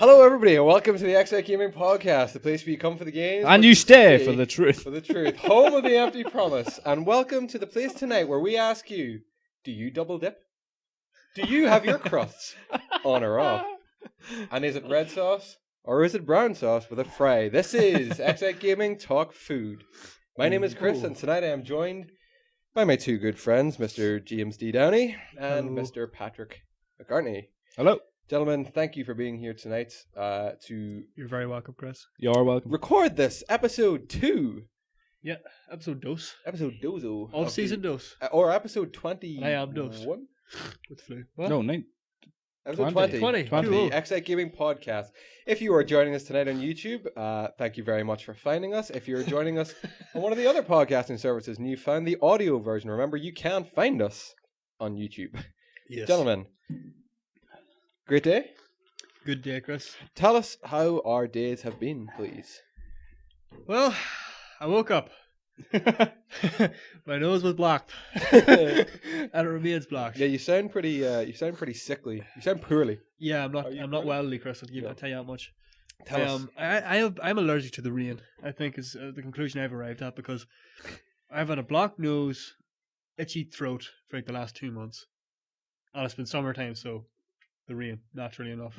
Hello, everybody, and welcome to the Xite Gaming Podcast, the place where you come for the games and you stay for the truth. For the truth, home of the empty promise. And welcome to the place tonight where we ask you: do you double dip? Do you have your crusts on or off? And is it red sauce or is it brown sauce with a fry? This is Xite Gaming Talk Food. My name is Chris, and tonight I am joined by my two good friends, Mr. James D. Downey and Hello. Mr. Patrick McCartney. Hello. Gentlemen, thank you for being here tonight to You're very welcome, Chris. You're welcome. record this episode 2. Yeah, episode dose. Episode dozo. Of season dose. Or episode 20. And I am dose. With flu. What? No, 9. Episode 20. 20. 20. The Cool. Xite Gaming Podcast. If you are joining us tonight on YouTube, thank you very much for finding us. If you're joining us on one of the other podcasting services and you found the audio version, remember you can find us on YouTube. Yes. Gentlemen, great day. Good day, Chris. Tell us how our days have been, please. Well, I woke up. My nose was blocked. And it remains blocked. Yeah, you sound pretty sickly. You sound poorly. Yeah, I'm you not wellly, Chris. I'll No. tell you how much. Tell us. I'm allergic to the rain, I think is the conclusion I've arrived at, because I've had a blocked nose, itchy throat for like the last 2 months. And it's been summertime, so the rain, naturally enough.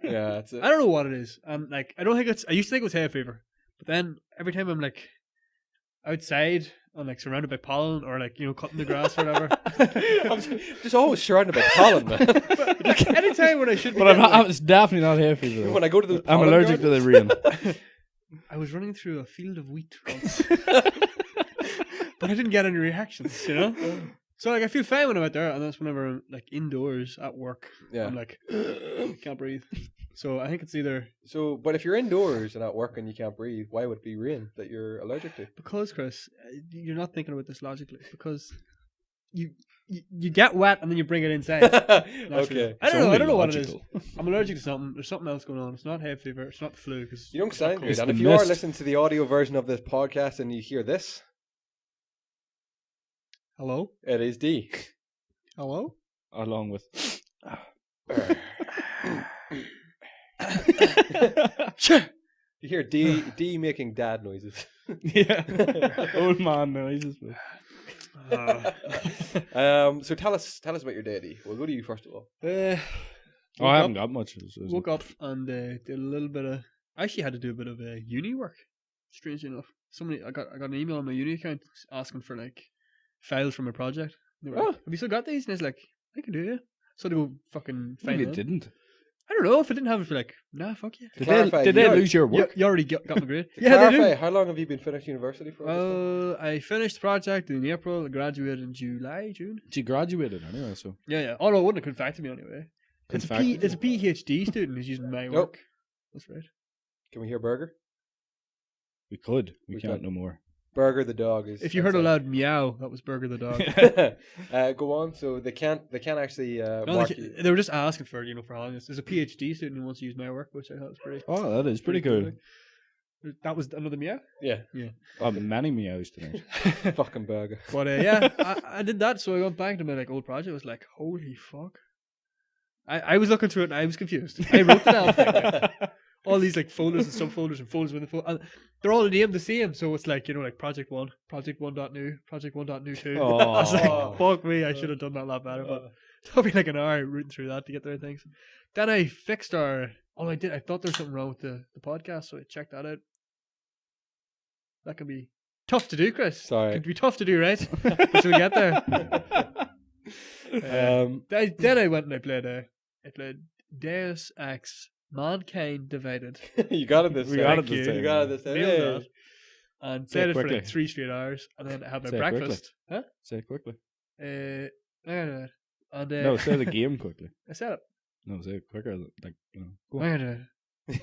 Yeah, that's it. I don't know what it is. I used to think it was hay fever, but then every time I'm like outside, I'm like surrounded by pollen or like, cutting the grass or whatever. I'm just always surrounded by pollen, man. Anytime when I should be But getting, it's definitely not hay fever. though. When I go to those I'm pollen allergic to the rain. I was running through a field of wheat once, but I didn't get any reactions, So like I feel fine when I'm out there, and that's whenever I'm like indoors at work. Yeah. I'm like can't breathe. So I think it's either So, but if you're indoors and at work and you can't breathe, why would it be rain that you're allergic to? because, Chris, you're not thinking about this logically, because you get wet and then you bring it inside. Okay. I don't It's know what it only is. logical. I'm allergic to something. There's something else going on. It's not hay fever. It's not the flu. Cause You don't sound good. It's And the if you are mist. listening to the audio version of this podcast and you hear this, Hello? it is D. Hello? Along with. You hear D making dad noises. Yeah. Old man noises. So tell us about your day, D. We'll go to you first of all. Oh, I haven't got much. Woke up and did a little bit of. I actually had to do a bit of uni work. Strangely enough, I got an email on my uni account asking for like files from a project. They were like, have you still got these? And I was like, I can do it. So they go fucking find Maybe them. it didn't. I don't know if I didn't have it. For like, nah, fuck you. To clarify, Did you they are- lose your work? You already got my grade. To Yeah, they clarify, do. how long have you been finished university for? I finished the project in April. I graduated in June. She graduated anyway, so. Yeah. Oh no, it wouldn't have contacted me anyway. It's a PhD student who's using my work. That's right. Can we hear Burger? We could. We We can't could. no more. Burger the dog is. If you heard a loud meow, that was Burger the dog. Go on. So they can't actually No, mark you. they were just asking for it, for honest. There's a PhD student who wants to use my work, which I thought was pretty. Oh, that is pretty cool. That was another meow. Yeah, Many meows tonight. fucking Burger. But yeah, I did that. So I went back to my old project. I was like, holy fuck. I was looking through it and I was confused. I wrote it down. All these like folders and subfolders and folders within the folder. And they're all named the same. So it's like, like project 1, project 1.new, project 1.new 2. I was like, fuck me, I should have done that a lot better. But it took me like an hour rooting through that to get the right things. Then I fixed I thought there was something wrong with the podcast. So I checked that out. That can be tough to do, Chris. Sorry. It can be tough to do, right? But you'll get there. Then I went and I played Deus Ex Mankind Divided. You got it this We time. got it Thank this you. time. You got it this time. Nailed Hey. that. And Say played it it for quickly. like 3 straight hours, and then I had my Say it breakfast. Huh? Say it quickly. And No, say the game quickly. I said it. No, say it quicker. Like, go on.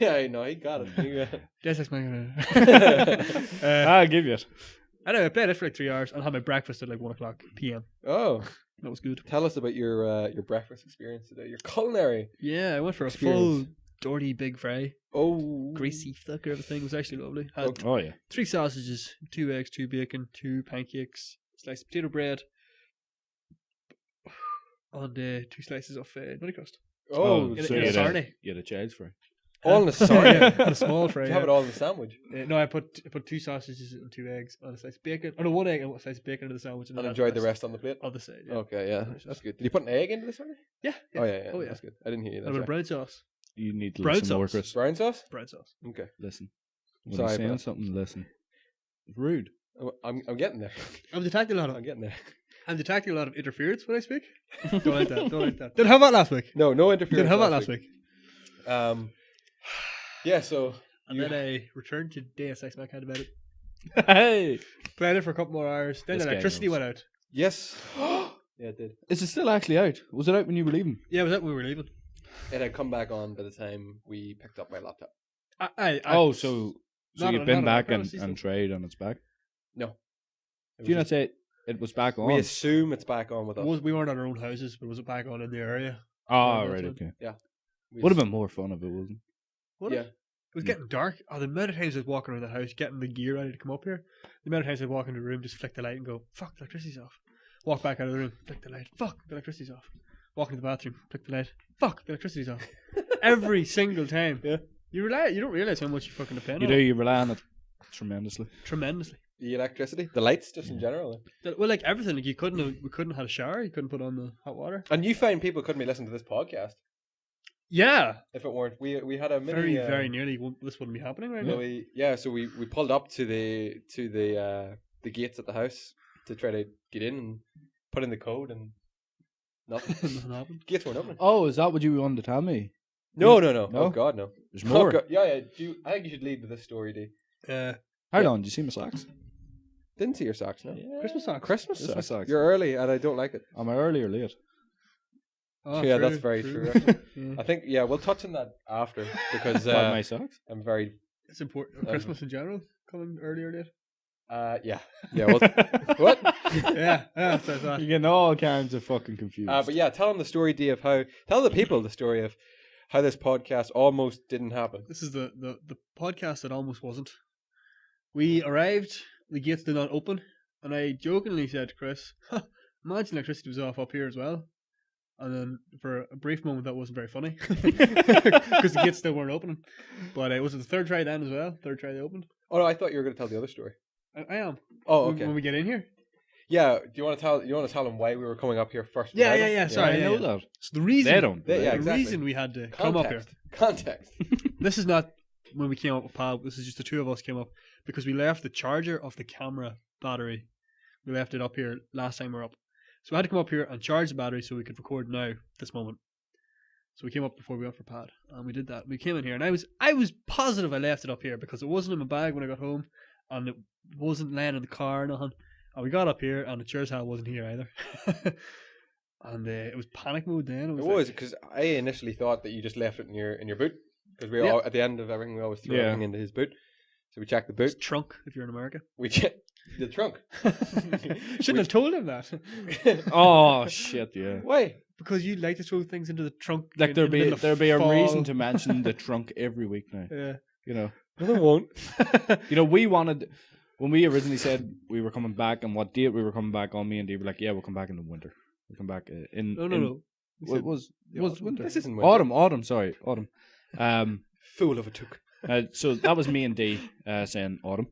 Yeah, I know. He got it. He got it. Deus Ex Mankind. I'll give you it. Anyway, I played it for like 3 hours and had my breakfast at like 1:00 p.m. Oh, That was good. tell us about your breakfast experience today. Your culinary. Yeah, I went for a Experience. full dirty big fry. Oh, Greasy fucker, everything. It was actually lovely. Had Okay. Oh, yeah. 3 sausages, 2 eggs, 2 bacon, 2 pancakes, sliced potato bread, and 2 slices of nutty crust. Oh, In so a you sarnie. had a child's fry. All in a Sorry, sandwich. on a small fry. You have it all in the sandwich. No, I put 2 sausages and 2 eggs on a slice of bacon. Oh no, 1 egg and 1 slice of bacon into the sandwich, And enjoyed the rest on the plate. on the side. Yeah. Okay, yeah, that's good. Did you put an egg into the sandwich? Yeah. Oh yeah, Oh, yeah. that's good. I didn't hear you. And a bit of brown sauce. You need to Brown listen more, sauce. Chris. Brown sauce. Brown sauce. Okay, Listen. When Sorry, he's saying bro. something, listen. It's rude. I'm getting there. I'm detecting a lot I'm of getting there. interference when I speak. Don't like that. Don't like that. Didn't have that last week. No interference. Didn't have that last week. Yeah, so And then I returned to Deus Ex Machina about it. Hey! Played it for a couple more hours. Then This the guy electricity knows. went out. yes, yeah, it did. Is it still actually out? Was it out when you were leaving? Yeah, was that when we were leaving? It had come back on by the time we picked up my laptop. So Not you've on- been not on back and premises, though. tried and it's back? No, Do you not say it was back on? We assume it's back on with us. We weren't at our own houses, but was it back on in the area? Oh, Yeah, right, that's okay. We Would have ass- been more fun if it wasn't. What? Yeah. It was getting dark. Oh, the amount of times I was walking around the house, getting the gear ready to come up here. The amount of times I walk into the room, just flick the light and go, fuck, the electricity's off. Walk back out of the room, flick the light, fuck, the electricity's off. Walk into the bathroom, flick the light, fuck, the electricity's off. Every single time. Yeah. You don't realise how much you fucking depend You on do, it. you rely on it tremendously. Tremendously. The electricity, the lights, just in general. Well, like everything, like we couldn't have had a shower, you couldn't put on the hot water. And you found people couldn't be listening to this podcast Yeah. if it weren't. We had a mini, Very, very nearly this wouldn't be happening right now. So we pulled up to the gates at the house to try to get in and put in the code and nothing. Nothing happened. Gates weren't opening. Oh, is that what you wanted to tell me? No. No? Oh God, no. There's Oh, more. God. Yeah. I think you should lead with this story, D. Hold on, did you see my socks? Didn't see your socks, no. Christmas socks. Christmas Christmas socks. socks. You're early, and I don't like it. Am I early or late? Oh, Yeah, that's very true, actually. Yeah. I think we'll touch on that after because What, my socks? I'm very It's important. Christmas in general, coming early or late. yeah. Well, what? Yeah, that's what I thought. You're getting all kinds of fucking confused. But yeah, tell them the story, D, of how. Tell the people the story of how this podcast almost didn't happen. This is the podcast that almost wasn't. We arrived, the gates did not open, and I jokingly said to Chris, imagine electricity was off up here as well. And then for a brief moment that wasn't very funny because the gates still weren't opening. But it was the third try then as well. Third try they opened. Oh no, I thought you were going to tell the other story. I am. Oh, okay. When we get in here. Yeah. Do you want to tell? You want to tell them why we were coming up here first? Yeah, without yeah, them? Sorry, I yeah, know yeah. that. So the reason They don't. Yeah, the exactly. reason we had to come up here. Context. This is not when we came up with Pal. This is just the two of us came up because we left the charger of the camera battery. We left it up here last time we were up. So we had to come up here and charge the battery so we could record now, this moment. So we came up before we went for Pad, and we did that. We came in here, and I was positive I left it up here because it wasn't in my bag when I got home, and it wasn't laying in the car or nothing. And we got up here, and the chair's hat wasn't here either. And it was panic mode then. It like- was because I initially thought that you just left it in your boot because we Yeah. all at the end of everything we always throw everything into his boot. So we checked the It's boot. trunk if you're in America. We checked the trunk. Shouldn't have told him that. Oh shit! Yeah. Why? Because you like to throw things into the trunk. Like in there'd the be middle of there'd be a fall. reason to mention the trunk every week now. Yeah. You know. No, there won't. You know, we wanted when we originally said we were coming back and what date we were coming back on. Me and Dave were like, "Yeah, we'll come back in the winter. We'll come back in." No. It was autumn. winter. This isn't winter. Autumn. Sorry, autumn. Fool of a took. So that was me and Dee saying autumn,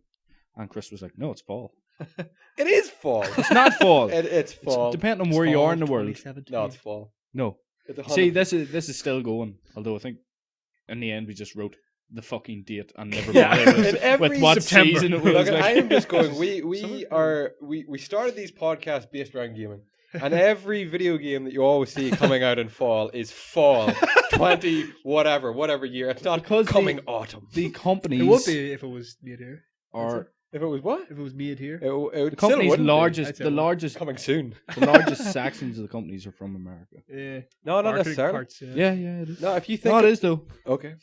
and Chris was like, "No, it's fall. It is fall. It's not fall. It's fall. Depending on where you are in the world. No, it's fall. No. It's a See, 100%. this is still going. Although I think in the end we just wrote the fucking date and never Yeah. bothered In every with what September. season it was. Look, like. I am just going. We Summer? we started these podcasts based around gaming, and every video game that you always see coming out in fall is fall 20 whatever year. It's not Because coming autumn. the companies It would be if it was made here. are If it was what? If it was made here. It the still company's wouldn't be. largest. I'd say The it would. largest. Coming soon. The largest sections of the companies are from America. Yeah. No, not Marketing necessarily. parts, Yeah, it is. No, if you think No, it is though. okay,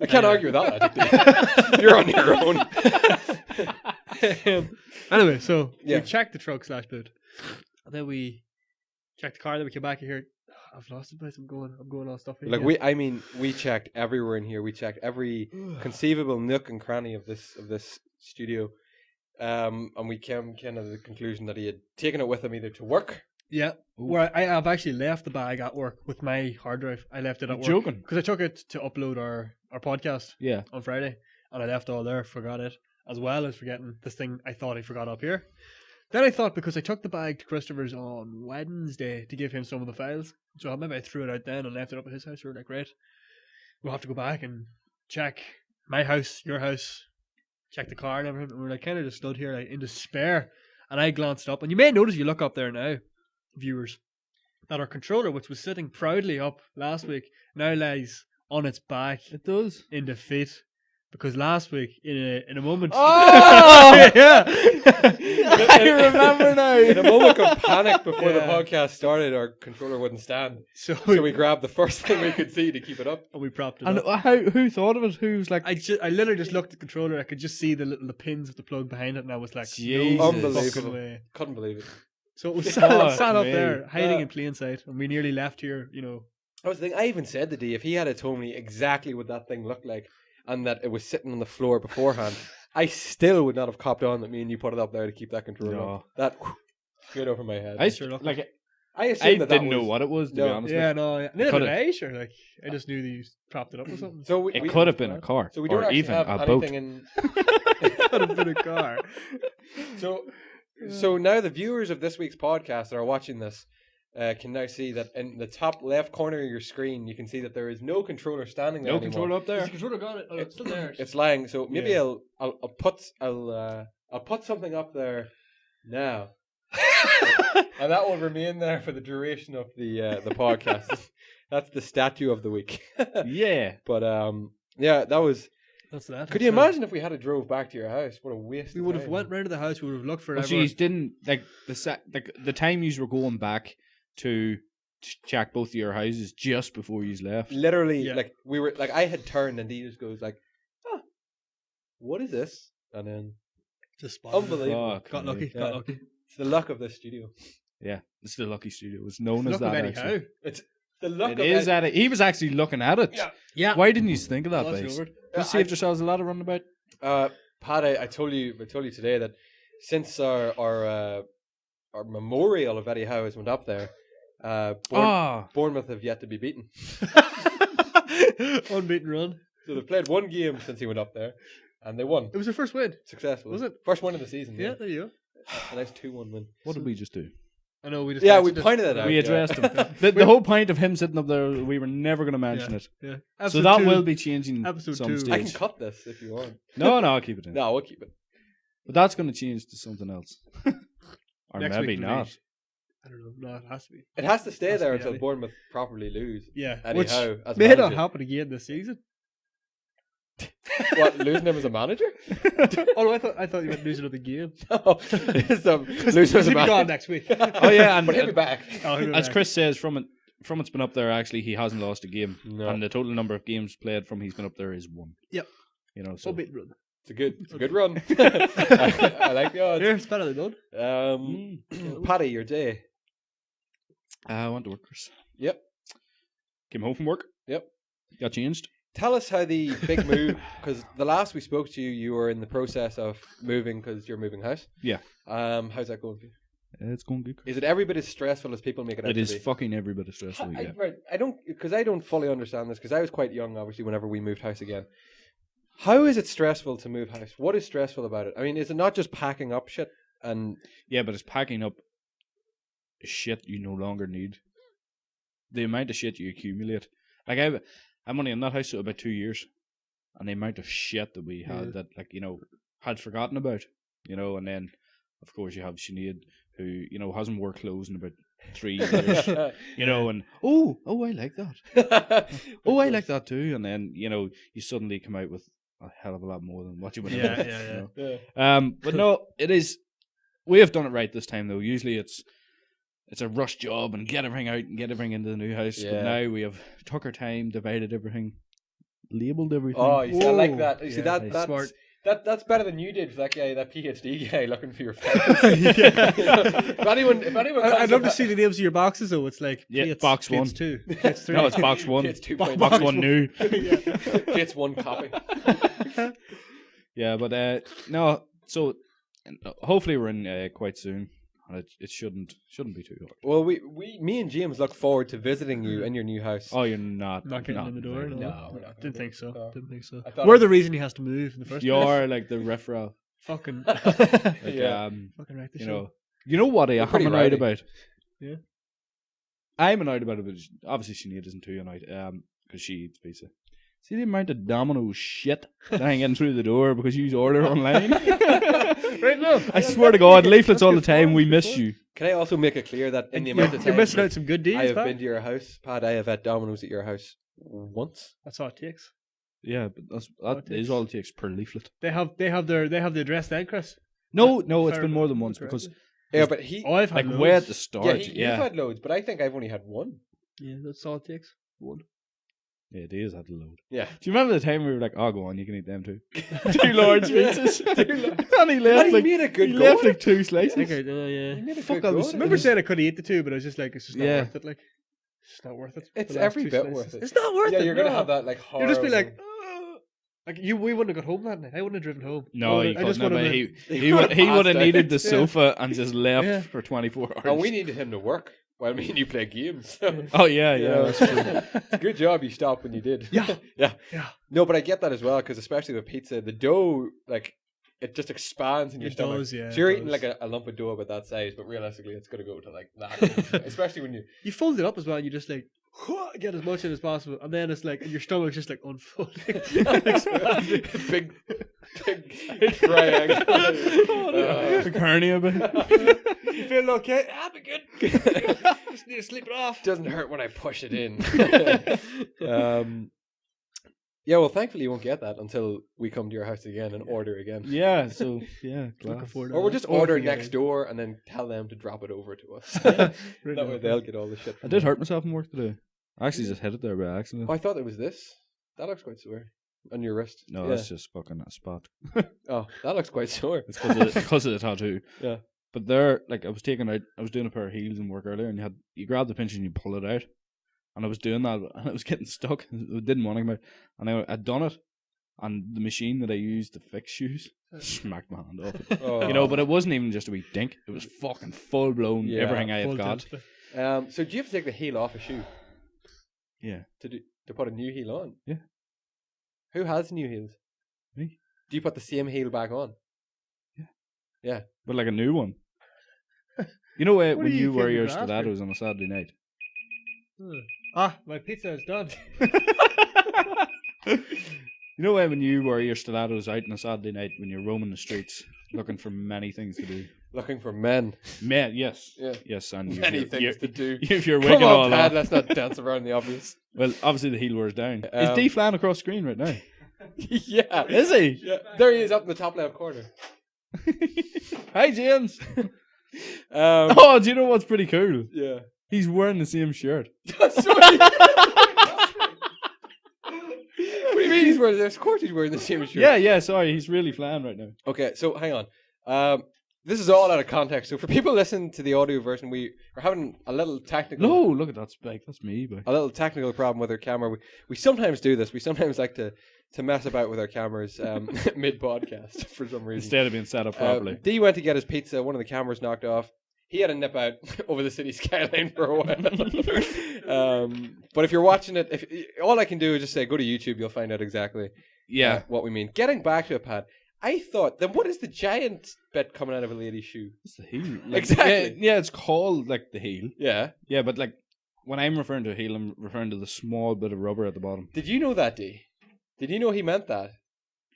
I can't argue with that. You're on your own. Anyway, so Yeah. we checked the truck / boot. And then we checked the car, then we came back here. I've lost the place. I'm going all stuff. Like we checked everywhere in here. We checked every conceivable nook and cranny of this studio, and we came kind of to the conclusion that he had taken it with him either to work. Yeah. Where I've actually left the bag at work with my hard drive. I left it at work. Joking. Because I took it to upload our our podcast Yeah. on Friday, and I left all there, forgot it, as well as forgetting this thing I thought I forgot up here. Then I thought, because I took the bag to Christopher's on Wednesday to give him some of the files, so maybe I threw it out then and left it up at his house. We were like, great, we'll have to go back and check my house, your house, check the car and everything. And we're like kind of just stood here like in despair. And I glanced up, and you may notice, you look up there now, viewers, that our controller, which was sitting proudly up last week, now lies on its back. It does. In defeat. Because last week, in a moment, Oh! yeah, I remember now. In a moment of panic before the Yeah. podcast started, our controller wouldn't stand. so So we grabbed the first thing we could see to keep it up. and we propped it And up. who thought of it? Who was like, I literally just looked at the controller. I could just see the pins of the plug behind it, and I was like, Jesus. no Unbelievable. fucking way. Couldn't believe it. So it was Fuck sat up me. there, hiding Yeah. in plain sight, and we nearly left here. I was thinking, I even said to D, if he had told me exactly what that thing looked like and that it was sitting on the floor beforehand, I still would not have copped on that me and you put it up there to keep that controller No. up. That straight over my head. I sure looked like. I I assumed that didn't was, know what it was, to be No. honest. Yeah, no, neither Coulda- did I. Sure, like I just knew that you propped it up or something. So It could have been a car, So we don't or actually even have a boat. anything in. Could have been a car. So now the viewers of this week's podcast that are watching this can now see that in the top left corner of your screen, you can see that there is no controller standing there No anymore. controller up Is there. the controller gone? Oh, it's still there. It's lying. So maybe Yeah. I'll put something up there now, and that will remain there for the duration of the podcast. That's the statue of the week. Yeah. But yeah, that was. That's that. Could you imagine if we had drove back to your house? What a waste! We of would have time. went round to the house. We would have looked for Well, everyone. she didn't like the time you were going back to check both of your houses just before you left. Literally, Yeah. like we were, like I had turned, and he just goes like, "Oh, what is this?" And then Just spotted it. unbelievable. Fuck Got me. lucky. Yeah. Got lucky. It's the luck of this studio. Yeah, it's the Lucky Studio. It's known as Look that. of Actually. anyhow. It's the luck It of is at it. He was actually looking at it. Yeah. Yeah. Why didn't you think of that, Glossed base? over it. You saved yourselves a lot of runabout. Pat, I told you today that since our memorial of Eddie Howe's went up there, Bournemouth have yet to be beaten. Unbeaten run. So they've played one game since he went up there, and they won. It was their first win. Successful. Was it? First one of the season? Yeah, there you go. A nice 2-1 win. What did we just do? I know we just. Yeah, we mentioned it. pointed it out. We yeah. addressed him. The whole point of him sitting up there, we were never going to mention it. Yeah. So Episode that 2. will be changing Episode some 2. stage. I can cut this if you want. No, I'll keep it in. No, we'll keep it. But that's going to change to something else. Or Next maybe week will be- not. I don't know. No, it has to be. It has to stay Has to there be until Eddie. Bournemouth properly lose. Yeah. Eddie Which Howe as may not manager. happen again this season. What, losing him as a manager? Oh, no, I thought you meant losing another game. No. Losing as a He'll be gone manager. next week. Oh, yeah, and But he'll be back. Oh, he'll be as back. Chris says, from it's been up there, actually, he hasn't lost a game. No. And the total number of games played from he's been up there is 1. Yep. You know, so. Unbeaten run. It's a good run. I like the odds. Yeah, it's better than none. Paddy, your day. I went to work, Chris. Yep. Came home from work. Yep. Got changed. Tell us how the big move, because the last we spoke to you, you were in the process of moving because you're moving house. Yeah. How's that going for you? It's going good. Is it every bit as stressful as people make it out It to is be? fucking every bit of stressful, yeah. I don't fully understand this because I was quite young, obviously, whenever we moved house again. How is it stressful to move house? What is stressful about it? I mean, is it not just packing up shit and Yeah, but it's packing up shit you no longer need. The amount of shit you accumulate. Like I'm only in that house for about 2 years, and the amount of shit that we had that, like, you know, had forgotten about, you know, and then of course you have Sinead, who, you know, hasn't wore clothes in about 3 years, you know, and oh I like that, oh I like that too, and then, you know, you suddenly come out with a hell of a lot more than what you would have. Yeah. You know? But no, it is. We have done it right this time, though. Usually it's a rush job and get everything out and get everything into the new house. Yeah. But now we have took our time, divided everything, labelled everything. Oh, you see, I like Whoa. that. You see, Yeah, that's smart. That's better than you did for that guy, that PhD guy looking for your files. If anyone I'd love to see the names of your boxes, though. It's like Yeah, Plates, box Plates 1. 2, Plates 3. No, it's box 1. It's 2. Box 1 new. It's 1 copy. Yeah, but no. So hopefully we're in quite soon. and it shouldn't be too hard. Well, me and James look forward to visiting you in your new house. Oh, you're not Getting in the door. invited. No, we're not. Didn't think so. No. Didn't think so. I thought We're it- the reason he has to move in the first place. You're like the referral. Fucking. Like, Yeah. Fucking right the you show. know what I You're am pretty annoyed rowdy. about. Yeah. I'm annoyed about it, but obviously Sinead isn't too annoyed. Because she eats pizza. See the amount of Domino's shit that I'm getting through the door because you order online. Right now. I swear to God, leaflets all the time. We miss you. Can I also make it clear that in the amount of You're time missing out some good deals, I have Pat. been to your house, Pat, I have had Domino's at your house once. That's all it takes. Yeah, but that it is takes. all it takes per leaflet. They have the address then, Chris. No, it's Fair been more than enough, once correct. because Yeah, but he. Oh, I've had like way at loads. the Yeah, start. you've Yeah, had loads, but I think I've only had one. Yeah, that's all it takes. One. yeah, it is had a load. Yeah. Do you remember the time we were like, "Oh, go on, you can eat them too." 2 large pizzas. And he And left he like made a good he go left at it. like 2 slices. Okay, yeah. He made a Fuck, good I go was- at I it. remember saying I could eat the two, but I was just like, it's just not Yeah. worth it. Like, it's just not worth it. It's The last every 2 bit slices. worth it. It's not worth Yeah, it. you're gonna no. have that like horror. You'll just be like, like we wouldn't have got home that night. I wouldn't have driven home. No, I he just couldn't. would But have he would have passed needed out. the sofa and just left Yeah. for 24 hours. and we needed him to work while me and you play games. So, Oh yeah, you know, that's true. it's a good job you stopped when you did. Yeah. yeah. Yeah. No, but I get that as well because especially with pizza, the dough like it just expands in your It stomach. does, yeah. So you're it eating does. like a lump of dough about that size, but realistically, it's gonna go to like that. Especially when you. You fold it up as well, and you just like get as much in as possible, and then it's like your stomach's just like unfolding, expanding. big triangle. Like hernia, but You feeling okay? I'll be good. Just need to sleep it off. Doesn't hurt when I push it in. Yeah, well, thankfully you won't get that until we come to your house again and order again. yeah. So yeah, Looking class. forward to Or we'll that. just Or order forget next it. door and then tell them to drop it over to us. Right That now. way they'll get all the shit. I From did them. hurt myself in work today. I actually just hit it there by accident. Oh, I thought it was this. That looks quite sore. On your wrist. No, Yeah. that's just fucking a spot. Oh, that looks quite sore. It's because of the tattoo. Yeah. But there, like, I was doing a pair of heels in work earlier, and you grab the pinch and you pull it out, and I was doing that, and it was getting stuck. I didn't want to come out, and I'd done it, and the machine that I used to fix shoes smacked my hand off it. Oh. You know, but it wasn't even just a wee dink; it was fucking full blown. Yeah, everything I Full had got. tilt. So do you have to take the heel off a shoe Yeah, to put a new heel on? Yeah. Who has new heels? Me. Do you put the same heel back on? but like a new one. You know What when are you you wear feeling your after? stilettos on a Saturday night. My pizza is done. You know when you wear your stilettos out on a Saturday night when you're roaming the streets looking for many things to do. Looking for men. Man, yes. Yeah. Yes, and Many things to do. if you're Come waking all on, Pat, up. let's not dance around the obvious. Well, obviously the heel wears down. Is Um, D flying across screen right now? Yeah. Is he? Yeah. There he is up in the top left corner. Hi, James. Um, Oh, do you know what's pretty cool? yeah. He's wearing the same shirt. Sorry. What do you mean he's wearing this? Of course he's wearing the same shirt. Yeah, sorry. He's really flying right now. Okay, so hang on. This is all out of context. So for people listening to the audio version, we are having a little technical. No, look at that spike. That's me, boy. A little technical problem with our camera. We sometimes do this. We sometimes like to mess about with our cameras mid podcast for some reason. Instead of being set up properly. D went to get his pizza. One of the cameras knocked off. He had a nip out over the city skyline for a while. But if you're watching it, all I can do is just say go to YouTube. You'll find out exactly Yeah. what we mean. Getting back to it, Pat. I thought, then what is the giant bit coming out of a lady's shoe? It's the heel. Exactly. Yeah, it's called like the heel. Yeah. Yeah, but like when I'm referring to a heel, I'm referring to the small bit of rubber at the bottom. Did you know that, D? Did you know he meant that?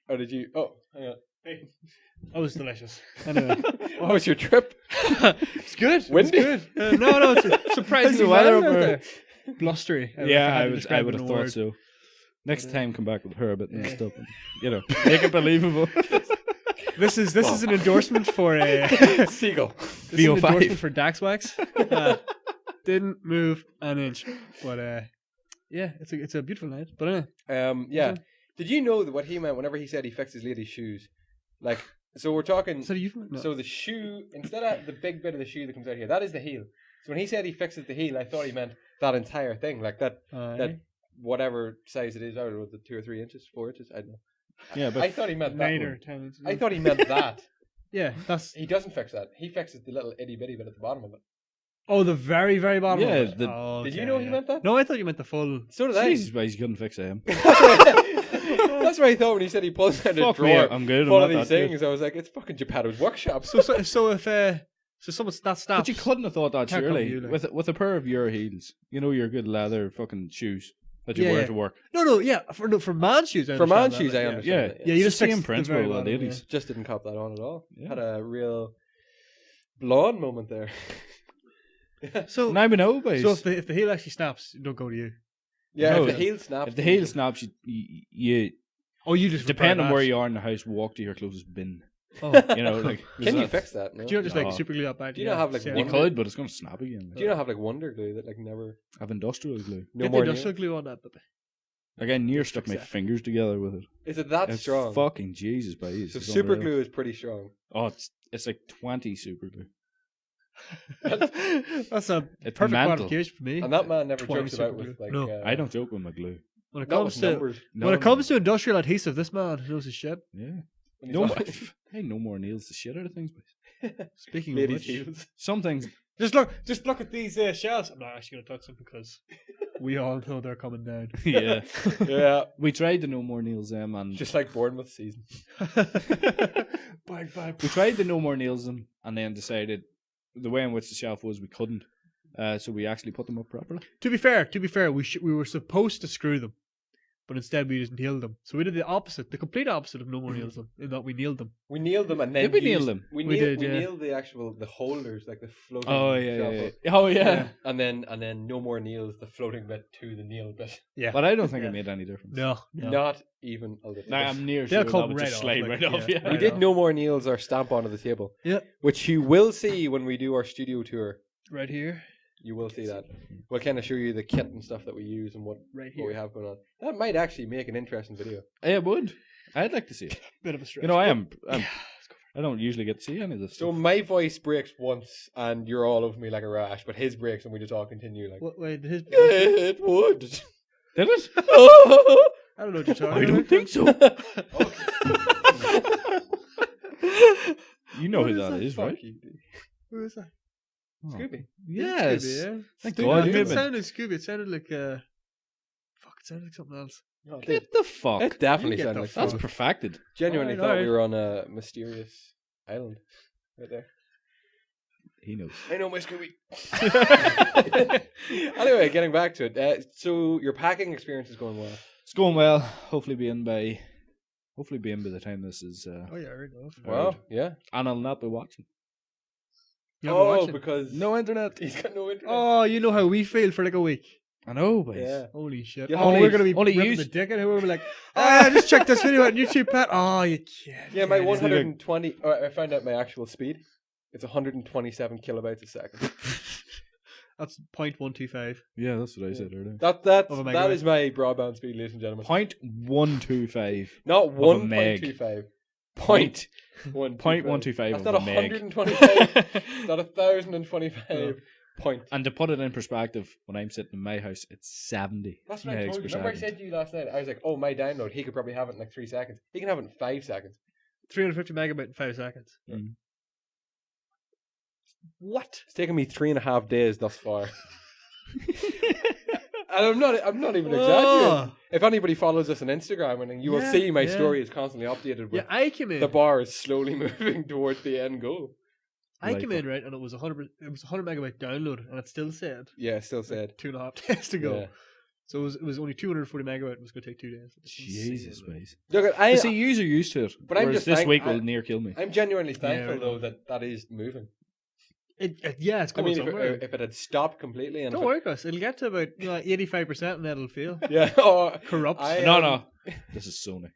Or did you? Oh, hang on. That was delicious. Anyway, How was your trip? it's good. Windy? It's good. No, it's surprisingly How's the weather mild up out there? there. Blustery. Yeah, I to would describe have it in a thought word. so. Next time, come back with her a bit Yeah. messed up, and, you know, make it believable. This is an endorsement for a Seagull. this is an VO5. endorsement for Dax Wax. Didn't move an inch, but yeah, it's a beautiful night. But anyway, Yeah. Okay. Did you know that what he meant whenever he said he fixed his lady's shoes? Like, so we're talking. is that a euphemism? No. So the shoe, instead of the big bit of the shoe that comes out here, that is the heel. So when he said he fixes the heel, I thought he meant that entire thing, like that whatever size it is. I don't know, the 2 or 3 inches, 4 inches. I don't know. Yeah, but I thought he meant that. 9 or one. 10 inches. I thought he meant that. Yeah, that's... He doesn't fix that. He fixes the little itty bitty bit at the bottom of it. Oh, the very, very bottom Yeah, of it. the- Oh, Did you okay, know he yeah. meant that? No, I thought you meant the full... So did I. Jesus, but he couldn't fix him. That's what I thought when he said he pulls out a Fuck me, drawer I'm good. full I'm of not these that good. things. I was like, it's fucking Geppetto's workshop. So if someone that snaps... But you couldn't have thought that, Can't come to surely. you, like. With a pair of your heels. You know, your good leather fucking shoes that you Yeah, wear yeah. to work. No, yeah, for man's shoes. I For man's understand shoes, that, I like, understand. Yeah, that, Yeah, you It's just the fix same the principle very with bottom, ladies. Just didn't cop that on at all. Yeah. Had a real blonde moment there. yeah. So Now we know, boys. if the heel actually snaps, don't go to you. Yeah, No, if the heel snaps. if the heel snaps, you Oh, you just depending on repair where that. you are in the house, walk to your closest bin. Oh, You know, like Can you that- fix that? No? do you not just like No. super glue that back? Do you not have, like, Yeah. You one- could, but it's going to snap again. Do you not have like Wonder Glue that like never? Have industrial glue. No Get the more. industrial glue on that, but Like I near Fix stuck my that. fingers together with it. Is it that It's strong? fucking Jesus, boys. So It's super unreal. glue is pretty strong. Oh, it's like 20 super glue. that's a It's perfect mental. qualification for me. And that man never 20 jokes about super with glue. like. No. I don't joke with my glue. When it Not comes with to numbers. when it comes to industrial adhesive, this man knows his shit. Yeah. When he's No, on- hey, no more nails the shit out of things, boys. Speaking of ladies' which, heels. Some things. just look at these shells. I'm not actually gonna touch them because we all know they're coming down. Yeah. Yeah, We tried the no more nails them, and just like Bournemouth season. Bang, bang. we tried the no more nails them, and then decided the way in which the shelf was, we couldn't. So we actually put them up properly. To be fair, we were supposed to screw them, but instead we just nailed them. So we did the opposite, the complete opposite of no more nails them, in that we nailed them. We nailed them and then Did we nail used- them? We We nailed, did, yeah. nailed the holders, like the floating. Oh shelf yeah, up. yeah. Oh yeah. And then no more nails, the floating bit to the nail bit. Yeah, But I don't think Yeah. it made any difference. no. Not even a little. Nah, I'm near They'll sure that come would right just off, slide like, right off. yeah. Yeah. We Right did off. no more nails or stamp onto the table. Yeah. Which you will see when we do our studio tour. Right here, You will see that. We'll kind of show you the kit and stuff that we use and what right we here. have going on. That might actually make an interesting video. I would. I'd like to see it. Bit of a stretch. You know, I'm I don't usually get to see any of this So stuff. my voice breaks once and you're all over me like a rash, but his breaks and we just all continue like. Wait, his. It would. Did it? I don't know what you're talking I about. don't think so. You know who that is, right? Who is that? Oh. Scooby. Yes. Scooby, yeah. Thank Scooby God. Doo. It David. sounded Scooby. It sounded like fuck. It sounded like something else. Get the fuck. It definitely You get sounded the like That's fun. perfected. Genuinely Alright, thought we alright. were on a mysterious island right there. He knows. I know my Scooby. Anyway, getting back to it. So your packing experience is going well. It's going well. Hopefully be in by the time this is Oh yeah, right enough. Wow, yeah. and I'll not be watching. You'll be watching. because No internet. he's got no internet. Oh, you know how we feel for like a week. I know, boys. yeah. Holy shit! Yeah, Oh, only- we're gonna be only ripping use- the dick out of whoever. Like, oh, just check this video out on YouTube, Pat. Oh, you can't. Yeah, my can't. 120. I found out my actual speed. It's 127 kilobytes a second. That's 0.125. Yeah, that's what I said earlier. That Of a that megabyte. is my broadband speed, ladies and gentlemen. 0.125. Not a meg. 1.25. Point 0.125 That's of not a meg. 125. It's not 1,025 point. And to put it in perspective, when I'm sitting in my house, it's 70 That's what I megs told per you. Remember I second. said to you last night, I was like, oh, my download, he could probably have it in like 3 seconds. He can have it in 5 seconds. 350 megabyte in 5 seconds. Mm. What? It's taken me 3.5 days thus far. And I'm not even exaggerating. Oh. If anybody follows us on Instagram, and you will Yeah, see my yeah. story is constantly updated with Yeah, I came in. the bar is slowly moving towards the end goal. I Like came in right, and it was 100. It was 100 megabyte download, and it still said Yeah, still said. 2.5 days to go. Yeah. So it was only 240 megabyte. It was going to take 2 days. It's Jesus, insane. boys. Look, But see, yous are used to it. But I'm whereas just this thank- week I- will near kill me. I'm genuinely thankful right though on. that is moving. Yeah, it's I going mean, somewhere. if it had stopped completely, and Don't if worry, Gus. It'll get to about 85%, and then it'll fail. it, yeah, oh, Corrupt. I, No, um, no. This is Sony.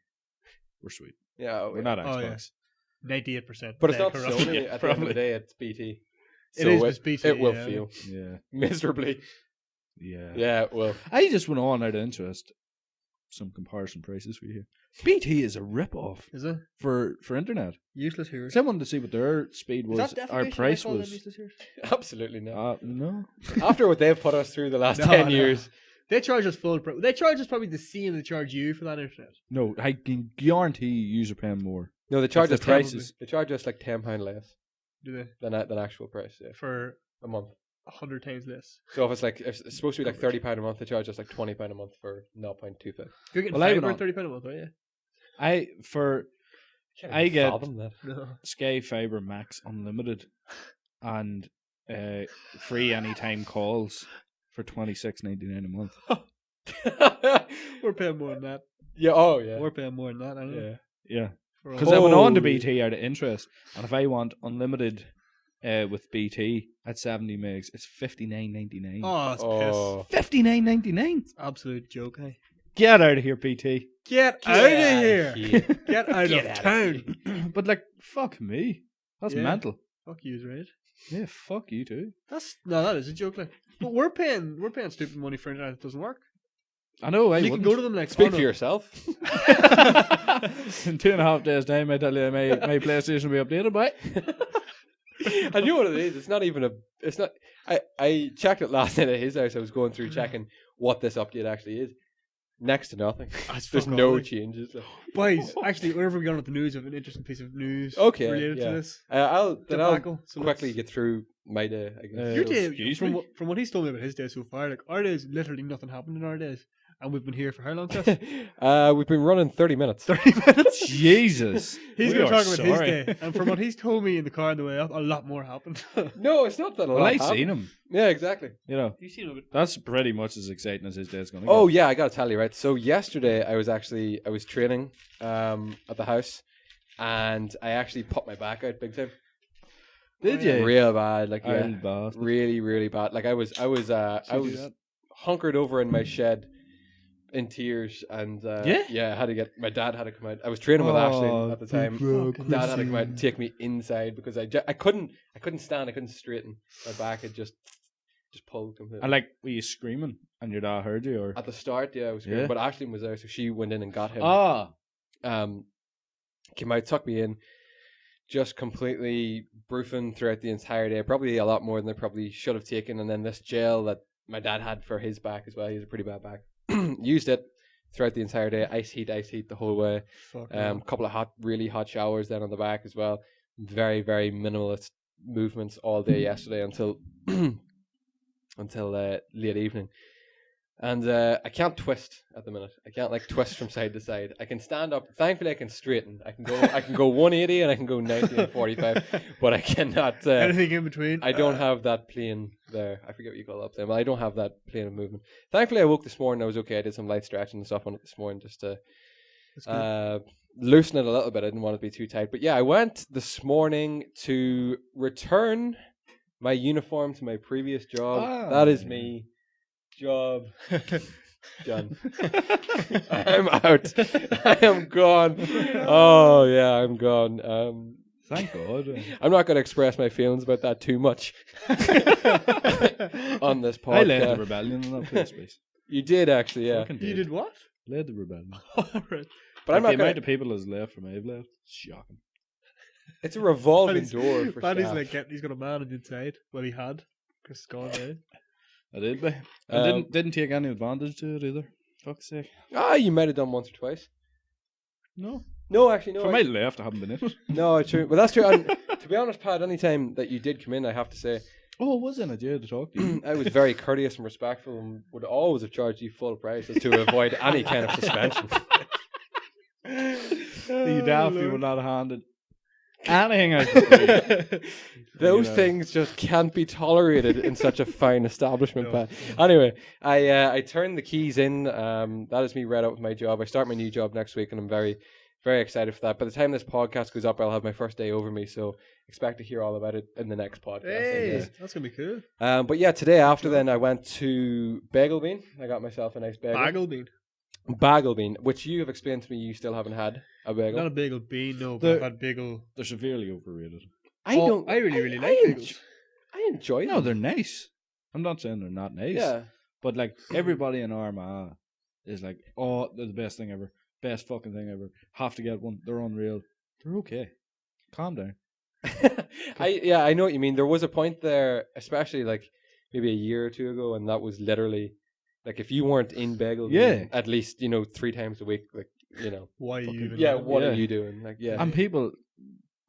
We're sweet. yeah, We're not Oh, yeah. Xbox. 98%. but it's then not corrupt. Sony. Yeah, At the end of probably. the day, it's BT. It So is with BT, It will yeah. feel Yeah. miserably. Yeah. Yeah, it will. I just went on out of interest. Some comparison prices for you here. BT is a rip-off Is it? for internet. Useless here. So I wanted to see what their speed was. Our price was. Absolutely not. No. After what they've put us through the last No, 10 no. years, They charge us they charge us probably the same they charge you for that internet. No, I can guarantee you are paying more No, they charge the us prices. They charge us like £10 less Do they than actual price. Yeah, for a month. 100 times less? So if it's supposed to be like £30 a month, they charge us like £20 a month for 0.25. You're getting Well, I fiber would at £30 a month, aren't you? I get that. No. Sky Fiber Max Unlimited and free anytime calls for $26.99 a month. We're paying more than that. Yeah. Oh yeah. We're paying more than that. I know. Yeah. Yeah, For all- because I went on to Holy- BT out of interest, and if I want unlimited with BT at 70 megs, it's $59.99. Oh, it's Oh. $59.99. piss. Absolute joke, hey. Get out of here, BT. Get out of here. Get out Get of outta town. But like, fuck me. That's Yeah. mental. Fuck you, right? Yeah, fuck you too. That is a joke, like. But we're paying stupid money for internet that doesn't work. I know. I you can go to them like Speak oh, for no. yourself. In 2.5 days' time, I tell you, my PlayStation will be updated, by. And you know what it is? It's not even it's not. I checked it last night at his house. I was going through checking what this update actually is. Next to nothing. That's There's fuck all, no like. changes. Boys, actually, whenever we get on with the news, I have an interesting piece of news Okay, related yeah. to this. I'll Debacle. So quickly let's- get through my day. I guess. Your Uh, day, excuse from me? from what he's told me about his day so far, like our days, literally nothing happened in our days, and we've been here for how long? Chris? We've been running 30 minutes. 30 minutes. Jesus. He's We going to are talk about his sorry. day, and from what he's told me in the car on the way up, a lot more happened. No, it's not that a Well, lot I happened. seen him. Yeah, exactly. You know, you seen him? that's pretty much as exciting as his day's going to Oh get. yeah, I gotta tell you, right? So yesterday I was training at the house, and I actually put my back out big time. Did Oh, yeah. you? Real bad, like yeah, Old bastard. really, really bad. Like I was So you do that? hunkered over in my shed in tears, and Yeah? I had to get my dad had to come out. I was training with Ashley at the time. Fucking Dad had to come out and take me inside because I couldn't stand, I couldn't straighten. My back had just pulled completely. And like, were you screaming and your dad heard you? Or? At the start, yeah, I was screaming, Yeah. but Ashley was there, so she went in and got him. Came out, tucked me in, just completely broofing throughout the entire day. Probably a lot more than I probably should have taken. And then this gel that my dad had for his back as well. He has a pretty bad back. Used it throughout the entire day. Ice heat the whole way. Fuck Couple of really hot showers then on the back as well. Very, very minimalist movements all day yesterday until late evening. And I can't twist at the minute. I can't like twist from side to side. I can stand up. Thankfully, I can straighten. I can go 180 and I can go 90 and 45. But I cannot. Anything in between? I don't have that plane there. I forget what you call it up there. But I don't have that plane of movement. Thankfully, I woke this morning. I was okay. I did some light stretching and stuff on it this morning just to That's good. loosen it a little bit. I didn't want it to be too tight. But yeah, I went this morning to return my uniform to my previous job. Ah. That is me. Job done. I'm out. I am gone. Oh yeah, I'm gone. Thank God. I'm not going to express my feelings about that too much on this podcast. I led the rebellion in that place, please. You did actually, yeah. Fucking You did what? Led the rebellion. Alright. But I'm Like, not the going. amount of people that's left from I've left, shocking. It's a revolving door for Paddy's staff. like he's got a man on the inside. Well, he had. Chris is gone now. I did, but I didn't take any advantage to it either. Fuck's sake. You might have done once or twice. No. No, actually, no. If I might left, I haven't been in it. No, true. But that's true. And to be honest, Pat, any time that you did come in, I have to say, Oh, was in it? Yeah, to talk to you. I was very courteous and respectful and would always have charged you full price as to avoid any kind of suspension. You definitely would not have handed anything out to me. Those You know. things just can't be tolerated in such a fine establishment, No. Pat. Anyway, I turned the keys in. That is me right out with my job. I start my new job next week, and I'm very, very excited for that. By the time this podcast goes up, I'll have my first day over me, so expect to hear all about it in the next podcast. I Hey, guess. that's gonna be cool. But yeah, today after then, I went to Bagel Bean. I got myself a nice bagel. Bagel Bean, which you have explained to me you still haven't had a bagel. Not a bagel bean, no, but The- I've had bagel. They're severely overrated. I don't. I really like bagels. I enjoy them. No, they're nice. I'm not saying they're not nice. Yeah. But like everybody in Armagh is like, oh, they're the best thing ever. Best fucking thing ever. Have to get one. They're unreal. They're okay. Calm down. I know what you mean. There was a point there, especially like maybe a year or two ago, and that was literally like if you weren't in Bagel Bean Yeah. at least 3 times a week, like you know, Why are you even? yeah, having what Yeah. are you doing? Like, yeah, And people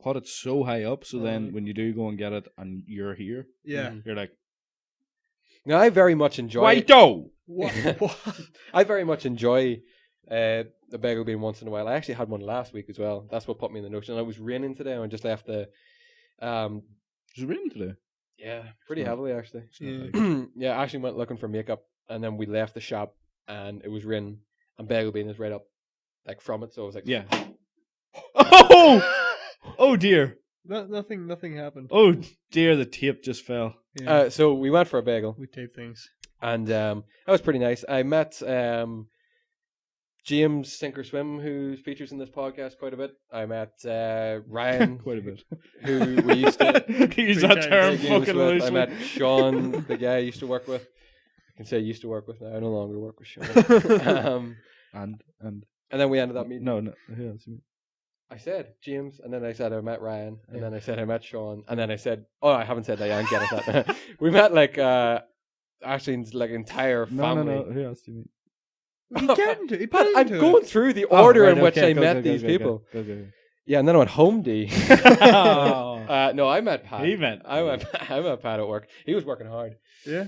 put it so high up, so Oh, then yeah. when you do go and get it and you're here, Yeah. Mhm. you're like, now I very much enjoy. why do? What? I very much enjoy a bagel bean once in a while. I actually had one last week as well. That's what put me in the notion. And I was raining today, and I just left the, Is it raining today? yeah, pretty not- heavily actually. It's not Yeah. like- Yeah, I actually went looking for makeup, and then we left the shop, and it was raining, and bagel bean is right up, like from it. So I was like, yeah. Oh! Oh dear. Nothing happened. Oh dear, the tape just fell. Yeah. So we went for a bagel, We tape things. and that was pretty nice. I met James Sink or Swim, who features in this podcast quite a bit. I met Ryan, Quite a bit. who we used to Use Three that times. term play games fucking with. loosely. I met Sean, the guy I used to work with. I can say I used to work with now. I no longer work with Sean. And And then we ended up meeting. no, yeah, that's me. I said James, and then I said I met Ryan, and then I said I met Sean, and then I said, oh, I haven't said that yet. I'm getting that. We met like actually like entire family. No, yeah, that's me. You get into it. But I'm going through the order in which I met these people. Go. Yeah, and then I went home D. Oh. No, I met Pat. He met- I met Pat at work. He was working hard. Yeah.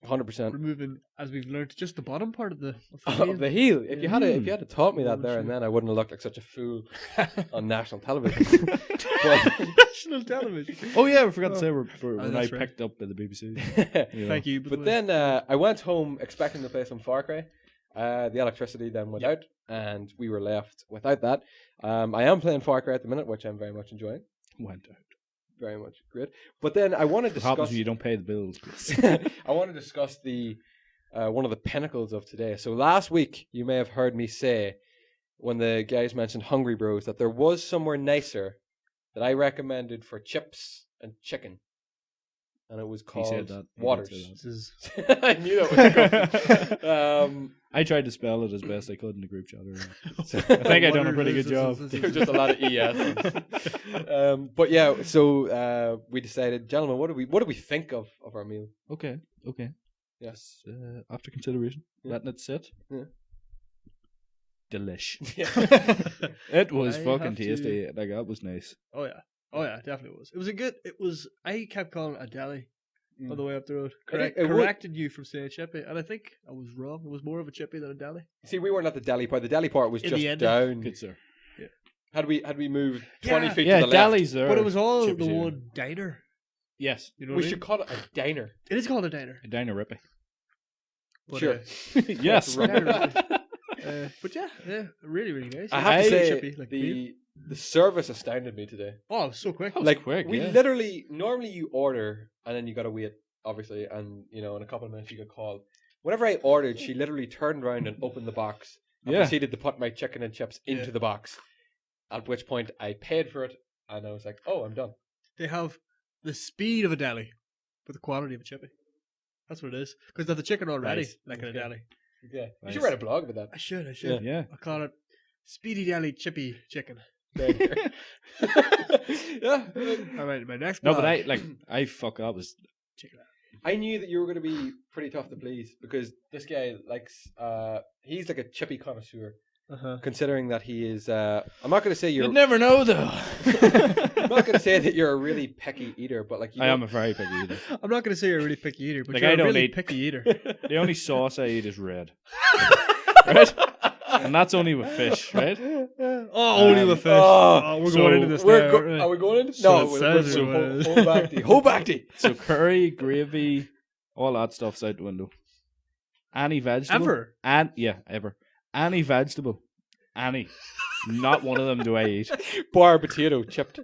100%. Removing, as we've learned, just the bottom part of the Of the heel. If you had Yeah. if you had taught me that Oh, there and sure. then, I wouldn't have looked like such a fool on national television. But- national television. Oh yeah, we forgot to Oh. say when I that's right. picked up by the BBC. Yeah. Thank you. But then I went home expecting to play some Far Cry. The electricity then went out, and we were left without that. I am playing Far Cry at the minute, which I'm very much enjoying. Went out. Very much great. But then I want to What happens discuss. when you don't pay the bills? I want to discuss the one of the pinnacles of today. So last week, you may have heard me say when the guys mentioned Hungry Bros that there was somewhere nicer that I recommended for chips and chicken, and it was He called said that. He did Waters. say This is I knew that was coming. I tried to spell it as best I could in the group chat earlier. So- I think I done a pretty good job. There was just a lot of ES. But yeah, so we decided, gentlemen, what do we think of our meal? Okay. Yes. After consideration, Yeah. letting it sit. Yeah. Delish. Yeah. It was I fucking have to- tasty. Like that was nice. Oh yeah, definitely was. It was a good. It was. I kept calling it a deli on the way up the road. it would- Corrected you from saying chippy, and I think I was wrong. It was more of a chippy than a deli. See, we weren't at the deli part. The deli part was In just the end. down. Good sir. Had we moved 20 Yeah. feet Yeah, to the left, delis there. But it was all Chippy the here. one diner. Yes. You know we what I should mean? call it a diner. It is called a diner. A diner rippy. But, Sure. Yes. Diner but yeah, really, really nice. I have to say, chippy, like meal. the service astounded me today. Oh, it was so quick. That was Like quick, we yeah. literally normally you order and then you gotta wait, obviously, and in a couple of minutes you get called. Whenever I ordered, she literally turned around and opened the box and Yeah. proceeded to put my chicken and chips into Yeah. the box. At which point I paid for it and I was like, "Oh, I'm done." They have the speed of a deli, but the quality of a chippy. That's what it is. Because they have the chicken already, Nice. like in a Okay. deli. Yeah, you Nice. should write a blog about that. I should. Yeah. I call it Speedy Deli Chippy Chicken. Yeah. All right, my next No, blog. but I fuck up. Was Check it out. I knew that you were going to be pretty tough to please because this guy likes. He's like a chippy connoisseur. Uh-huh. Considering that he is, I'm not going to say you're. you'd never know though. I'm not going to say that you're a really picky eater, but like you I don't- am a very picky eater. I'm not going to say you're a really picky eater, but Like, you're I a don't really eat- picky eater. The only sauce I eat is red. Right? And that's only with fish, right? Only with fish. oh, We're so going into this We're now. go- aren't we? are we going into? So No, it we're says so it was. Hold back. So curry, gravy, all that stuff's out the window. Any vegetable. Ever? Ever. Any vegetable. Any. Not one of them do I eat. Bar potato chipped.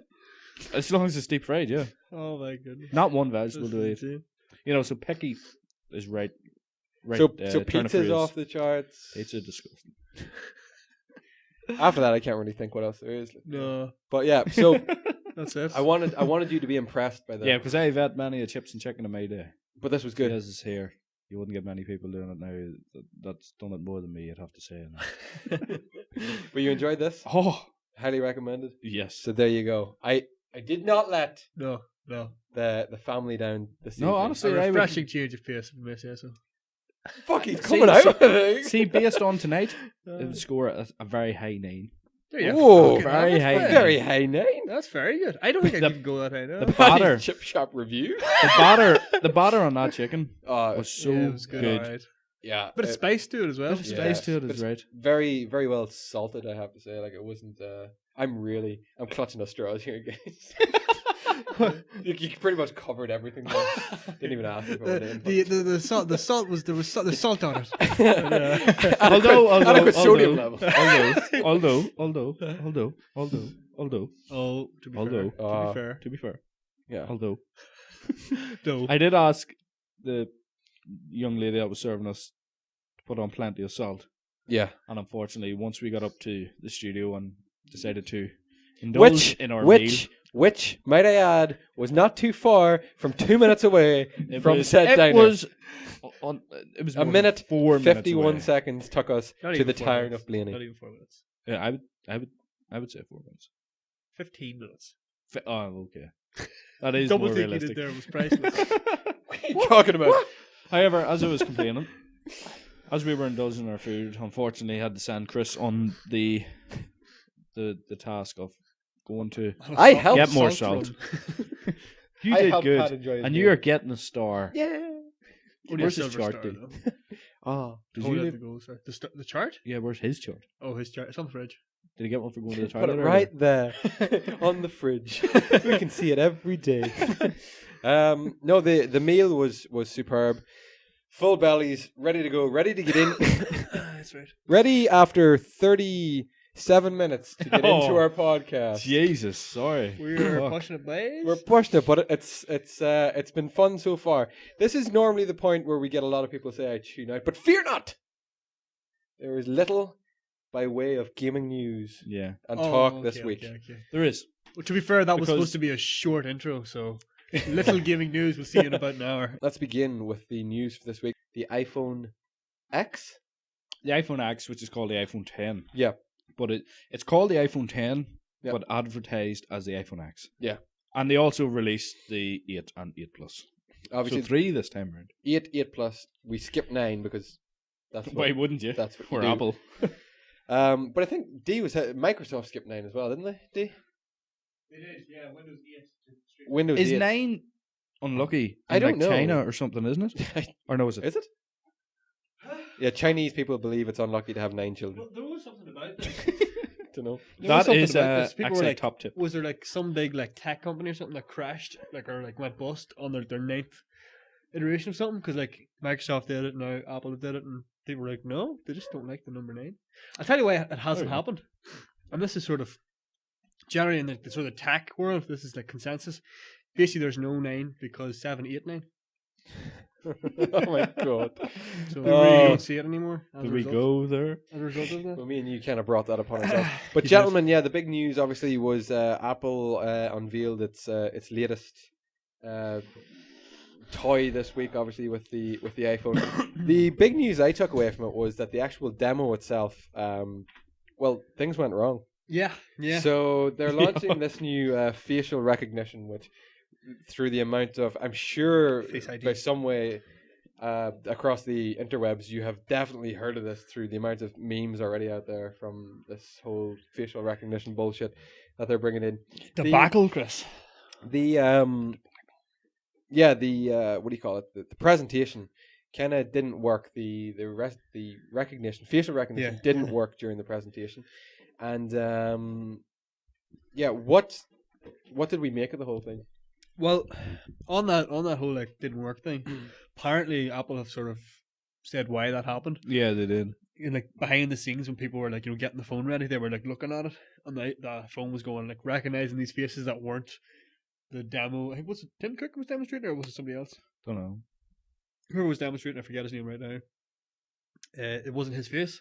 As long as it's deep fried, yeah. Oh my goodness. Not one This vegetable is do I eat. insane. So picky is right. So turn of pizza's phrase. off the charts. Pizza disgusting. After that, I can't really think what else there is. No, But yeah, so that's it. I wanted you to be impressed by that. Yeah, because I've had many chips and chicken in my day. but this was good. Yes, it's here. You wouldn't get many people doing it now. That's done it more than me, I'd have to say. But you enjoyed this? Oh, Highly recommended. yes. So there you go. I did not let No. the family down this No, evening. honestly, A I would- refreshing change of pace, if I may say so. Fuck, he's coming out with it. See, based on tonight, it would score a very high 9. There you Whoa, go. very high. Very high 9. That's very good. I don't think I can go that high. No. The batter, Chip shop review. the batter on that chicken Oh, was so Yeah, it was good. alright. yeah. Bit of spice to it as well. Bit of spice to it but is it's right. Very, very well salted, I have to say. Like, it wasn't. I'm clutching the straws here, guys. you pretty much covered everything. There. Didn't even ask me for it. The salt was there's salt on it. Adequate sodium level. although, Oh, to be Although- fair, to be fair, Yeah. although though. I did ask the young lady that was serving us to put on plenty of salt, Yeah. and unfortunately, once we got up to the studio and decided to indulge in our meal, Which, might I add, was not too far from 2 minutes away from said it diner. was A more than minute, 4 minutes 51 away. seconds took us Not to even the 4 town minutes. of Blaney. Not even 4 minutes. Yeah, I would say 4 minutes. 15 minutes. Oh, okay. That is Double more thinking realistic. it there was priceless. What are you talking about? However, as I was complaining, as we were indulging in our food, unfortunately, had to send Chris on the task of going to I helped get more salt salt. You I did helped Pat good, enjoy his and meal. you're getting a star. Yeah. Only Where's a his silver chart, star, dude? though. Oh. Did Hold you out live- the goal, sorry. The chart? Yeah, where's his chart? Oh, his chart. It's on the fridge. Did he get one for going to the Put toilet? it earlier? right there on the fridge. We can see it every day. No, the meal was superb. Full bellies, ready to go, ready to get in. That's right. Ready after 37 minutes to get into Oh. our podcast. Jesus, sorry. We're Fuck. pushing it, boys. We're pushing it, but it's been fun so far. This is normally the point where we get a lot of people say I tune out, but fear not. There is little by way of gaming news Yeah, and Oh, talk okay, this week. okay. there is. Well, to be fair, that was Because- supposed to be a short intro, so little giving news. We'll see you in about an hour. Let's begin with the news for this week. The iPhone X. The iPhone X, which is called the iPhone 10. Yeah. But it's called the iPhone 10, Yep. but advertised as the iPhone X. Yeah. And they also released the 8 and 8 Plus. Obviously, So 3 this time around. 8 Plus. We skipped 9 because that's Why what, wouldn't you? that's what Or you do. Apple. But I think Microsoft skipped 9 as well, didn't they? D? It is, yeah. Windows 8. Windows Is 8. 9 unlucky? I don't like know. China or something, isn't it? Or no, is it? Is it? Yeah, Chinese people believe it's unlucky to have 9 children. There was something about this. Don't know. That is People actually were a like, top tip. was there like some big like tech company or something that crashed, like or like went bust on their ninth iteration of something? Because like Microsoft did it, now Apple did it, and people were like, no, they just don't like the number 9. I'll tell you why it hasn't happened, and this is sort of generally in the sort of tech world. This is the consensus. Basically, there's no 9 because 7, 8, 9. Oh my god. So we really don't see it anymore. As Did a we result- go there? As a result of that? Well, me and you kind of brought that upon ourselves. But You gentlemen, yeah, the big news obviously was Apple unveiled its latest toy this week, obviously with the iPhone. The big news I took away from it was that the actual demo itself, well, things went wrong. Yeah, yeah. So they're launching this new facial recognition, which through the amount of, I'm sure Face ID. by some way across the interwebs, you have definitely heard of this through the amount of memes already out there from this whole facial recognition bullshit that they're bringing in. Debacle, Chris. The what do you call it? The presentation kind of didn't work. The recognition, facial recognition, Yeah. didn't work during the presentation. And what did we make of the whole thing? Well, on that whole like didn't work thing, apparently Apple have sort of said why that happened. Yeah, they did. And like behind the scenes, when people were like getting the phone ready, they were like looking at it, and the phone was going like recognizing these faces that weren't the demo. I think was it Tim Cook was demonstrating, or was it somebody else? Don't know. Whoever was demonstrating, I forget his name right now. It wasn't his face.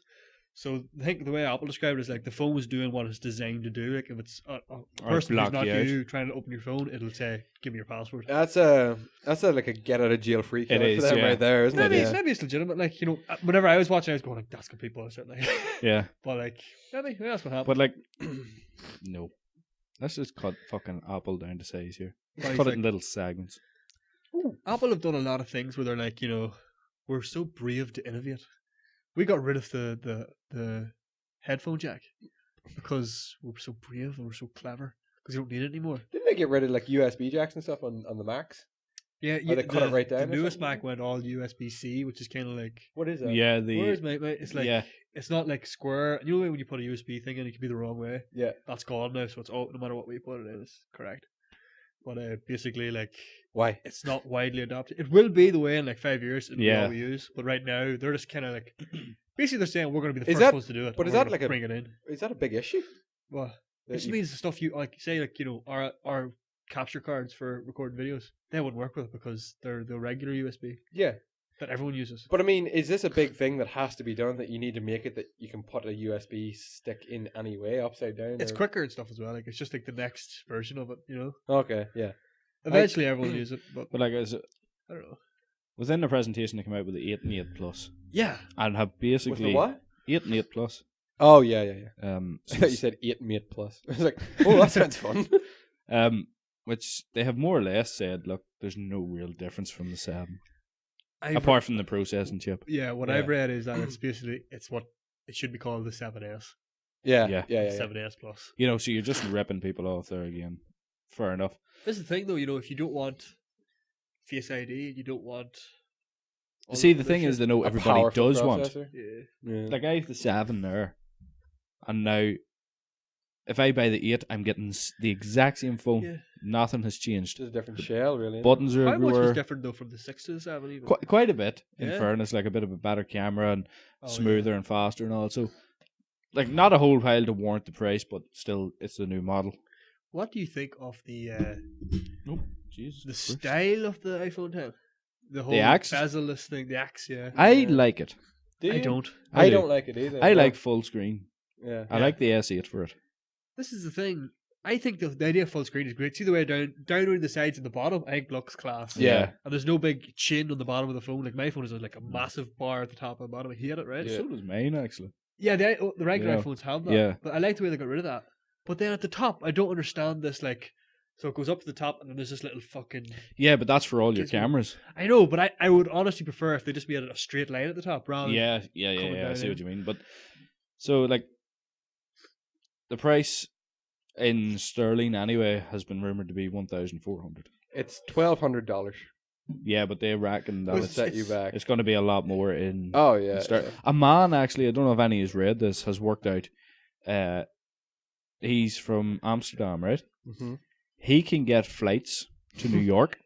So I think the way Apple described it is like the phone was doing what it's designed to do. Like if it's a person who's block not you out. you trying to open your phone, it'll say, "Give me your password." That's a like a get out of jail free card is, for them yeah. right there, isn't Maybe, it? Yeah. maybe it's legitimate. Like whenever I was watching, I was going like, "That's good people," like, Yeah, but like maybe that's what happened. but like, no. Let's just cut fucking Apple down to size here. But he's Cut it like, in little segments. Apple have done a lot of things where they're like, we're so brave to innovate. We got rid of the headphone jack because we're so brave and we're so clever because you don't need it anymore. Didn't they get rid of like USB jacks and stuff on the Macs? Yeah, Or they cut it right down The or newest something? Mac went all USB-C, which is kind of like. What is that? Yeah, Where's my? It's like yeah. it's not like square. You know when you put a USB thing in, it can be the wrong way. Yeah. That's gone now, so it's all no matter what way you put it in, it's correct. But basically, like Why? it's not widely adopted. It will be the way in like 5 years. It'll be Yeah. all we use. But right now, they're just kind of like basically they're saying we're going to be the Is first that- ones to do it. but and is we're that gonna like a- bring it in? Is that a big issue? Well, That it just you- means the stuff you like. Say like our capture cards for recording videos. They wouldn't work with it because they're the regular USB Yeah. that everyone uses. But I mean, is this a big thing that has to be done, that you need to make it that you can put a USB stick in any way, upside down? It's or- quicker and stuff as well. Like it's just like the next version of it. You know. Okay, yeah. Eventually, everyone will use it, but But like, I don't know. within the presentation, they came out with the 8 and 8 Plus, Yeah, and have With basically the what? 8 and 8 Plus. Oh, yeah. So I thought you said 8 mate plus. I was like, oh, that sounds fun. which they have more or less said, look, there's no real difference from the 7, I've apart from the processing chip. what Yeah. I've read is that it's basically it's what it should be called the 7S, Yeah, Yeah. yeah. 7S Plus. You know, so you're just ripping people off there again. Fair enough. This is the thing, though. You know, if you don't want Face ID, you don't want. all See, that the other thing is, shit. they know A everybody powerful does want. processor. Yeah. Yeah. Like, I have the 7 there, and now, if I buy the 8, I'm getting the exact same phone. Yeah. Nothing has changed. Just a different shell, really. Buttons are How much was everywhere. different though from the 6 to the 7 even? Quite a bit, in Yeah. fairness, like a bit of a better camera and Oh, smoother and faster and all. So, like, not a whole pile to warrant the price, but still, it's the new model. What do you think of the Oh, Jesus. the Christ. style of the iPhone 10? The whole axe? bezel-less thing, the axe, yeah. I Yeah. like it. Do I you? don't. I do. don't like it either. I no. like full screen. Yeah. I like the S8 for it. This is the thing. I think the idea of full screen is great. See the way down around the sides and the bottom? I think looks class. Yeah. And there's no big chin on the bottom of the phone. Like my phone is like a massive bar at the top and the bottom. I hate it, right? Yeah. So does mine, actually. Yeah, the regular Yeah. iPhones have that. Yeah. But I like the way they got rid of that. But then at the top, I don't understand this. Like, so it goes up to the top and then there's this little fucking. Yeah, but that's for all your Gives me- cameras. I know, but I would honestly prefer if they just made it a straight line at the top rather than. Yeah. coming I down see in. what you mean. But, so, like, the price in sterling, anyway, has been rumored to be $1,400. It's $1,200 Yeah, but they reckon that Well, to it's, set you back. it's going to be a lot more in. Oh, yeah. Start. A man, actually, I don't know if any has read this, has worked out. He's from Amsterdam, right? Mm-hmm. He can get flights to New York,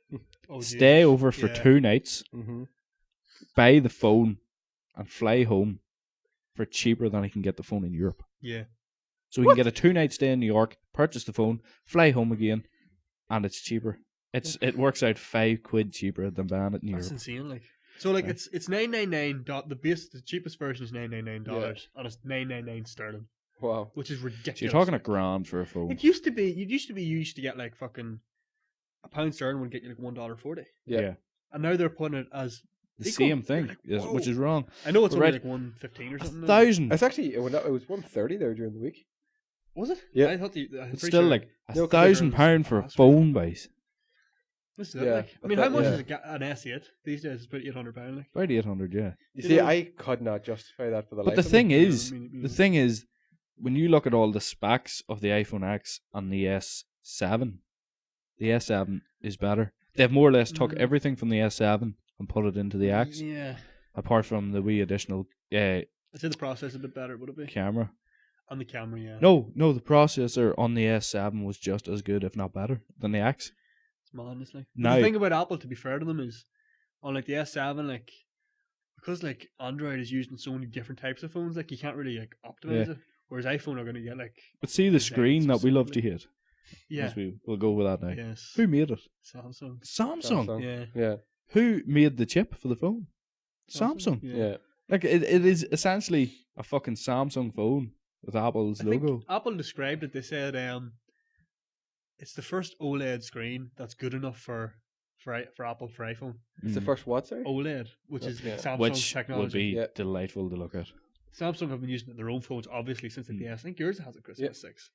Oh, stay Jesus. over for Yeah. 2 nights, Mm-hmm. buy the phone, and fly home for cheaper than he can get the phone in Europe. Yeah. So he can get a 2-night stay in New York, purchase the phone, fly home again, and it's cheaper. It works out £5 cheaper than buying it in That's Europe. insane. Like, so like Yeah. it's $999. The cheapest version is $999, and it's $999 sterling, Wow. which is ridiculous. So you're talking £1,000 for a phone. It used to be. You used to get like fucking £1 sterling would get you like $1.40, Yeah. and now they're putting it as The equal. same thing, You're like, is, which whoa. is wrong. I know it's But only right- like $1.15 or something. 1,000. It's actually, it was 130 there during the week. Was it? Yeah. I thought I'm It's pretty still sure. like No, 'cause they're- £1,000 for a last phone, boys. This is it, Yeah, like, I but mean, that- how much yeah. is an S8 these days? It's about £800. Like, About 800, yeah. You You see, know- I could not justify that for the But life the of me. thing Yeah, is, I mean, the thing is, when you look at all the specs of the iPhone X and the S7, the S7 is better. They've more or less took Mm. everything from the S7 and put it into the X, Yeah, apart from the wee additional I'd say the process a bit better, would it be? camera. On the camera, yeah. No, the processor on the S7 was just as good, if not better, than the X. It's madness, like. But Now- the thing about Apple, to be fair to them, is on like the S7, like because like Android is used in so many different types of phones, like you can't really like optimize Yeah. it. Whereas iPhone are going to get like But see the Exactly, screen that we love to specifically. hit. yeah, Yes, we'll go with that now. yes, Who made it? Samsung, Samsung. yeah, Yeah. Who made the chip for the phone? Samsung. Yeah. Like it is essentially a fucking Samsung phone with Apple's I think logo. Apple described it. They said it's the first OLED screen that's good enough for Apple for iPhone. It's the Mm. first what, sorry? OLED, which is Yeah. Samsung Which technology. would be Yeah. delightful to look at. Samsung have been using it in their own phones, obviously, since like the S. I think yours has it, Chris. Yeah. S6.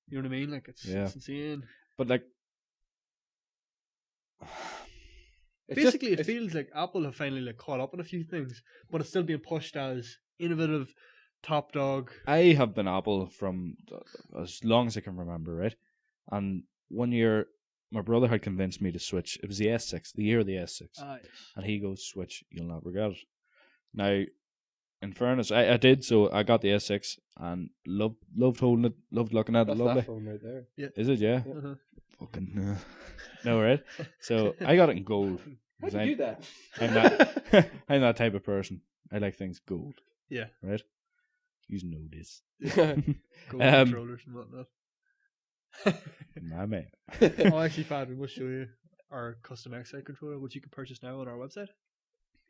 You know what I mean? Like it's Yeah. insane. But like, It's Basically, just, it feels like Apple have finally like caught up on a few things, but it's still being pushed as innovative, top dog. I have been Apple from as long as I can remember, right? And 1 year, my brother had convinced me to switch. It was the S6, the year of the S6. Yes. And he goes, switch, you'll not regret it. Now, in fairness, I did, so I got the S6 and loved holding it, loved looking at it, that's lovely. that phone right there. Is it, yeah? Uh-huh. Fucking no, right? So I got it in gold. How 'cause do you do that? I'm that I'm that type of person. I like things gold. Yeah. Right? You know this. Gold controllers and whatnot. My man. Oh, actually, Pat, we must show you our custom Xite controller, which you can purchase now on our website.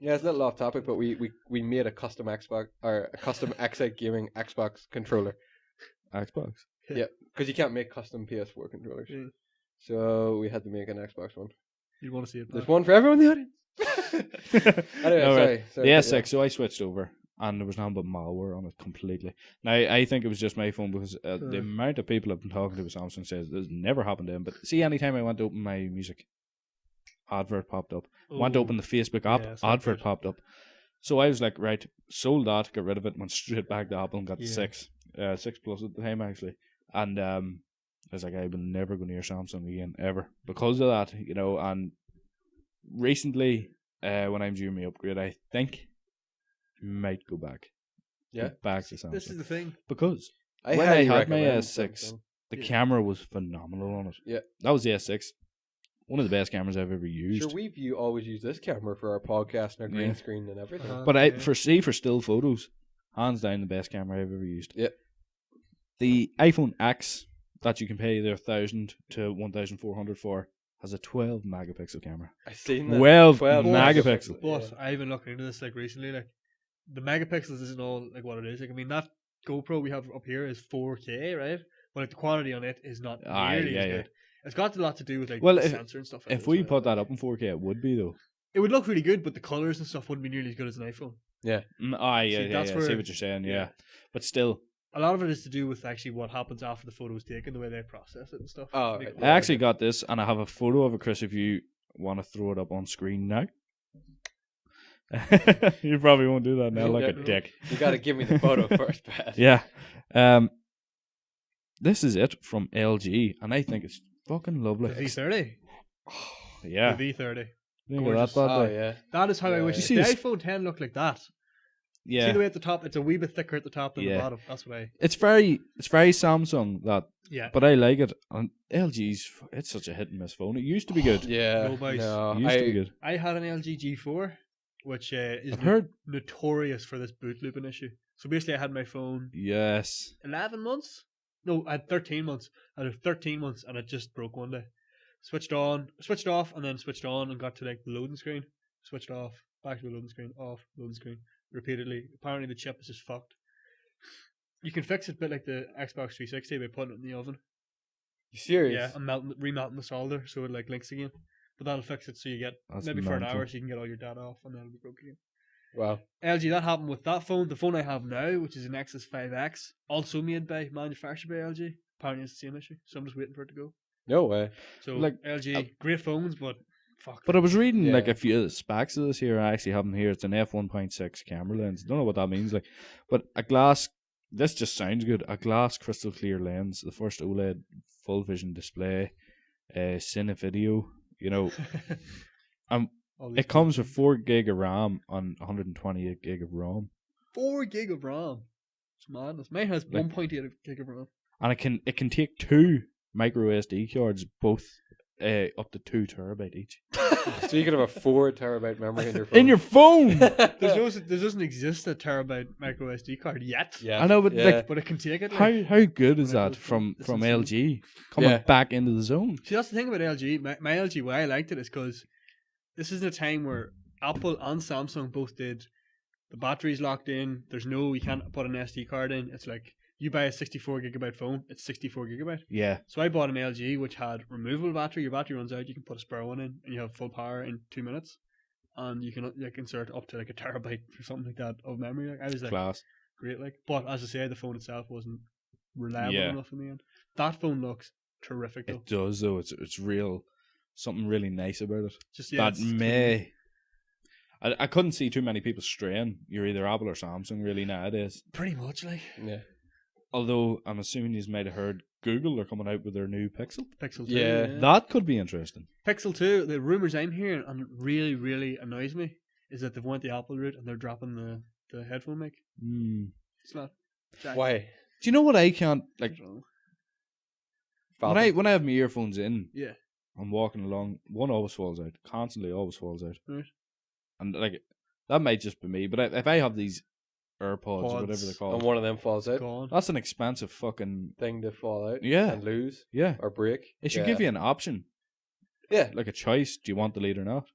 Yeah, it's a little off topic, but we made a custom Xbox or a custom Xite gaming Xbox controller. Xbox. Yeah, because you can't make custom PS4 controllers, Yeah. so we had to make an Xbox one. You'd want to see it. There's Pat. one for everyone in the audience. Anyway, No, sorry. right. sorry The but S6, so I switched over, and there was nothing but malware on it completely. Now, I think it was just my phone because the amount of people I've been talking to with Samsung says this never happened to them. But see, anytime I went to open my music, advert popped up. Went to open the Facebook app, yeah, it's not advert good. popped up. So I was like, right, sold that, got rid of it, went straight back to Apple and got the Yeah. 6 Plus at the time actually. And I was like, I will never go near Samsung again, ever. Because of that, you know, and recently, when I'm doing my upgrade, I think I might go back. Yeah. Go back to Samsung. This is the thing. Because I when highly I had my recommend S6, Samsung. the Yeah. camera was phenomenal on it. Yeah. That was the S6. One of the best cameras I've ever used. Sure, always use this camera for our podcast and our green Yeah. screen and everything. Uh-huh. But Yeah. for still photos, hands down the best camera I've ever used. Yeah. The iPhone X that you can pay either 1,000 to 1,400 for has a 12 megapixel camera. I seen that. 12 But megapixel. Yeah. I've been looking into this like recently. Like the megapixels isn't all like what it is. Like I mean, that GoPro we have up here is 4K, right? But like the quality on it is not nearly as good. It's got a lot to do with like Well, the if- sensor and stuff. in it If as we well. put that up in 4K, it would be though. it would look really good, but the colors and stuff wouldn't be nearly as good as an iPhone. Yeah, that's I where- see what you're saying. Yeah, yeah. but still, A lot of it is to do with actually what happens after the photo is taken, the way they process it and stuff. Oh, Make right. it I look actually good. got this, and I have a photo of it, Chris. If you want to throw it up on screen now, you probably won't do that now, like a Yeah. dick. You got to give me the photo first, Pat. Yeah. This is it from LG, and I think it's fucking lovely. The V30. Yeah. The V30. Think of gorgeous. that bad Oh boy. yeah. That is how I Yeah. wish You the see this- iPhone 10 looked like that. See Yeah. the way at the top, it's a wee bit thicker at the top than Yeah. the bottom. That's what I. It's very Samsung that, Yeah. but I like it. And LG's, it's such a hit and miss phone. It used to be good. Yeah. No voice. No, It used to be good. I had an LG G4, which is I've heard. notorious for this boot looping issue. So basically, I had my phone Yes. 11 months. No, I had 13 months. I had 13 months, and it just broke one day. Switched off, and then switched on, and got to like the loading screen. Switched off, back to the loading screen, off, loading screen, repeatedly. Apparently, the chip is just fucked. You can fix it a bit like the Xbox 360 by putting it in the oven. You serious? Yeah, and remelting the solder so it like links again. But that'll fix it so you get That's maybe for an mental. hour so you can get all your data off, and then it'll be broke again. Wow. LG, that happened with that phone. The phone I have now, which is an Nexus 5X, also manufactured by LG. Apparently, it's the same issue, so I'm just waiting for it to go. No way. So, Like, LG, great phones, but fuck. But I was reading like Yeah. a few of the specs of this here. I actually have them here. It's an f1.6 camera lens. Don't know what that means. Like, but a glass. This just sounds good. A glass crystal clear lens. The first OLED full vision display. Cine video. You know, All these it comes with 4 gig of RAM on 128 gig of ROM, 4 gig of RAM. It's madness. Mine has Like- 1.8 gig of RAM. and it can take 2 micro SD cards, both up to 2 terabyte each. So you could have a 4 terabyte memory in your phone. In your phone. There doesn't exist a terabyte micro SD card yet. Yeah. I know, but yeah. like, But it can take it. Like. how good is Whenever that it's from it's from insane. LG coming Yeah. back into the zone? See, that's the thing about LG. My LG, why I liked it is because this is a time where Apple and Samsung both did. The battery's locked in. You can't put an SD card in. It's like you buy a 64 gigabyte phone, it's 64 gigabyte. Yeah. So I bought an LG which had removable battery. Your battery runs out, you can put a spare one in, and you have full power in 2 minutes. And you can like insert up to like a terabyte or something like that of memory. Like, I was like, Class. great. Like, but as I say, the phone itself wasn't reliable Yeah. enough in the end. That phone looks terrific though. It does though. It's real. something really nice about it. Just That may. I couldn't see too many people straying. You're either Apple or Samsung really nowadays. pretty much like Yeah. Although I'm assuming you might have heard Google are coming out with their new Pixel. Pixel 2. Yeah. That could be interesting. Pixel 2, the rumors I'm hearing, and it really, really annoys me, is that they've went the Apple route and they're dropping the headphone mic. It's not. Jack. Why? Do you know what I can't like? I don't know. When I have my earphones in, Yeah. I'm walking along. One always falls out. Constantly, always falls out. Right. And like that might just be me, but if I have these AirPods or whatever they're And called, one of them falls out. Gone. that's an expensive fucking Thing to fall out. Yeah. And lose yeah. or break. It should give you an option, Yeah. like a choice. Do you want the lead or not?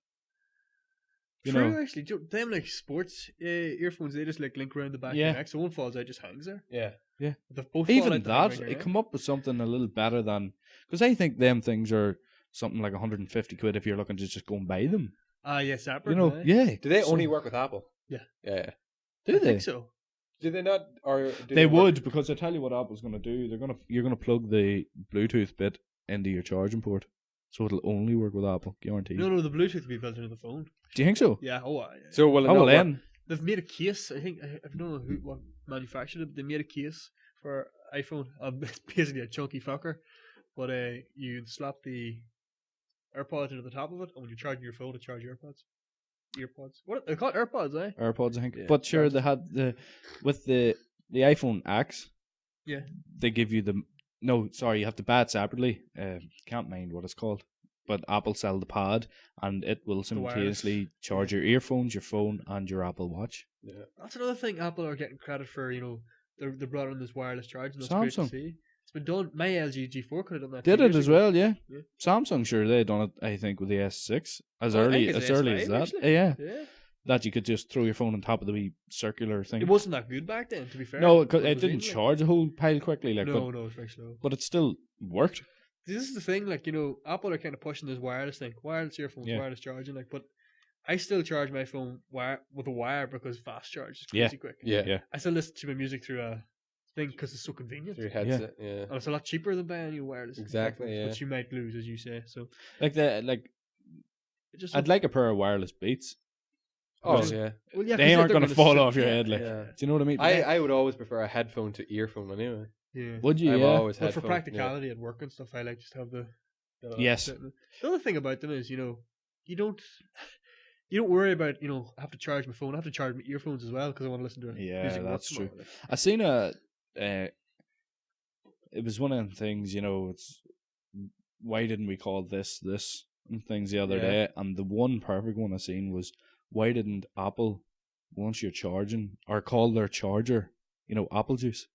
You True, know, actually. Them like sports earphones, they just like link around the back Yeah. of your neck, so one falls out, just hangs there. Yeah. They both fall even out, they hang that around your it neck. come up with something a little better than because I think them things are something like 150 quid if you're looking to just go and buy them. Yeah, separate. You know, aye. yeah. Do they So- only work with Apple? Yeah. Yeah. Do I they? think so. Do they not? Or do They work- would, because I tell you what Apple's going to do. You're going to plug the Bluetooth bit into your charging port, so it'll only work with Apple, guaranteed. No, the Bluetooth will be built into the phone. Do you think so? Yeah. Yeah. So will it Oh not well, work? then. They've made a case. I think I don't know what manufactured it. They made a case for iPhone. It's basically a chunky fucker, but you slap the AirPods into the top of it, and when you're charging your phone, to charge your earpods. What they call it? AirPods, eh? AirPods, I think. Yeah, But sure, chargers. they had with the iPhone X. Yeah. They give you you have to buy it separately. Can't mind what it's called. But Apple sell the pad, and it will simultaneously charge your earphones, your phone, and your Apple Watch. Yeah. That's another thing Apple are getting credit for. You know, they brought in this wireless charging. That's great to Samsung. see. It's been done. My LG G4 could have done that. Did 2 it years as ago. well? Yeah. Yeah. Samsung, sure, they done it. I think with the S6 as Oh, I early think it's as the early as S5 that. actually. Yeah, Yeah. that you could just throw your phone on top of the wee circular thing. It wasn't that good back then, to be fair. No, it was didn't in, like- charge a whole pile quickly. Like, No, it's very slow. but it still worked. This is the thing, like, you know, Apple are kind of pushing this wireless thing, wireless earphones, Yeah. wireless charging, like, but I still charge my phone with a wire because fast charge is Yeah. crazy quick. Yeah. Yeah. I still listen to my music through a thing because it's so convenient. Through your headset. Yeah. And it's a lot cheaper than buying new wireless Exactly, headphones, yeah. which you might lose, as you say. So Like it just I'd like a pair of wireless Beats. Oh Because yeah. well, yeah, 'cause They aren't they're going to gonna fall sit- off your yeah, head. Like, Yeah. do you know what I mean? I would always prefer a headphone to earphone anyway. Yeah. Would you? I've Yeah. always But for headphone, practicality at work and stuff, I like just to have the Yes. The other thing about them is, you know, you don't worry about, you know, I have to charge my phone, I have to charge my earphones as well because I want to listen to Yeah, music. at work that's true. tomorrow, like. I seen it was one of them things, you know, it's why didn't we call this and things the other Yeah. day, and the one perfect one I seen was why didn't Apple, once you're charging, or call their charger, you know, apple juice.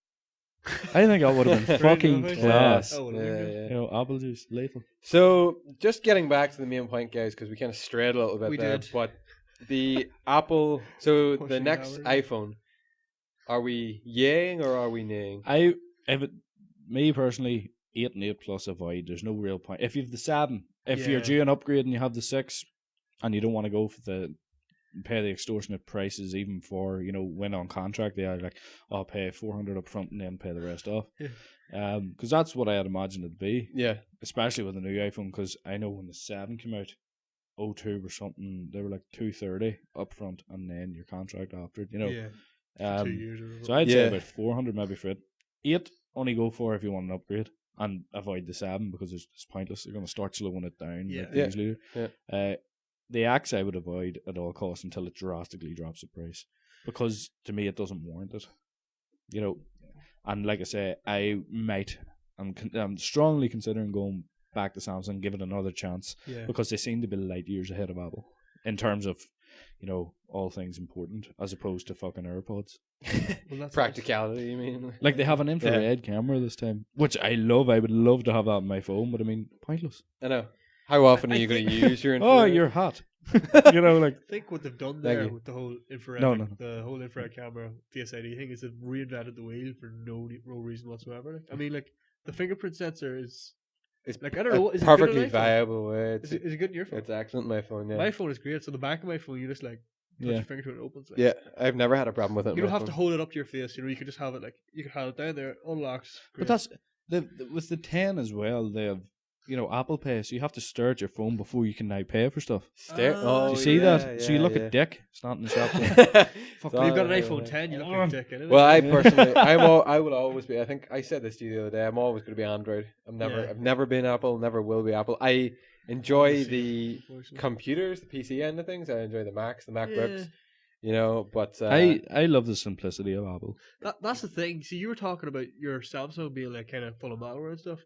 I think that would have been Right, fucking no, thanks. class. Oh, well, Yeah, there you go. yeah. You know, apple juice, lethal. So, just getting back to the main point, guys, because we kind of strayed a little bit We there. did. But the Apple, so the Pushing next hours. iPhone, are we yaying or are we naying? Me personally, 8 and 8 plus avoid. There's no real point. If you've the 7, if you're Yeah. due an upgrade and you have the 6, and you don't want to go for pay the extortionate prices, even for, you know, when on contract, they are like, I'll pay 400 up front and then pay the rest off. Yeah. Because that's what I had imagined it'd be, Yeah. especially with the new iPhone. Because I know when the 7 came out, 02 or something, they were like 230 up front and then your contract after it, you know. Yeah, 2 years or whatever. So I'd say Yeah. about 400 maybe for it. 8 only go for if you want an upgrade, and avoid the 7 because it's pointless. They're going to start slowing it down. Yeah. Like they Yeah. usually do. The X I would avoid at all costs until it drastically drops the price, because to me it doesn't warrant it. You know, and like I say, I'm strongly considering going back to Samsung, give it another chance, Yeah. because they seem to be light years ahead of Apple in terms of, you know, all things important, as opposed to fucking AirPods. Well, that's Practicality, you mean? Like they have an infrared camera this time, which I love. I would love to have that on my phone, but I mean, pointless. I know. How often are I you going to think- use your Oh, infrared? you're hot. You know, like I think what they've done Thank there you. with the whole infrared, No. the whole infrared camera Face ID thing is they've reinvented the wheel for no reason whatsoever. Like, I mean, like the fingerprint sensor is It's like, I don't know, a is it good on perfectly an iPhone? viable way. Is it good in your phone? It's excellent, my phone, yeah. My phone is great. So the back of my phone, you just like touch Yeah. your finger to it, and it opens. Like, Yeah, I've never had a problem with it. on you don't my have to phone. hold it up to your face. You know, you could just have it like you could have it down there, unlocks. But that's with the 10 as well. They have Apple Pay, so you have to stare at your phone before you can now pay for stuff. Oh, Do you see yeah, that? So you look yeah. at Dick. It's not in the shop. Fuck, So, you've got an yeah, iPhone yeah. 10. You look like dick. Anyway. Well, I Yeah. personally, I will always be. I think I said this to you the other day. I'm always going to be Android. I've never been Apple. Never will be Apple. I enjoy the computers, the PC end of things. I enjoy the Macs, the MacBooks. But I love the simplicity of Apple. That's the thing. See, you were talking about your Samsung being like kind of full of malware and stuff.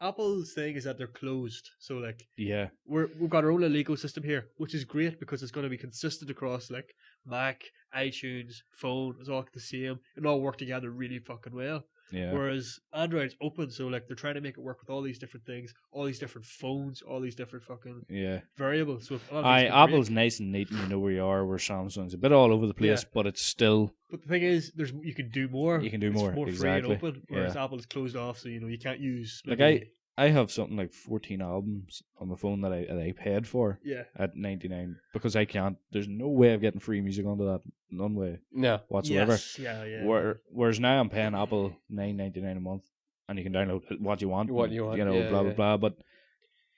Apple's thing is that they're closed, so like Yeah. we've got our own little ecosystem here, which is great because it's going to be consistent across like Mac, iTunes, phone. It's all the same and all work together really fucking well. Yeah. Whereas Android's open, so like they're trying to make it work with all these different things, all these different phones, all these different fucking Yeah. variables. So a lot of things can Apple's break. nice and neat, and you know where you are. Where Samsung's a bit all over the place, Yeah. but it's still But the thing is, you can do more. You can do It's more, more free exactly. and open. Whereas Yeah. Apple's closed off, so you can't use. like maybe- I have something like 14 albums on my phone that I paid for Yeah. at 99 because I can't. There's no way of getting free music onto that. None way no. whatsoever. Yes. Yeah. Whereas now I'm paying Apple $9.99 a month, and you can download what you want. What you want, blah blah yeah. blah. But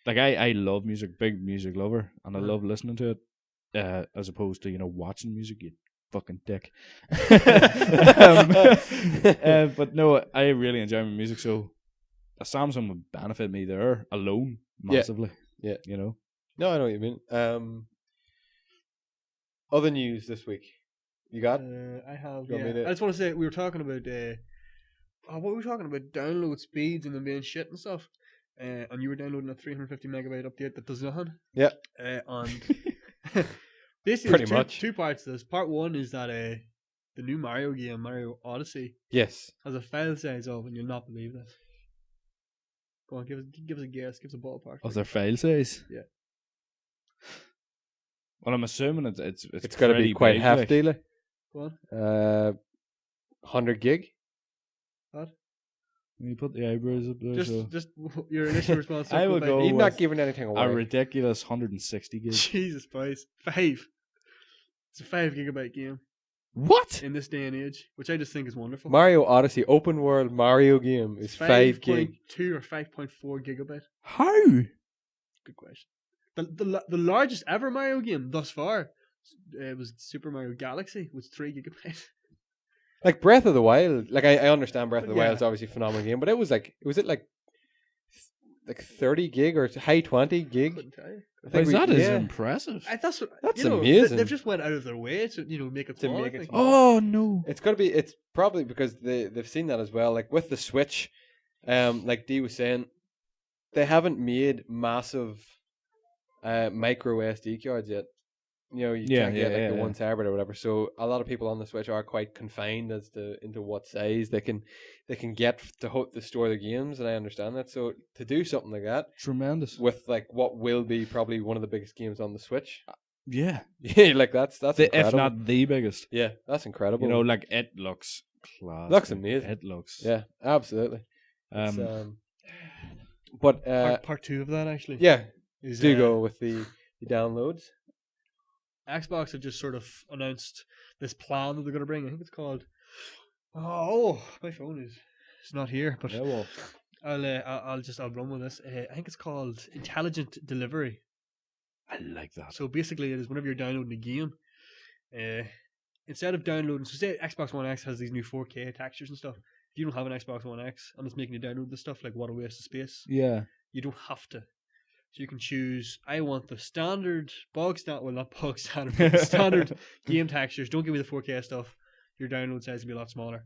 like I love music, big music lover, and I Mhm. love listening to it, as opposed to watching music. You fucking dick. But no, I really enjoy my music, so a Samsung would benefit me there alone massively. Yeah. You know. No, I know what you mean. Other news this week. You got? I have. You want me Yeah. to- I just want to say we were talking about. What were we talking about? Download speeds and them being shit and stuff. And you were downloading a 350 megabyte update that does nothing. Yeah. And basically, Pretty there's much. two parts to this. Part one is that the new Mario game, Mario Odyssey, Yes. has a file size of, and you'll not believe this. Go on, give us a guess, give us a ballpark. Of their file size. Yeah. Well, I'm assuming it's It's got to be pretty quite big, hefty. Like. Go on. 100 gig. What? When you put the eyebrows up there, so Just your initial response. I will go You're with not giving anything away. a ridiculous 160 gig. Jesus Christ. 5. It's a 5 gigabyte game What? in this day and age, which I just think is wonderful. Mario Odyssey open world Mario game is 5 gig. 5.2 or 5.4 gigabyte. How? Good question. The largest ever Mario game thus far was Super Mario Galaxy, was 3 gigabyte. Like Breath of the Wild. Like I understand Breath of the Yeah. Wild is obviously a phenomenal game, but it was like 30 gig or high 20 gig? Couldn't tell you. I think That is yeah. impressive. That's what, That's you know, amazing. They've just went out of their way to make it To small. make I it think. Oh no! It's probably because they've seen that as well. Like with the Switch, like Dee was saying, they haven't made massive micro SD cards yet. You can't get the 1 terabyte or whatever. So a lot of people on the Switch are quite confined as to into what size they can get to store their games, and I understand that. So to do something like that Tremendous. with like what will be probably one of the biggest games on the Switch, Yeah, yeah, like that's if incredible. not the biggest. Yeah, that's incredible. Like it looks class. Looks dude. amazing. It looks. yeah, absolutely. It's, Um. but Part 2 of that actually. yeah, Is, do go with the downloads. Xbox have just sort of announced this plan that they're going to bring. I think it's called. Oh, my phone is. It's not here, but Yeah, well. I'll run with this. I think it's called Intelligent Delivery. I like that. So basically, it is whenever you're downloading a game, instead of downloading, so say Xbox One X has these new 4K textures and stuff. If you don't have an Xbox One X and it's making you download this stuff, like what a waste of space. Yeah. You don't have to. So you can choose, I want the standard, well, not bog standard, but the standard game textures. Don't give me the 4K stuff. Your download size will be a lot smaller.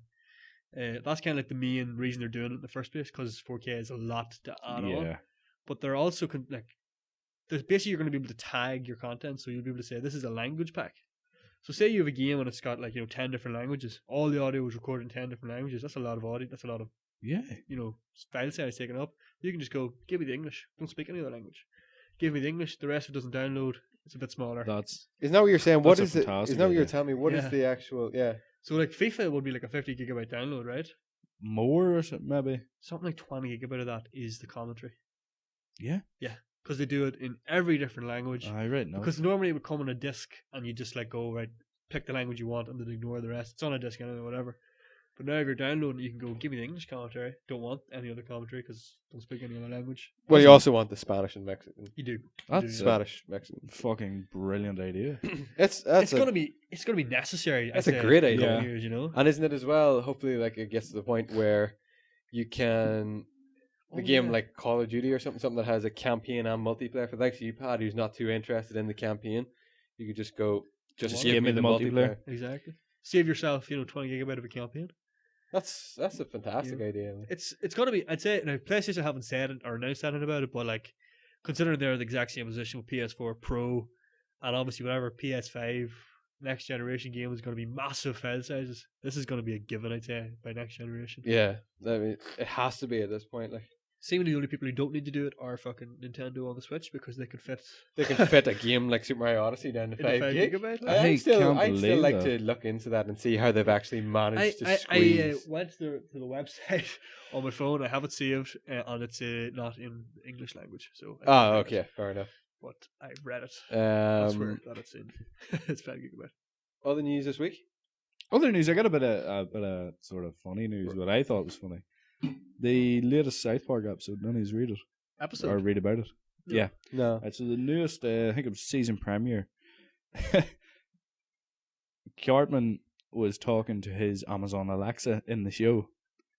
That's kind of like the main reason they're doing it in the first place, because 4K is a lot to add on. Yeah. But they're also, there's basically you're going to be able to tag your content, so you'll be able to say, this is a language pack. So say you have a game and it's got 10 different languages. All the audio is recorded in 10 different languages. That's a lot of audio. That's a lot of Yeah. file size taken up. You can just go, give me the English. Don't speak any other language. Give me the English. The rest of it doesn't download. It's a bit smaller. That's Isn't that what you're saying? What That's a is it? fantastic Isn't that what you're idea. telling me? What is Yeah. the actual? Yeah. So FIFA would be like a 50 gigabyte download, right? more or something, maybe. Something like 20 gigabyte of that is the commentary. Yeah. Because they do it in every different language. I right now. Because normally it would come on a disc and you just go, right, pick the language you want and then ignore the rest. It's on a disc anyway, whatever. But now if you're downloading, you can go, give me the English commentary. Don't want any other commentary because don't speak any other language. Well, you also want the Spanish and Mexican. You do. That's Spanish, Mexican. fucking brilliant idea. It's gonna be necessary. That's I'd a say, great in a couple idea. of years, you know. And isn't it as well? Hopefully, like it gets to the point where you can a game like Call of Duty or something that has a campaign and multiplayer for the likes of you, Pat, who's not too interested in the campaign. You could just go, just give me the multiplayer. Exactly. Save yourself, 20 gigabyte of a campaign. That's a fantastic idea. It's gonna be. I'd say now PlayStation haven't said it or announced anything about it, but like considering they're in the exact same position with PS4 Pro and obviously whatever PS5 next generation game is going to be massive file sizes. This is going to be a given, I'd say, by next generation. Yeah, I mean, it has to be at this point. Like, seemingly the only people who don't need to do it are fucking Nintendo on the Switch because they can fit a game like Super Mario Odyssey down to 5 gigabyte. Like. I'd still like to look into that and see how they've actually managed to squeeze. I went to the website on my phone. I have it saved, and it's not in English language. So okay, fair enough. But I read it. That's where that it's in. It's 5 gigabyte. Other news this week? Other news, I got a bit of sort of funny news. What I thought was funny. The latest South Park episode. None of you read it or read about it. No. Yeah, no. So the newest, I think it was season premiere. Cartman was talking to his Amazon Alexa in the show.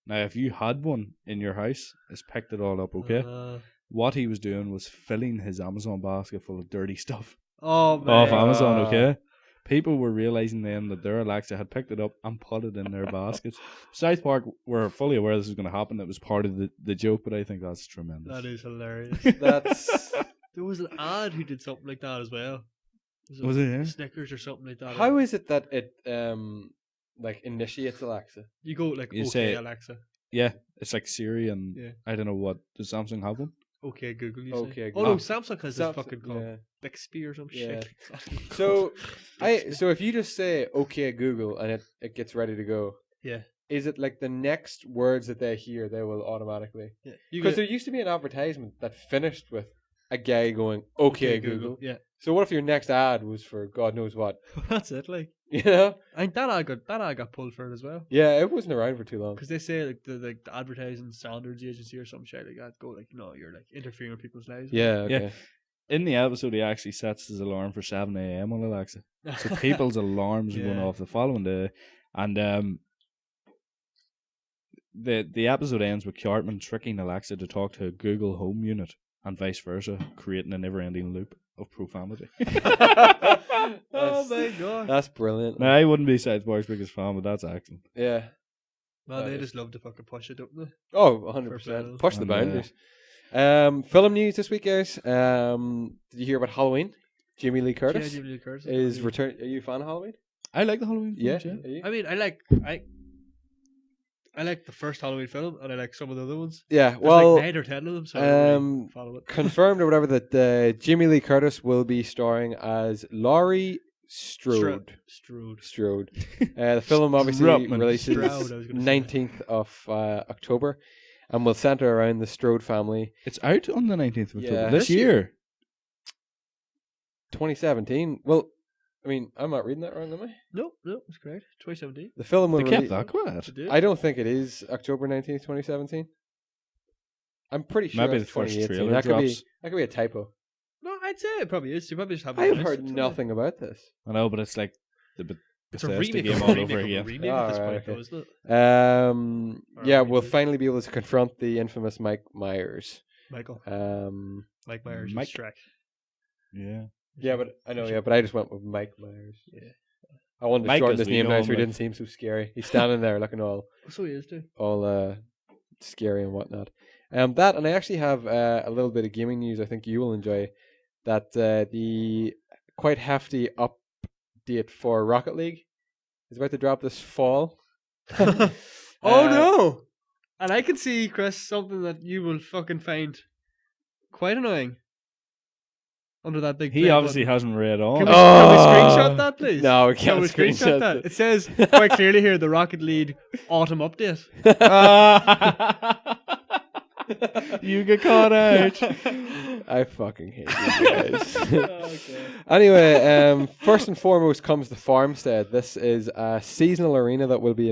Now, if you had one in your house, it's picked it all up. Okay. What he was doing was filling his Amazon basket full of dirty stuff off Amazon, okay? People were realizing then that their Alexa had picked it up and put it in their baskets. South Park were fully aware this was going to happen. It was part of the joke, but I think that's tremendous. That is hilarious. There was an ad who did something like that as well. Was it? Yeah? Snickers or something like that. How is it that it like initiates Alexa? You go like, you okay, say, Alexa. Yeah, it's like Siri and I don't know what. Does Samsung have one? Okay, Google. You okay, say. Google. Oh no, Samsung has this fucking called Bixby or some shit. So if you just say okay Google and it gets ready to go. Yeah. Is it like the next words that they hear they will automatically? Yeah. Because there used to be an advertisement that finished with a guy going okay Google. Yeah. So what if your next ad was for God knows what? That's it, like. You know? I think that ad got pulled for it as well. Yeah, it wasn't around for too long. Because they say like the advertising standards agency or some shit like that go like, no, you're like interfering with people's lives. Yeah, okay. Yeah. In the episode, he actually sets his alarm for 7 a.m. on Alexa. So people's alarms went off the following day. And the episode ends with Cartman tricking Alexa to talk to a Google Home unit and vice versa, creating a never-ending loop of profanity. Oh my god. That's brilliant. Now, I wouldn't be South Park's biggest fan, but that's excellent. Yeah. Well, they just love to fucking push it, don't they? Oh, 100%. Push the boundaries. Film news this week, guys. Did you hear about Halloween? Jamie Lee Curtis, Jamie Lee Curtis is return. Are you a fan of Halloween? I like the Halloween films, Are you? I mean, I like the first Halloween film, and I like some of the other ones. Yeah, There's well, like 9 or 10 of them, so I don't really follow it. confirmed or whatever that Jamie Lee Curtis will be starring as Laurie Strode. The film obviously releases 19th of October, and will center around the Strode family. It's out on the 19th of October Yeah. this year. 2017. Well, I mean, I'm not reading that wrong, am I? No, it's correct. 2017. The film will They kept that quiet. I don't think it is October 19th, 2017. I'm pretty sure Maybe it's the first 2018. trailer That drops. could be a typo. No, I'd say it probably is. You probably just have. I have heard nothing about this. I know, but it's like the It's a Bethesda remake game of all a over again. remake at this point, okay. though, isn't it? Yeah, we'll finally be able to confront the infamous Mike Myers. Michael. Mike Myers. Mike. Shrek. Yeah. Yeah, but I know. Yeah, but I just went with Mike Myers. Yeah. I wanted to Mike, shorten as his we name know now him, so he like- didn't seem so scary. He's standing there looking all So he is too. scary and whatnot. That, and I actually have a little bit of gaming news I think you will enjoy. That the quite hefty update for Rocket League is about to drop this fall. Oh no! And I can see, Chris, something that you will fucking find quite annoying under that big. He play obviously button. hasn't read on. Can we screenshot that, please? No, we Can can't we screenshot that? it. It says quite clearly here the Rocket League autumn update. You get caught out. I fucking hate you guys. Anyway, first and foremost comes the Farmstead. This is a seasonal arena that will be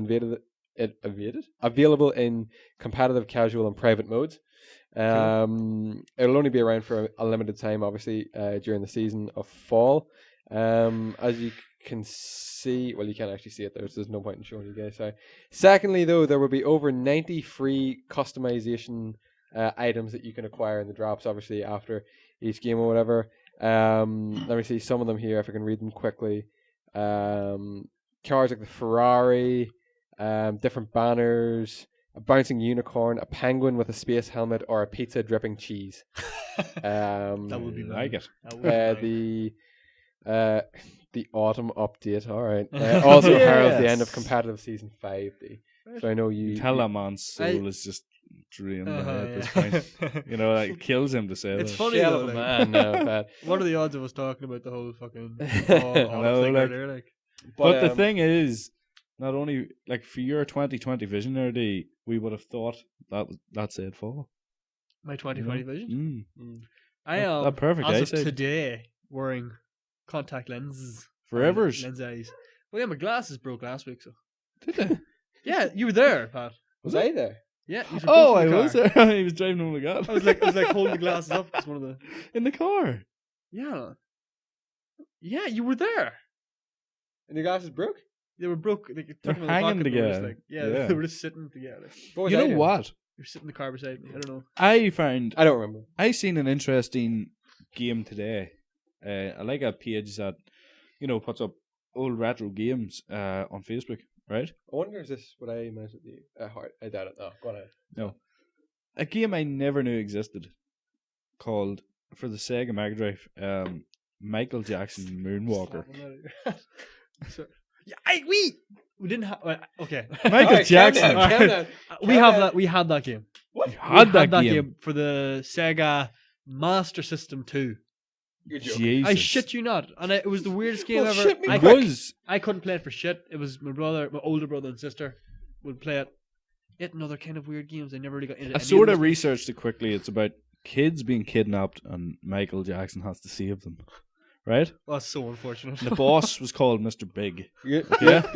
available in competitive, casual, and private modes. It'll only be around for a limited time, obviously, during the season of fall. As you can see, well, you can't actually see it there, so there's no point in showing you guys. Sorry. Secondly, though, there will be over 90 free customization items that you can acquire in the drops, obviously, after each game or whatever. Let me see some of them here if I can read them quickly. Cars like the Ferrari, different banners, a bouncing unicorn, a penguin with a space helmet, or a pizza dripping cheese. That would be like it. The autumn update. All right. Also heralds the Yes. end of competitive season 5. So I know you Tell that man's soul is just drained at this point. You know, like, it kills him to say It's that. funny Shell though, of a like, man. No, but what are the odds of us talking about the whole fucking I know, thing like- earlier? Like, But the thing is, not only like for your 2020 vision, RD, we would have thought that said fall. my 2020 vision. I That- am that perfect as of eyesight. today wearing contact lenses. Forevers. Lens eyes. Well, yeah, my glasses broke last week, so Did they? yeah, you were there, Pat. was I there? Yeah. You Oh, both in I the was car. there. He was driving on the god. I was like holding the glasses up because one of the in the car. yeah, you were there. And your glasses broke? They were broke. They took They're them in the hanging pocket, they were just together. like, Yeah. they were just sitting together. What was You I know doing? what? They were sitting in the car beside me. I don't know. I found I don't remember. I seen an interesting game today. I like a page that puts up old retro games on Facebook, right? I wonder is this what I meant with you? I doubt it. No, go on ahead. No, a game I never knew existed called for the Sega Mega Drive. Michael Jackson Moonwalker. So, yeah, we didn't have. Okay, Michael Alright, Jackson. calm down. we have that. We had that game. What? You had We that game. for the Sega Master System 2. You're joking. Jesus. I shit you not, and it was the weirdest game Well, ever. shit me I, It quick. was. I couldn't play it for shit. It was my older brother and sister would play it. Yet another kind of weird games. I never really got into. I any sort of of those. researched it quickly. It's about kids being kidnapped and Michael Jackson has to save them. Right? Oh, that's so unfortunate. The boss was called Mr. Big. You're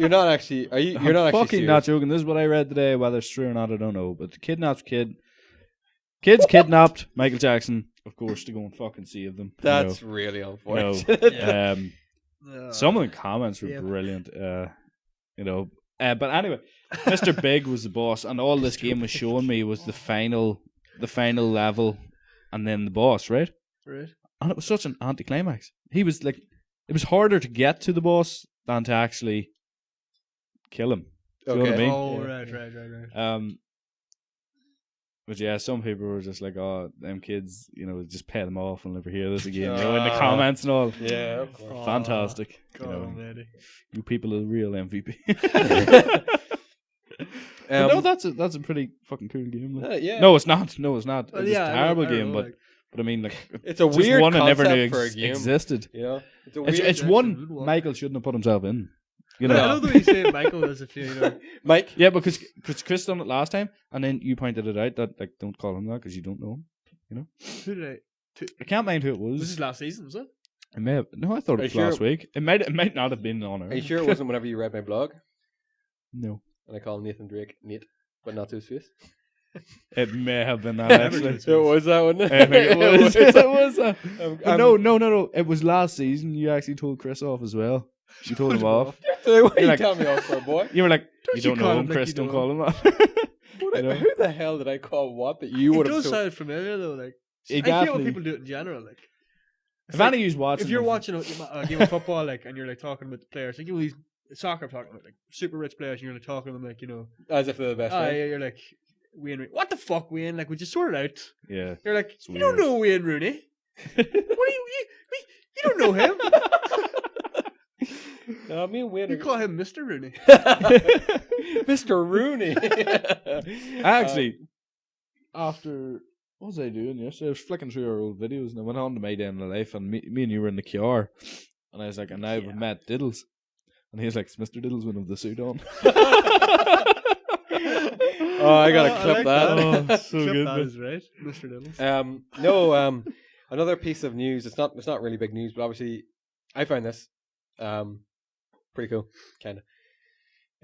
not actually. Are you? You're not actually. fucking serious. not joking. This is what I read today. Whether it's true or not, I don't know. But the kids kidnapped Michael Jackson, of course, to go and fucking save them. That's really you know, unfortunate. some of the comments were Yeah. brilliant. But anyway, Mr. Big was the boss, and all this game was showing me was the final level, and then the boss, right? Right. And it was such an anticlimax. He was like, it was harder to get to the boss than to actually kill him. Do you know what I mean? Oh, Yeah. right. But yeah, some people were just like, "Oh, them kids, just pay them off and never hear this again." In the comments and all. Yeah, of course. Oh, Fantastic. God, man. You people are the real MVP. Um, no, that's a pretty fucking cool game. Like. yeah. No, it's not. No, it's not. Well, It's yeah, a I terrible don't game, know, but I mean, like, It's a just weird one I never concept knew for a game. existed. You know, it's a It's, weird. it's one Jackson Moonwalker. Michael shouldn't have put himself in. I love the way you say Michael as if you know. Mike. Yeah, because Chris done it last time, and then you pointed it out that, like, don't call him that because you don't know him. Who did I can't mind who it was. This is last season, was it? It may have, no, I thought Are it was you sure? last week. It might not have been on Are it. you sure it wasn't whenever you read my blog No, and I call Nathan Drake Nate, but not to his face? it may have been that actually. Everything's- It was that one. I think it was. It was. I'm- No. It was last season. You actually told Chris off as well. You told him off. Why You're you like- tell me off for, boy? You were like, Don't you you don't call know him him, like Chris. you Don't know call him that. You know? Who the hell did I call what that you It would have? does sound familiar though. Like He I feel definitely- what people do it in general. Like If any of you's watching, if you're them- watching a game of football, like, and you're like talking about the players, like these soccer, I'm talking about like super rich players, and you're like talking to them, like As if they're the best. yeah, Right? you're like Wayne. What the fuck, Wayne? Like, we just sort it out. yeah, You're like, It's you don't weird. know Wayne Rooney. What do you don't know him? No, me and Wayne. You call him Mr. Rooney. Mr. Rooney. actually, after what was I doing yesterday? I was flicking through our old videos, and I went on to My Day in the Life, and me and you were in the car, and I was like, and now we've met Diddles, and he was like, "Is Mr. Diddles one of the suit on?" Oh, I gotta I clip like that. Oh, so Clip good. that man. is right, Mr. Diddles. Another piece of news. It's not really big news, but obviously, I found this pretty cool, kind of.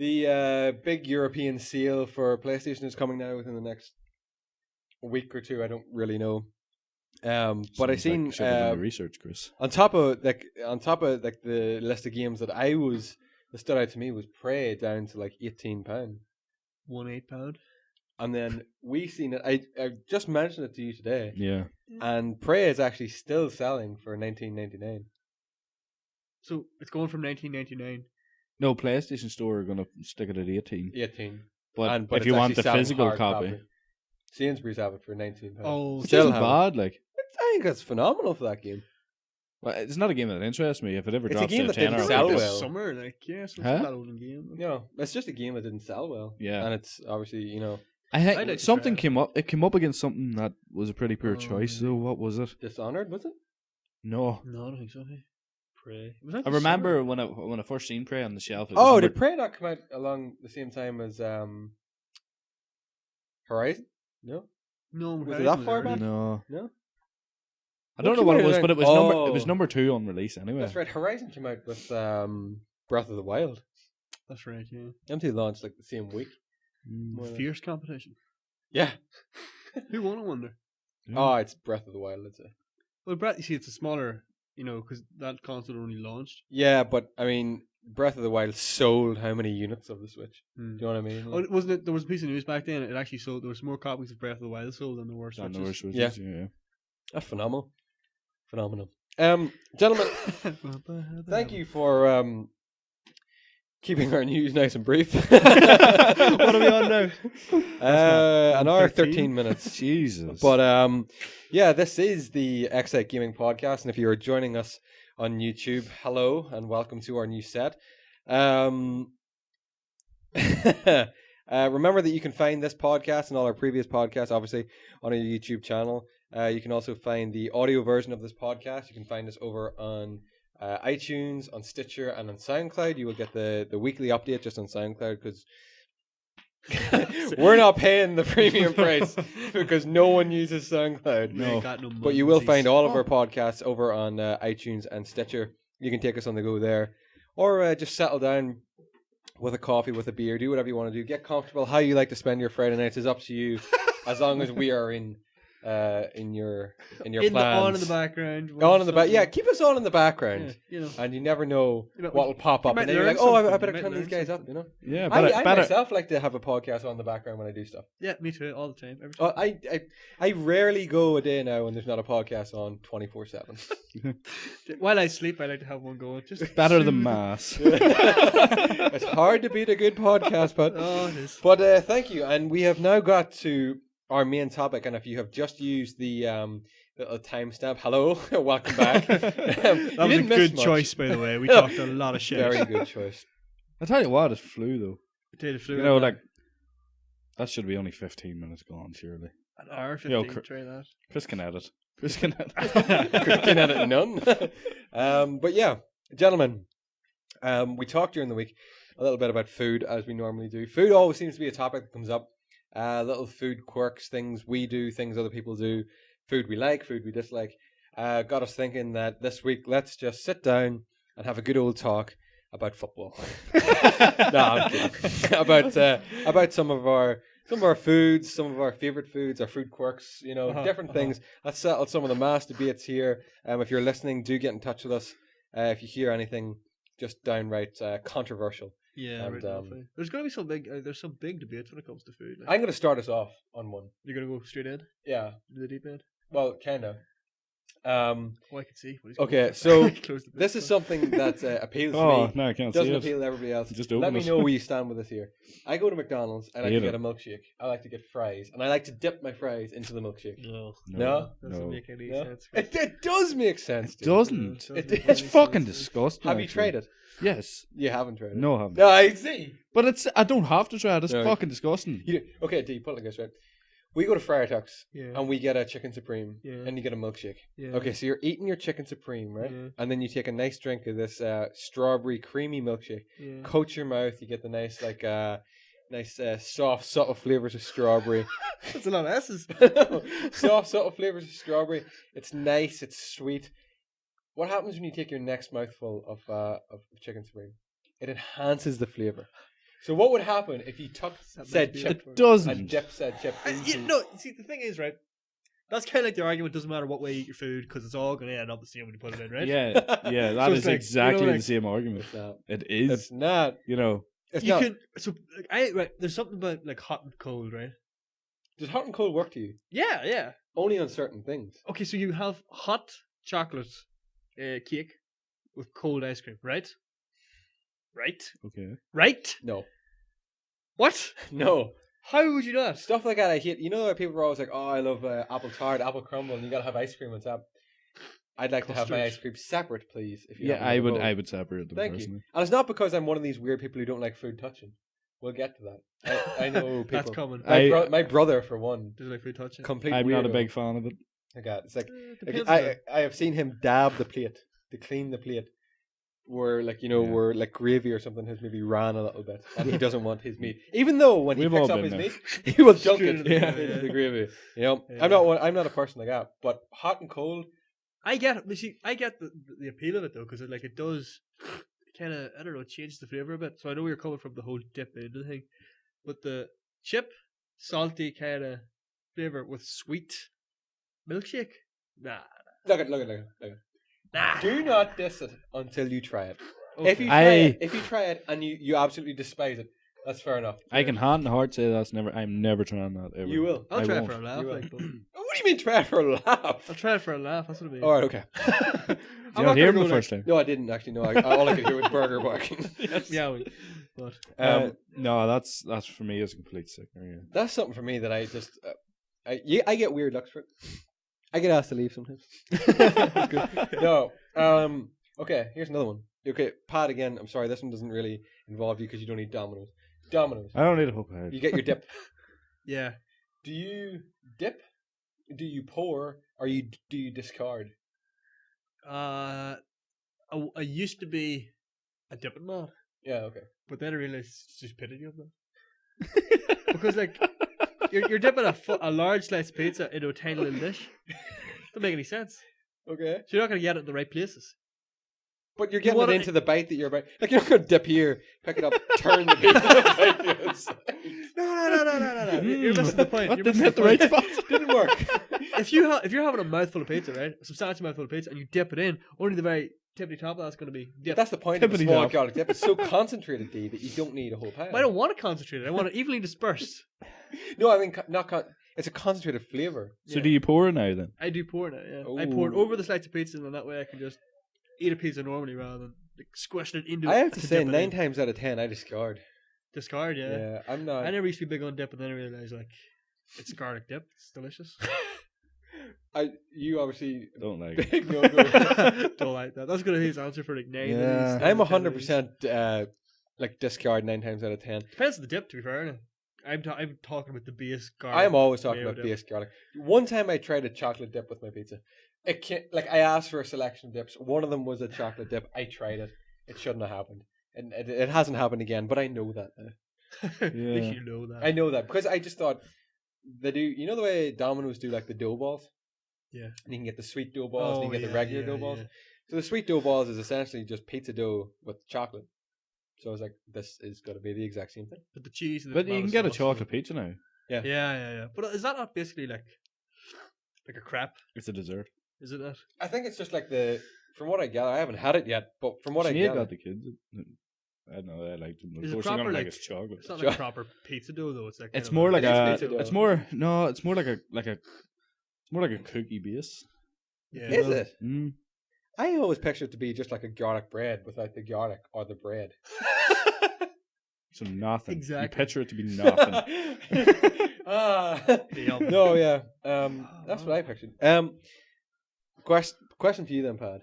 The big European sale for PlayStation is coming now within the next week or two. I don't really know. But I seen should have done your research, Chris. on top of the list of games that stood out to me was Prey down to like £18, £8. and then we seen it. I just mentioned it to you today, Yeah. and Prey is actually still selling for $19.99. So it's going from 1999. No, PlayStation Store are gonna stick it at 18. 18. But But if it's you want actually the selling physical hard copy, Sainsbury's have it for £19. Oh, which Still isn't have it. bad. Like, I think that's phenomenal for that game. well, it's not a game that interests me. If it ever It's a drops game to that didn't 10 sell or well. Summer, like, yeah, so Huh? it's that old game. No, it's just a game that didn't sell well. Yeah. And it's obviously, I I'd think like to something try it. came up. It came up against something that was a pretty poor Oh, choice. maybe. So what was it? Dishonored, was it? No, No, I don't think so. Hey. Prey. Was that I the remember summer? when I first seen Prey on the shelf. It was Oh, number- did Prey not come out along the same time as Horizon? No? No, Was it Horizon that was far early. back? No, No? I don't know came what out it was, then? but it was Oh. number 2 on release anyway. That's right. Horizon came out with Breath of the Wild. That's right, yeah. Them two launched like the same week. Mm. More or less. Fierce competition. Yeah. Who won, I wonder? Yeah. Oh, it's Breath of the Wild, I'd say. Well, Brett, you see, it's a smaller, because that console only launched. Yeah, but I mean, Breath of the Wild sold how many units of the Switch? Hmm. Do you know what I mean? Oh, wasn't it? There was a piece of news back then. It actually sold. There was more copies of Breath of the Wild sold than there were On the Switches. worst Yeah. Switches, yeah. That's phenomenal. Phenomenal. Gentlemen, thank you for keeping our news nice and brief. What are we on now? An hour 13? 13 minutes. Jesus. But yeah, this is the Xite Gaming Podcast, and if you are joining us on YouTube, hello and welcome to our new set. Remember that you can find this podcast and all our previous podcasts, obviously, on our YouTube channel. You can also find the audio version of this podcast. You can find us over on iTunes, on Stitcher, and on SoundCloud. You will get the weekly update just on SoundCloud because we're not paying the premium price because no one uses SoundCloud. No. But you will find all of our podcasts over on iTunes and Stitcher. You can take us on the go there. Or just settle down with a coffee, with a beer. Do whatever you want to do. Get comfortable. How you like to spend your Friday nights is up to you. As long as we are in your plans. On in the background. On in the back. Yeah, keep us on in the background. Yeah, And you never know You know, what will pop up. might And then you're learn like, oh, I something. better You might turn these learn guys up, something. you know? yeah, I better. myself like to have a podcast on the background when I do stuff. Yeah, me too. All the time. Every Oh, time. I rarely go a day now when there's not a podcast on 24/7. While I sleep, I like to have one going. Just Better soothe- than mass. It's hard to beat a good podcast, but Oh, it is. thank you. And we have now got to our main topic. And if you have just used the little timestamp, hello, welcome back. That was a good choice, by the way. We talked a lot of shit. Very good choice. I tell you what, it flew though. Potato flu. You know, like that should be only 15 minutes gone, surely. an hour 15. Yo, Try that. Chris can edit. Chris can edit. Can edit none. But yeah, gentlemen, we talked during the week a little bit about food as we normally do. Food always seems to be a topic that comes up. Little food quirks, things we do, things other people do, food we like, food we dislike. Got us thinking that this week let's just sit down and have a good old talk about football. No, I'm kidding. About some of our foods, some of our favorite foods, our food quirks, different things. Let's settle some of the mass debates here. If you're listening, do get in touch with us. If you hear anything just downright controversial. Yeah, And, right enough, eh? There's going to be some big. There's some big debates when it comes to food. Like, I'm going to start us off on one. you're going to go straight in Yeah, to the deep end. well, kind of. Oh, I can see. What he's Okay, going so for. Close the this book. is something that appeals to Oh, me. no, I can't Doesn't see appeal it. to everybody else. Just Let open me it. know where you stand with this here. I go to McDonald's. I like to Hate get it. a milkshake. I like to get fries, and I like to dip my fries into the milkshake. No, No? doesn't No. make any No? sense. It does make sense. It dude. doesn't. Doesn't It- make It's any fucking sense. disgusting. Have you actually. tried it? Yes. You haven't tried it. No, I haven't. No, I see. But I don't have to try it. It's No. fucking disgusting. Okay, D, put it like this, right? We go to Friar Tuck's Yeah. and we get a chicken supreme Yeah. and you get a milkshake. Yeah. Okay, so you're eating your chicken supreme, right? Yeah. And then you take a nice drink of this strawberry creamy milkshake. Yeah. Coat your mouth. You get the nice soft, subtle flavors of strawberry. That's a lot of S's. Soft, subtle flavors of strawberry. It's nice. It's sweet. What happens when you take your next mouthful of chicken supreme? It enhances the flavor. So what would happen if you took said chip It and doesn't. dipped said chip into... No, see, the thing is, right? That's kind of like the argument. Doesn't matter what way you eat your food because it's all going to end up the same when you put it in, right? Yeah, that So is it's like, exactly you know, like- the same argument. It's not. It is. It's not. You know, It's You not. can. So right. There's something about like hot and cold, right? Does hot and cold work to you? Yeah, yeah. Only on certain things. Okay, so you have hot chocolate cake with cold ice cream, right? Right? okay. Right? No. What? No. How would you not? Stuff like that I hate. You know that people are always like, oh, I love apple tart, apple crumble, and you gotta have ice cream on top. I'd like to have my Custard. ice cream separate, please. If you Yeah, have them I in a would. bowl. I would separate them Thank you. personally. And it's not because I'm one of these weird people who don't like food touching. We'll get to that. I know people. That's common. My brother, for one, Does like food touching? complete I'm not a weirdo. big fan of it. My God, it's like Depends on I have seen him dab the plate to clean the plate, where like where like gravy or something has maybe ran a little bit, and he doesn't want his meat. Even though when he We've picks all up been his there. meat, he will dunk Straight it into the into gravy, the yeah. gravy. You know, Yeah. I'm not a person like that. But hot and cold, I get it. But see, I get the appeal of it though, because it does kind of, I don't know, change the flavor a bit. So I know where you're coming from, the whole dip into the thing, but the chip, salty kind of flavor with sweet milkshake. Nah, look at. nah. Do not diss it until you try it. Okay. If you try it and you absolutely despise it, that's fair enough. I can hand on heart say that's never. I'm never trying that ever. You will. I'll I try won't. it for a laugh. You will. Like, but What do you mean try it for a laugh? I'll try it for a laugh. That's what I mean. All right, okay. Did I'm you not not hear him gonna the go first time? No, I didn't actually. No, all I could hear was burger barking. Yeah, but No, that's for me is a complete sickener. Yeah. That's something for me that I just I get weird looks for it. I get asked to leave sometimes. It's good. No. Okay, here's another one. Okay, Pat again. I'm sorry, this one doesn't really involve you because you don't eat Domino's. Domino's. I don't need a hope ahead. You get your dip. yeah. Do you dip? Do you pour? Or do you discard? I used to be a dipping man, Yeah. Okay. but then I realized it's just pitting of that. Because like you're dipping a large slice of pizza into a tiny little dish. Doesn't make any sense. Okay. So you're not gonna get it in the right places. But you're You getting it wanna- into the bite that you're about. Like you're not gonna dip here, pick it up, turn the pizza bite to the side. No. You're missing the point. What, You're didn't missing hit the right point. spot? Didn't work. If you're having a mouthful of pizza, right, a substantial mouthful of pizza, and you dip it in, only the very tippity top of that's going to be But dipped. that's the point of a Tippity small top. garlic dip. It's so concentrated, D, that you don't need a whole pile. But I don't want to concentrate it. I want it evenly dispersed. No, I mean it's a concentrated flavor. So do you pour it now then? I do pour it. Yeah. I pour it Ooh. over the slice of pizza, and that way I can just eat a pizza normally rather than like, squishing it into. I it have to say, dip it 9 in. times out of 10, I discard. Discard. Yeah. I'm not. I never used to be big on dip, and then I realized like it's garlic dip. It's delicious. You obviously Don't like it. big no go. Don't like that. That's gonna be his answer for like 9. Yeah. I'm 100% like discard 9 times out of 10. Depends on the dip. To be fair, I'm talking about the base garlic. I am always talking mayo about dip. base garlic. One time I tried a chocolate dip with my pizza. It can't, like I asked for a selection of dips. One of them was a chocolate dip. I tried it. It shouldn't have happened, and it hasn't happened again. But I know that now. At Yeah. least you know that. I know that because I just thought they do. You know the way Domino's do like the dough balls. Yeah. And you can get the sweet dough balls and you can get the regular dough balls. yeah. So the sweet dough balls is essentially just pizza dough with chocolate. So I was like, this is going to be the exact same thing. But the cheese. And the But you can get a tomato sauce chocolate pizza now. Yeah. But is that not basically like a crap? It's a dessert. Is it not? I think it's just like from what I gather, I haven't had it yet, but from what I Sinead gather, got the kids. I don't know. I liked them. Of Is it course, I'm proper, gonna like- like it's chocolate. It's not like proper pizza dough though. It's like It's kind of more like It is a. pizza dough. It's more no. It's more like a It's more like a cookie base. yeah. is it? Mm. I always picture it to be just like a garlic bread without the garlic or the bread. So nothing. Exactly. You picture it to be nothing. Yum. No, yeah. That's what I pictured. Question for you then, Pad,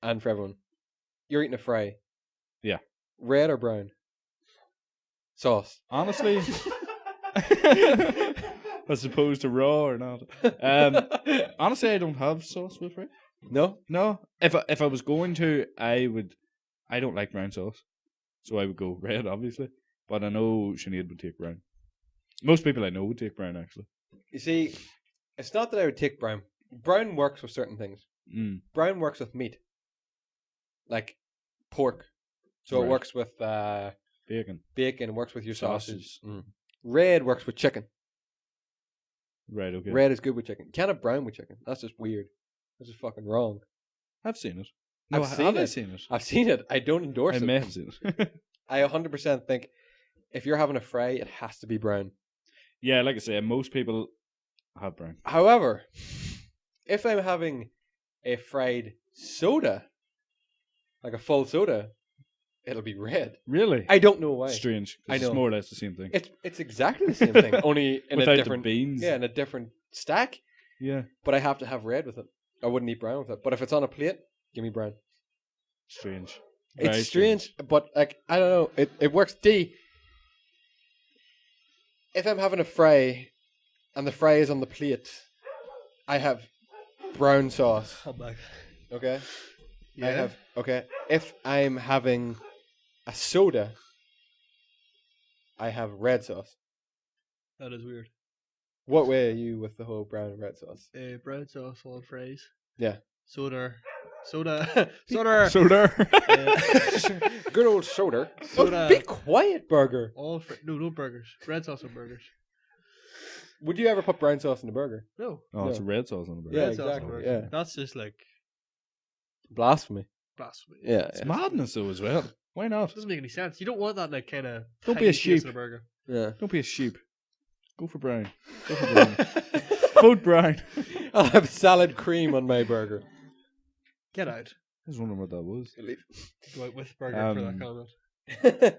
and for everyone: you're eating a fry. Yeah. Red or brown? Sauce. Honestly, as opposed to raw or not. Honestly, I don't have sauce with it. No. No, if I was going to, I would. I don't like brown sauce, so I would go red, obviously. But I know Sinead would take brown. Most people I know would take brown, actually. You see, it's not that I would take brown. Brown works with certain things. Mm. Brown works with meat, like pork. So it Right. works with Bacon. Bacon works with your Sausage. sausage. Mm. Red works with chicken. Right, okay. Red is good with chicken. You can't have brown with chicken. That's just weird. That's just fucking wrong. I've seen it. I've No, seen have I it. seen it? I've seen it. I don't endorse I it. may have seen it. I 100% think if you're having a fry, it has to be brown. Yeah, like I say, most people have brown. However, if I'm having a fried soda, like a full soda, it'll be red. Really? I don't know why. Strange. 'Cause I it's know. more or less the same thing. It's exactly the same thing, only in Without a different the beans. Yeah, in a different stack. Yeah. But I have to have red with it. I wouldn't eat brown with it. But if it's on a plate, give me brown. Strange. It's Very strange, but like I don't know, it works. If I'm having a fry, and the fry is on the plate, I have brown sauce. I'm back. Okay. Yeah. I have If I'm having a soda, I have red sauce. That is weird. What way are you with the whole brown and red sauce? Brown sauce on fries. Yeah. Soda. Soda. Good old soda. Soda. Be quiet, burger. No burgers. Red sauce on burgers. Would you ever put brown sauce in a burger? No. Oh, it's a red sauce on the burger. Yeah, Red sauce on exactly, burger. yeah. That's just like Blasphemy. blasphemy. Yeah. It's madness though as well. Why not? It doesn't make any sense. You don't want that like kind of. Don't be a sheep. In a burger. Yeah. Don't be a sheep. Go for brown. Go for brown. Vote brown. I'll have salad cream on my burger. Get out. I was wondering what that was. Go out with burger for that comment.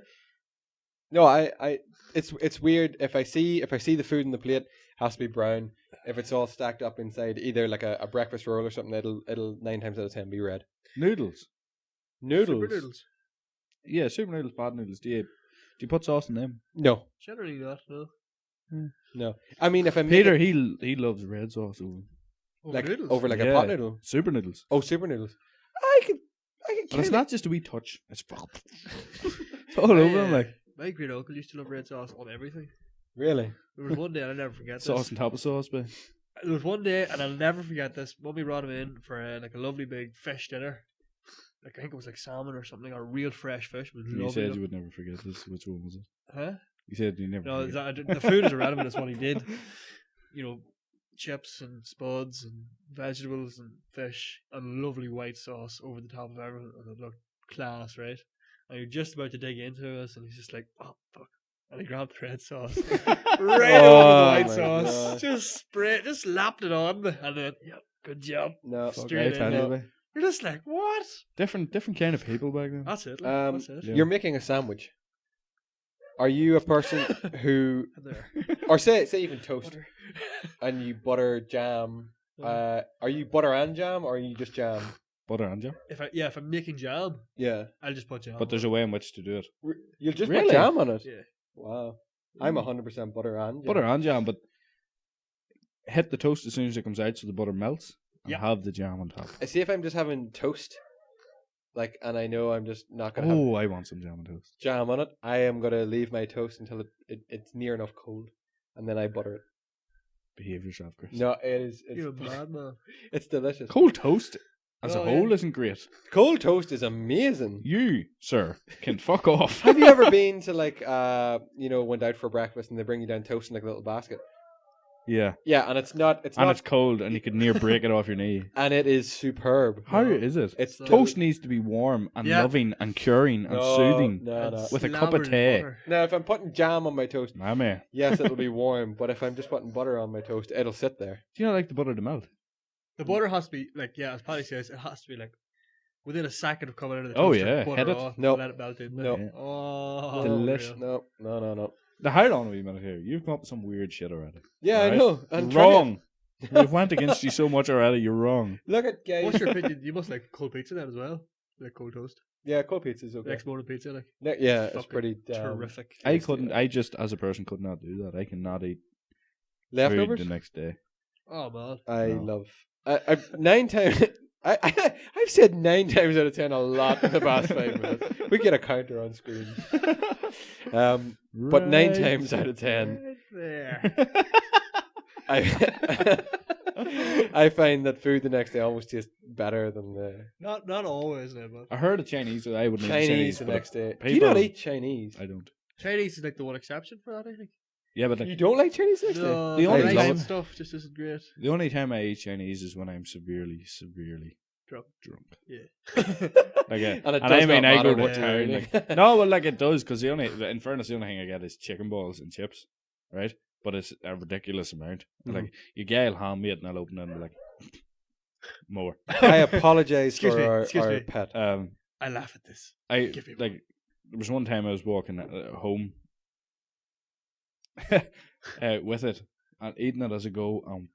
No, it's weird. If I see the food in the plate, it has to be brown. If it's all stacked up inside either like a breakfast roll or something, it'll 9 times out of 10 be red. Noodles. Noodles. Super noodles. Yeah, super noodles, bad noodles. Do you put sauce in them? No. Generally not. No. No. I mean, if I'm Peter, he loves red sauce over like noodles. over like a Yeah. pot noodle. super noodles. Oh, super noodles. I can And it's kinda- not just a wee touch. It's all over them, like My great uncle used to love red sauce on everything. Really. There was one day, and I'll never forget this. sauce on top of sauce, but There was one day, and I'll never forget this. Mummy brought him in for like a lovely big fish dinner. Like I think it was like salmon or something, or real fresh fish. It was you lovely. said you would never forget this. Which one was it? Huh? You said you never. No, forget. the food is irrelevant. It's what he did. You know, chips and spuds and vegetables and fish and lovely white sauce over the top of everything, and it looked class, right? And you're just about to dig into us, and he's just like, "Oh fuck!" And he grabbed the red sauce, right over the white my sauce, God. just lapped it on, and then, yep, good job. No. Fuck, straight I in tell there. you, like, You're just like, what? different kind of people back then. That's it. Like, that's it. Yeah. You're making a sandwich. Are you a person who, There. or say even toast, Butter. and you butter jam? Are you butter and jam, or are you just jam? Butter and jam. If I'm making jam, Yeah. I'll just put jam. But there's a way in which to do it. You'll just Really? put jam on it. Yeah. Wow. I'm 100% butter and jam. Butter and jam, but hit the toast as soon as it comes out so the butter melts and Yeah. have the jam on top. I see if I'm just having toast, like, and I know I'm just not gonna have Oh, I want some jam on toast. jam on it. I am gonna leave my toast until it's near enough cold, and then I butter it. Behave yourself, Chris. No, it is. You're a It's, madman. it's delicious. Cold toast as Oh, a yeah. whole isn't great. Cold toast is amazing. You, sir, can fuck off. Have you ever been to like went out for breakfast and they bring you down toast in like a little basket? Yeah. Yeah, and it's not And it's cold and you could near break it off your knee. and it is superb. How No. is it? It's Toast needs to be warm and Yeah. loving and curing and soothing. No. With a Slathered cup of in tea. butter. Now, if I'm putting jam on my toast, Mammy. yes, it'll be warm. But if I'm just putting butter on my toast, it'll sit there. Do you not like the butter to melt? The butter has to be like, yeah, as Paddy says, it has to be like within a second of coming out of the Oh, toaster. yeah, butter hit it. off, No. let it melt in. No. Yeah. Oh, Delicious. unreal. No. Now, hold on a wee minute here. You've come up with some weird shit already. Yeah, Right? I know. I'm You're wrong. We've went against you so much already. You're wrong. Look at guys. What's your opinion? You must like cold pizza then as well, like cold toast. Yeah, cold pizza's okay. Next morning pizza, like Yeah, it's fucking pretty terrific. I tasty, couldn't. yeah. I just, as a person, could not do that. I cannot eat Leftovers. food the next day. Oh man, I No. love. I've 9 times. I've said 9 times out of 10 a lot in the past 5 minutes. We get a counter on screen. But 9 times out of 10, right there. I find that food the next day almost tastes better than the Not always, no, but I heard of Chinese, so I wouldn't eat Chinese the but next day. Do you not people- eat Chinese? I don't. Chinese is like the one exception for that, I think. Yeah, but You like, don't like Chinese next day? No, The the only rice time- and stuff just isn't great. the only time I eat Chinese is when I'm severely Drunk. Like, And it and does I mean, not I matter go what to you're town. eating. Like, no, well, like it does, because in fairness, the only thing I get is chicken balls and chips, right? But it's a ridiculous amount. Like, you guy will hand me it and I'll open it and be like, more. I apologize Excuse for me, our, excuse our me. pet. I laugh at this. I Give me like. There was one time I was walking home with it and eating it as I go, and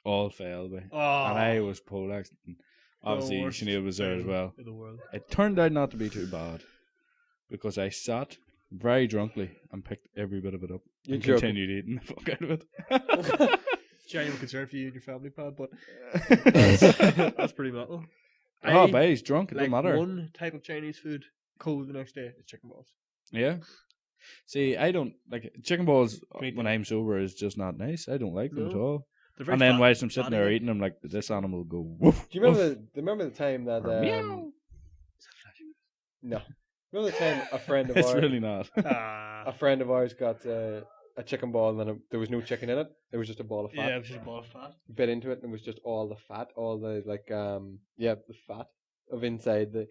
all fell away. Oh, And I was poleaxed. And the obviously, worst Sinead was there as thing well. in the world. It turned out not to be too bad because I sat very drunkly and picked every bit of it up You're and joking. continued eating the fuck out of it. Genuine concern for you and your family, pal, but That's- that's pretty metal. Oh, but he's drunk. It like don't matter. one type of Chinese food cold the next day is chicken balls. Yeah. See, I don't like chicken balls Me when too. I'm sober is just not nice. I don't like them at No. all. They're very And then fat- whilst I'm sitting there fatty. eating them, like this animal will go woof. Do you remember the time that Meow. no. Remember the time a friend of It's ours really not. Ah, a friend of ours got a chicken ball and then there was no chicken in it. It was just a ball of fat. yeah, it was just a ball of fat. Bit into it and it was just all the fat, all the the fat of inside the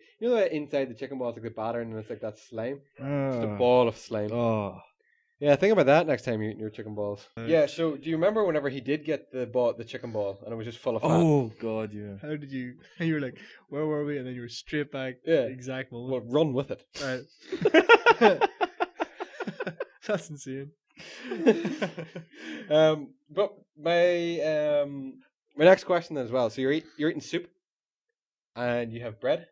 inside the chicken ball is like the batter and it's like that slime. Just a ball of slime. Oh, Yeah, think about that next time you're eating your chicken balls. Yeah, so do you remember whenever he did get the chicken ball and it was just full of fat? oh God, yeah. How did you? And you were like, where were we? And then you were straight back. Yeah. Exact moment. Well, run with it. Right. That's insane. But my next question as well. So you're eating soup, and you have bread,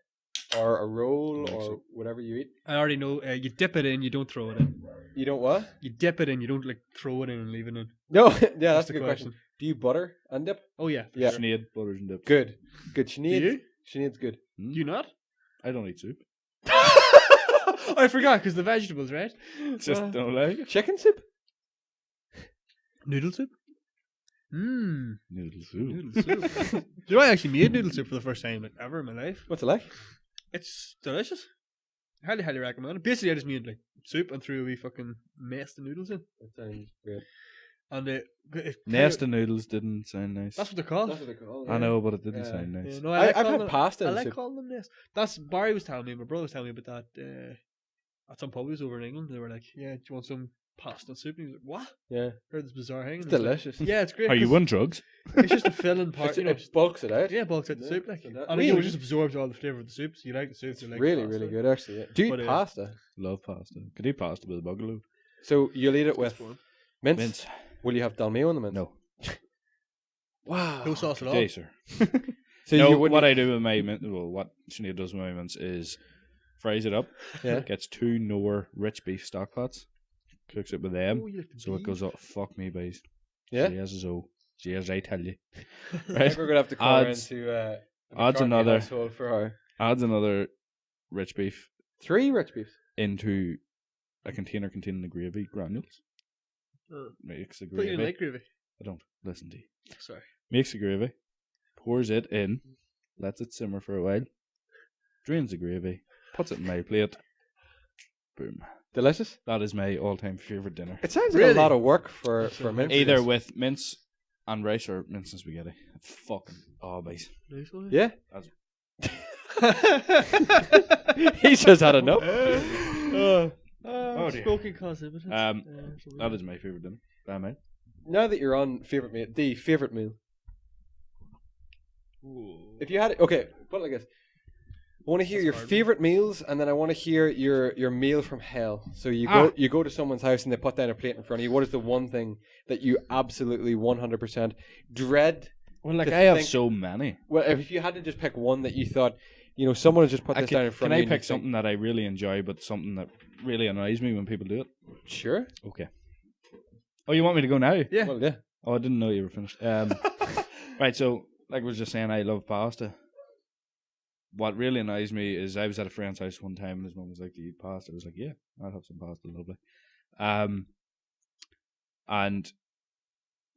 or a roll, I like or soup. whatever you eat. I already know. You dip it in, you don't throw it in. You don't what? You dip it in, you don't like throw it in and leave it in. No, yeah, that's the a good question. Do you butter and dip? Oh yeah, for Yeah. sure. Sinead, butters and dips. Good. Do Sinead. you? Sinead's good. Hmm? You not? I don't eat soup. I forgot because the vegetables, right? Just don't like it. Chicken soup? Noodle soup. Mmm. Noodle soup. Noodle soup. You know, I actually made noodle soup for the first time like, ever in my life. What's it like? It's delicious. Highly, highly recommend it. Basically, I just made like soup and threw a wee fucking mess the noodles in. That sounds great. And it Nesta noodles didn't sound nice. That's what they're called. That's what they call it. I know, but it didn't Yeah. sound nice. Yeah, no, I've calling had them- pasta I and like soup. calling them this. That's Barry was telling me. My brother was telling me about that at some pub he was over in England. They were like, "Yeah, do you want some pasta and soup?" And he was like, "What?" Yeah. Heard this bizarre thing. It's and I was like, delicious. yeah, it's great. Are you 'cause on drugs? It's just a filling part. You know, It bulks it out. yeah, bulks out the Yeah, soup like, so that- and again, it really? just absorbs all the flavor of the soup. So you like the soup, so you like Really, the pasta. really good actually. Yeah. Do you But, eat pasta? Love pasta. Could eat pasta with a boogaloo. So you'll eat it with Good mince? Mince. Will you have dalmayo on the mince? No. Wow. No sauce at all. Okay, sir. So No, you wouldn't what I do with my mince, well, what Sinead does with my mince is fries it up, Yeah. gets 2 Knorr rich beef stock pots, cooks it with them, Oh, you like the so it beef. goes up. Fuck me, boys. Yeah. Cheers, I tell you. I think Right? we're gonna have to call Adds- into the adds McCartney another- household for our Adds another rich beef 3 rich beefs. into a container containing the gravy granules. Oh. Makes the But you gravy. didn't like gravy. I don't listen to you. Sorry. Makes the gravy, pours it in, lets it simmer for a while, drains the gravy, puts it in my plate. Boom. Delicious. That is my all-time favorite dinner. It sounds like Really? a lot of work for That's so mince. Either with mince and rice or mince and spaghetti. Fucking boys. Nice one. Yeah. He's He's just had enough. dear. Smoking cause of it. That is my favorite dinner. Damn it. Now that you're on favorite meal, the favorite meal. If you had it, okay, put it like this. I want to hear That's your hard. favorite meals, and then I want to hear your meal from hell. So you go to someone's house and they put down a plate in front of you. What is the one thing that you absolutely 100% dread? Well, like to I have think- so many. Well, if you had to just pick one that you thought, someone has just put this down in front Can of I you. and you pick something that I really enjoy, but something that really annoys me when people do it? think, Sure. Okay. Oh, you want me to go now? Yeah. Well, yeah. Oh, I didn't know you were finished. Right, so like I was just saying, I love pasta. What really annoys me is I was at a friend's house one time and his mum was like, "Do you eat pasta?" I was like, "Yeah, I'll have some pasta, lovely." And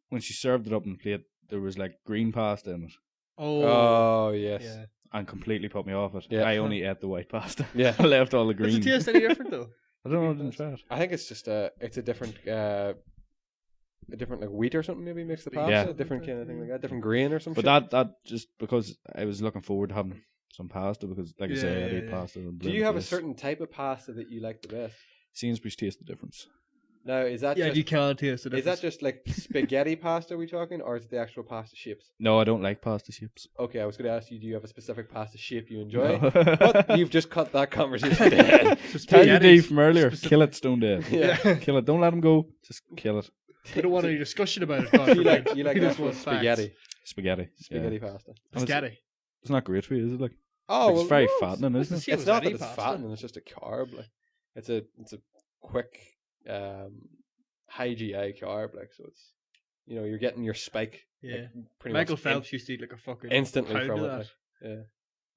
when she served it up in a plate, there was like green pasta in it, Oh yes. Yeah. and completely put me off it. Yeah. I only ate the white pasta. Yeah. I left all the Does green. it taste any different though? I don't know. I didn't try it. I think it's just a different like wheat or something maybe makes the pasta. Yeah. A different kind of thing like that. Different grain or something. But that just because I was looking forward to having some pasta because, like I say, I Yeah, eat yeah. pasta. Do you have a certain type of pasta that you like the best? Sainsbury's taste the difference. Now, is that Yeah, just, you can't taste it. is that just like spaghetti pasta we talking, or is it the actual pasta shapes? No, I don't like pasta shapes. Okay, I was going to ask you, do you have a specific pasta shape you enjoy? No. But you've just cut that conversation dead. Tell you Dave from earlier, specific- kill it, Stone Dead. Yeah. Kill it. Don't let him go. Just kill it. We don't want any discussion about it. God you like forbid. you like We just actual want facts. spaghetti. Spaghetti. Spaghetti Yeah. pasta. Spaghetti. It's not great for you, is it? Like, Oh, like it's very no, fattening, isn't it? Yeah, It's with not that any it's pasta. fattening, it's just a carb. Like it's a quick high GI carb, like so it's you're getting your spike Yeah. pretty Michael much Phelps used to eat like a fucking instantly pound from of it. that Like, yeah.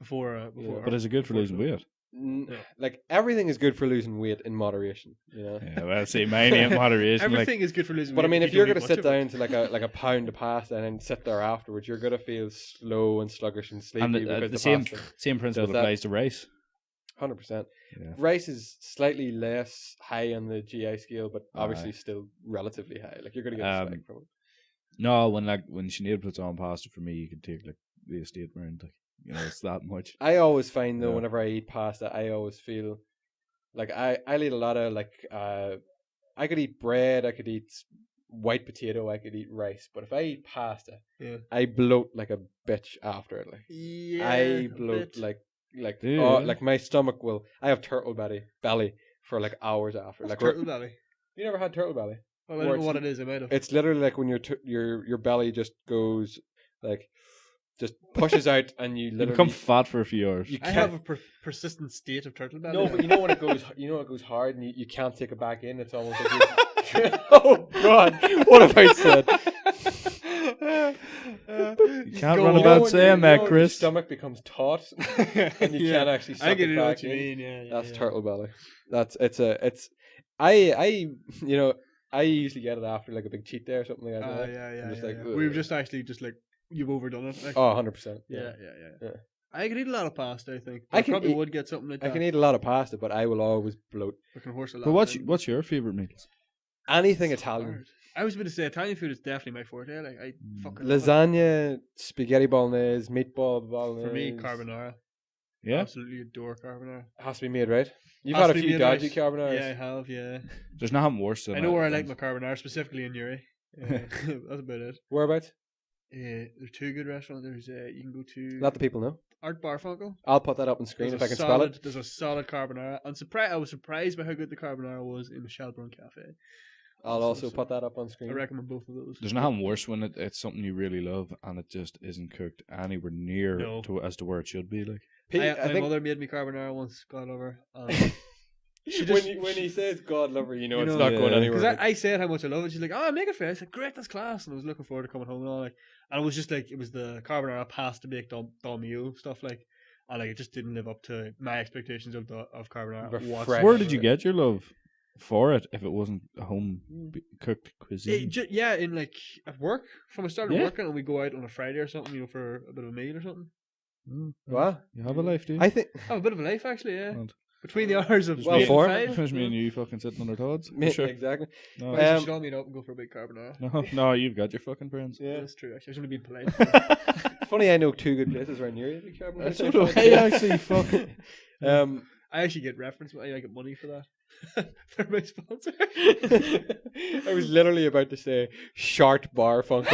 before. But is it good for losing weight? Yeah. Like everything is good for losing weight in moderation, Yeah, well, see, mine ain't moderation. Like, Everything is good for losing But I weight mean, if if you you're don't gonna eat sit much of it. down to like a pound of pasta and then sit there afterwards, you're gonna feel slow and sluggish and sleepy and because the pasta. same principle Does that- applies to rice. 100%. Yeah. Rice is slightly less high on the GI scale, but obviously Aye. still relatively high. Like you're gonna get a spike from it. No, when Sinead puts on pasta for me, you can take like the estate round. Like, it's that much. I always find though, Yeah. whenever I eat pasta, I always feel like I'll eat a lot of like I could eat bread, I could eat white potato, I could eat rice, but if I eat pasta, Yeah. I bloat like a bitch after it. Like Yeah, I a bloat bit. like Do oh, you? like my stomach will. I have turtle belly for like hours after. What's Like turtle belly. you never had turtle belly? Well, I Or don't know it's- what it is. I might have. It's literally like when your belly just goes like just pushes out and you You literally become fat for a few hours. you I can't. have a persistent state of turtle belly. No, but you know when it goes, it goes hard and you can't take it back in. It's almost like oh god, what have I said? You can't run about saying that, Your Chris. stomach becomes taut and you can't actually suck I get it know back what you in. mean. Yeah, That's yeah. turtle belly. I I usually get it after like a big cheat day or something like that. Yeah. I'm just yeah, like, yeah. We've just actually just like you've overdone it. Like, Oh, 100%. yeah. Yeah. I could eat a lot of pasta. I think. I I can probably eat- would get something like I that. can eat a lot of pasta, but I will always bloat. Fucking horse a lot. But what's your favorite meals? Anything It's Italian. hard. I was going to say Italian food is definitely my forte. Like I fucking love it. Lasagna, spaghetti bolognese, meatball bolognese. For me, carbonara. Yeah, Absolutely adore carbonara. Has to be made right. You've Has had a to be few made dodgy right. carbonaras. Yeah, I have. Yeah, there's nothing worse than I know where I than- like my carbonara, specifically in Uri. That's about it. Whereabouts? There's two good restaurants. There's you can go to Let the people know. Art Barfunkel. I'll put that up on screen There's if I a can solid, spell it. There's a solid carbonara. I was surprised by how good the carbonara was in the Shelburne Cafe. I'll also put that up on I screen. recommend both of those. There's nothing worse when it's something you really love and it just isn't cooked anywhere near No. to where it should be. Like, My think mother made me carbonara once. God love her. when he says God love her, you know You it's know, not going yeah. anywhere. Because I said how much I love it. She's like, "Oh, make it for you." I said, "Great, that's class." And I was looking forward to coming home and all. Like, and it was just like it was the carbonara pasta baked dolmio stuff. Like, and like it just didn't live up to my expectations of carbonara. Refresh. whatsoever. where did you get your love for it if it wasn't a home cooked cuisine? Yeah, in like at work. From I started Yeah. working and we go out on a Friday or something, for a bit of a meal or something. What? You have a life, do you? I think Oh, a bit of a life actually. Yeah, Well, between the hours of There's Well, me- eight four. and 5. There's me and you fucking sitting on our toads. me- Sure. exactly. No, Well, Um, you should all meet up and go for a big carbonara. no, you've got your fucking friends. Yeah. That's true. Actually, I was only being polite. It's funny I know two good places around here. So do I actually fucking. I actually get reference. I get money for that. They're my sponsor. I was literally about to say Shart Bar Funkel.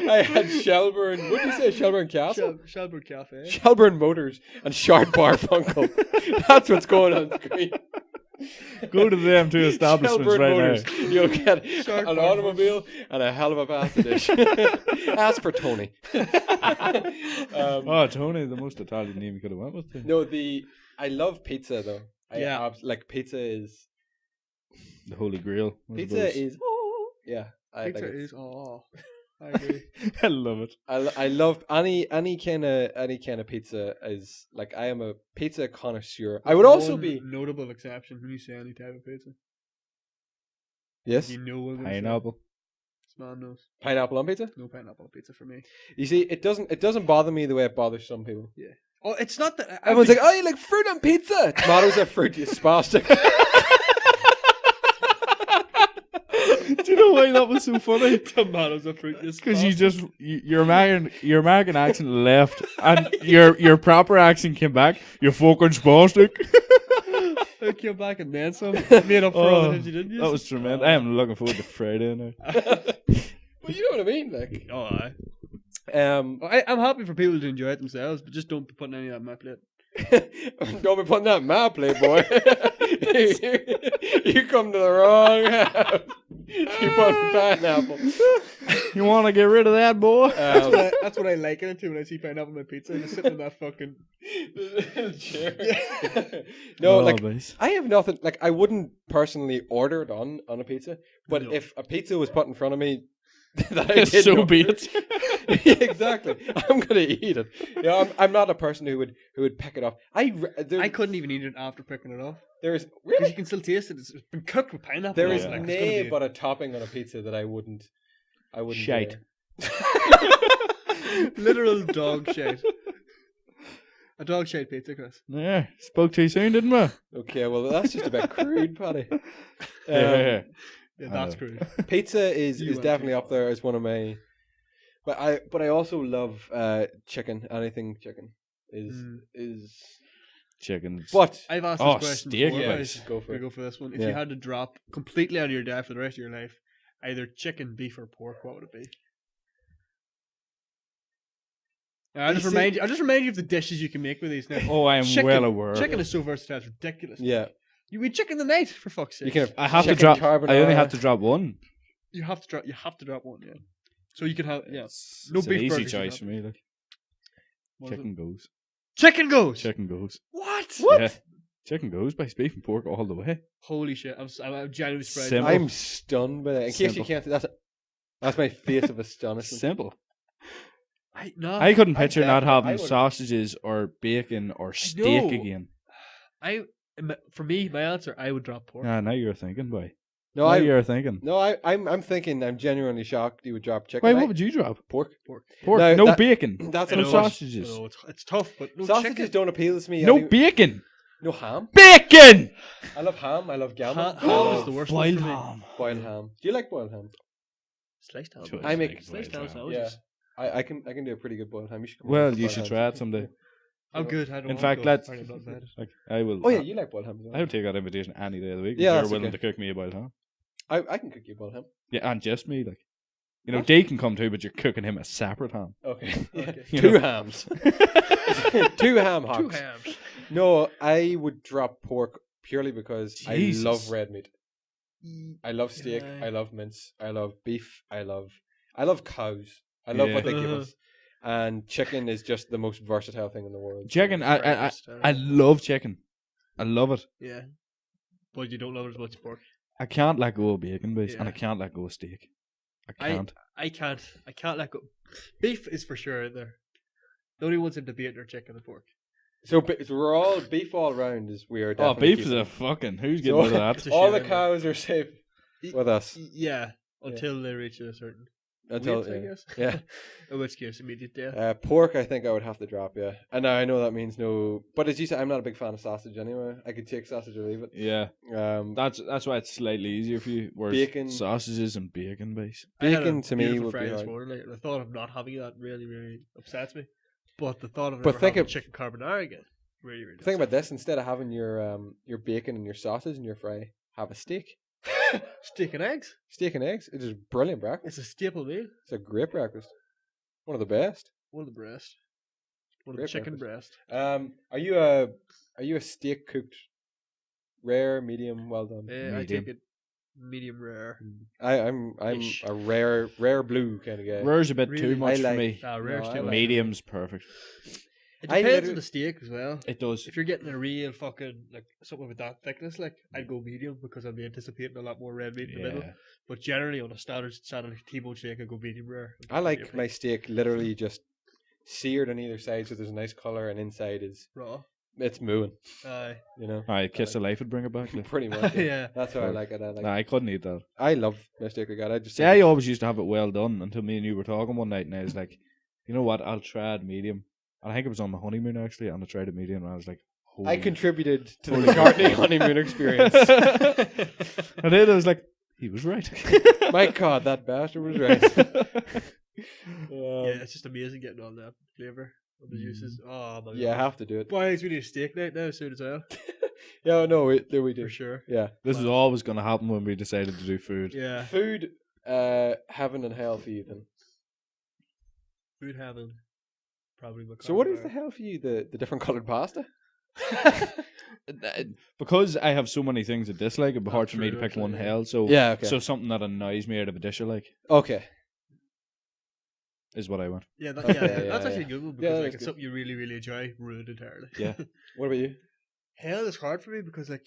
I had Shelburne. What did you say? Shelburne Castle? Shelburne Cafe. Shelburne Motors and Shart Bar Funkel. That's what's going on screen. Go to them two establishments Shelburne right Motors. now. You'll get Shart an Bar automobile and a hell of a pasta dish. Ask for Tony. Oh, Tony, the most Italian name you could have went with. Too. No, I love pizza though. Yeah. Like pizza is The Holy Grail. I pizza suppose. is yeah. Pizza is I agree. I love it. I love any kind of pizza is like I am a pizza connoisseur. I would also One be notable exception when you say any type of pizza. yes. You know what I'm gonna say. Pineapple. Man knows. Pineapple on pizza? No pineapple on pizza for me. You see, it doesn't bother me the way it bothers some people. Yeah. Oh, it's not that. Everyone's like, oh, you like fruit on pizza? Tomatoes are fruit, you spastic. Do you know why that was so funny? Tomatoes are fruit. Because your American accent left and your proper accent came back. You fucking spastic. I came back and then some. Made up for all the times you didn't use. That was tremendous. I am looking forward to Friday now. Well, you know what I mean, like. Oh, aye. I'm happy for people to enjoy it themselves, but just don't be putting any of that on my plate. Don't be putting that in my plate, boy. You come to the wrong house. You put pineapple. You want to get rid of that, boy? That's what I liken it to when I see pineapple on my pizza and just sitting in that fucking chair. No, like base. I have nothing. Like I wouldn't personally order it on a pizza, but if a pizza was put in front of me, that I did so be it. Yeah, exactly. I'm gonna eat it. Yeah, I'm not a person who would pick it off. I couldn't even eat it after picking it off. There's Because really you can still taste it. It's been cooked with pineapple. there is Like, nay but a topping on a pizza that I wouldn't. Shite. Literal dog shite. A dog shite pizza, Chris. Yeah, spoke too soon, didn't we? Okay, well that's just a bit crude, Paddy. Yeah. Yeah, that's crude. Pizza is You went definitely too up there as one of my. But I also love chicken. Anything chicken is. Chickens. But I've asked Oh, this question steak, before, yeah, guys. go for We it. go for this one. If Yeah. you had to drop completely out of your diet for the rest of your life, either chicken, beef, or pork, what would it be? I'll just remind you of the dishes you can make with these now. Oh, I am Chicken. well aware. Chicken is so versatile, it's ridiculous. Yeah, You eat chicken the night, for fuck's sake. you can have. I have to chicken drop. I only carbonara. have to drop one. You have to drop one, yeah. So you can have It's No an beef easy burgers, you choice have. for me. Like What is it? chicken goes. Chicken goes. Chicken goes. What? Yeah. Chicken goes by beef and pork all the way. Holy shit! I'm genuinely surprised. Simple. I'm stunned by that. In case you Simple. can't, that's my face of astonishment. Simple. No, I couldn't picture not definitely- I having would- sausages or bacon or steak know. again. For me, my answer, I would drop pork. Now you're thinking, boy. No, Now you're thinking. I'm thinking. I'm genuinely shocked you would drop chicken. Wait, what would you drop? Pork. Pork. No, No that- bacon. That's I No what know, sausages. I know, it's tough, but no sausages chicken. don't appeal to me. No I think- bacon. no ham. Bacon. I love ham. I love gammon. Ham is the worst one Boiled for me. ham. Boiled ham. Do you like boiled ham? Sliced ham. Sure, I make Sliced boiled ham ham. sandwiches. I can do a pretty good boiled ham. You should come Well, over for you boiled should ham. try it someday. Oh, good. I don't In want fact, to go. let's- Apparently I'm not bad. Like I will. Oh yeah, you like boiled ham as well. I would take that invitation any day of the week. Yeah, if that's you're willing okay. to cook me a boiled ham. I can cook you boiled ham. Yeah, and just me, like. You know, What? Dave can come too, but you're cooking him a separate ham. Okay. Okay. You Two know. hams. Two ham hocks. Two hams. No, I would drop pork purely because Jesus. I love red meat. I love steak. Yeah. I love mince. I love beef. I love cows. I love what they give Yeah. us. And chicken is just the most versatile thing in the world. Chicken, I Breakfast, love chicken. I love it. yeah. But you don't love it as much as pork. I can't let go of bacon, base, and I Yeah. can't let go of steak. I can't. I can't let go. Beef is for sure out there. The only ones in debate are chicken and pork. So we're all beef all round. We are Oh, definitely beef is keeping- a fucking. Who's getting So- rid of It's that? a all shit the out cows are safe with us Yeah, until they reach a certain until weight, I guess. yeah. In which case, immediate death. Pork, I think I would have to drop. Yeah, and now I know that means no. But as you said, I'm not a big fan of sausage anyway. I could take sausage or leave it. Yeah, Um, that's why it's slightly easier for you. Whereas Bacon. sausages and bacon, base. I had a bacon to me beautiful would fry be this hard. morning, like, the thought of not having that really, really upsets me. But the thought of But never think having of- chicken carbonara again, really, really. Think about this: instead of having your bacon and your sausage and your fry, have a steak. steak and eggs. Steak and eggs. It is brilliant breakfast. It's a staple meal. It's a great breakfast. One of the best. One of the breast. One of Great the chicken breast. Are you a steak cooked rare, medium, well done? I Medium. take it medium rare. I'm Ish. a rare blue kind of guy. Rare's a bit Really? too much I for like- me. Rare's No, I too like much. Medium's perfect. It I depends on literally- the steak as well. It does. If you're getting a real fucking like something with that thickness, like I'd go medium because I'd be anticipating a lot more red meat in the middle. Yeah. But generally on a standard T-bone steak, I go medium rare. I like my steak literally just seared on either side, so there's a nice color, and inside is raw. it's mooing. Aye. You know, Aye, Kiss of Life would bring it back. Like. pretty much. Yeah. That's how I like it. Nah, I couldn't eat that. I love Mr. God. I just See, I always used to have it well done until me and you were talking one night, and I was like, you know what? I'll try it medium. And I think it was on my honeymoon actually, and I tried it medium, and I was like, holy. I contributed to the McCartney honeymoon experience. And then I was like, he was right. My God, that bastard was right. Yeah, it's just amazing getting all that flavour of the juices. Oh my Yeah, I God. have to do it. Boy, we need a steak night now soon as well. Yeah, no, we do. For sure. Yeah. This was always going to happen when we decided to do food. Yeah. Food, heaven and hell for you then. Food heaven. Probably my So what is carbonara. the hell for you? The different coloured pasta? Because I have so many things to dislike, it'd be hard for me to true, pick actually, one yeah. hell. So Yeah, okay. so something that annoys me out of a dish I like Okay. is what I want. Yeah, that, Okay, yeah, yeah, that's yeah. actually a good one Yeah, because that's like, it's good. something you really, really enjoy. Ruined entirely. Yeah. What about you? Hell is hard for me because like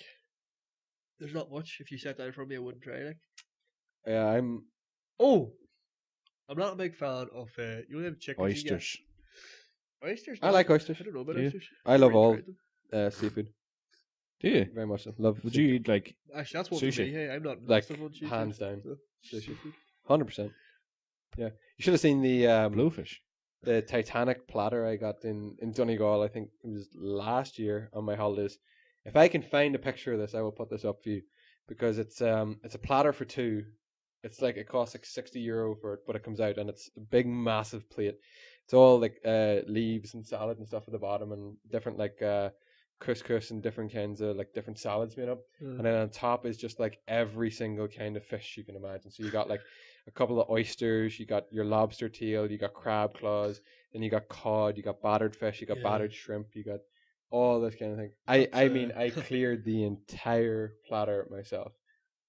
there's not much. If you sat down for me, I wouldn't try. Like, Yeah, I'm... I'm not a big fan of you know them chickens. Oysters. Oysters. I like oysters. I don't know about Yeah. oysters. I love Never all tried them. seafood. Do you? Very much so. Love Would you eat like Actually, that's one Sushi. for me. Hey, I'm not Like, massive on seafood, hands down. so- Sushi. 100%. Yeah. You should have seen the blowfish? the Titanic platter I got in Donegal. I think it was last year on my holidays. If I can find a picture of this, I will put this up for you because it's a platter for two. It's like it costs like €60 for it, but it comes out and it's a big massive plate. It's all like leaves and salad and stuff at the bottom and different like couscous and different kinds of like different salads made up. Yeah. And then on top is just like every single kind of fish you can imagine. So you got like a couple of oysters, you got your lobster tail, you got crab claws, then you got cod, you got battered fish, you got Yeah. battered shrimp, you got all this kind of thing. That's, I mean, I cleared the entire platter myself,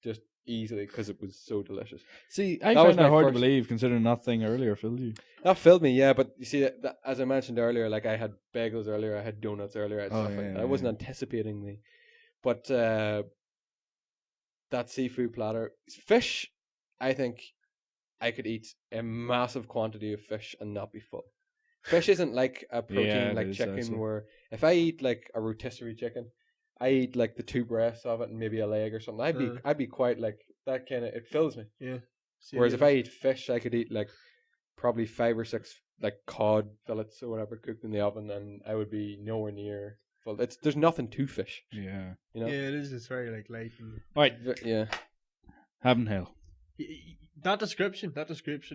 just easily because it was so delicious. See, I That was find that my hard to first- believe considering that thing earlier filled you. That filled me, yeah. But you see, that, as I mentioned earlier, like I had bagels earlier, I had donuts earlier, I had Oh, stuff yeah, like that. yeah, I wasn't yeah. anticipating the, but that seafood platter, fish, I think I could eat a massive quantity of fish and not be full. Fish isn't like a protein Yeah, it like is, chicken, actually. where if I eat like a rotisserie chicken, I eat like the two breasts of it and maybe a leg or something. I'd be quite like that kind of. It fills me. Yeah. Whereas if I eat fish, I could eat like probably 5 or 6 like cod fillets or whatever cooked in the oven, and I would be nowhere near full. There's nothing to fish, Yeah. you know. Yeah, it is. It's very like light. And Right. Yeah. Heaven hell. that description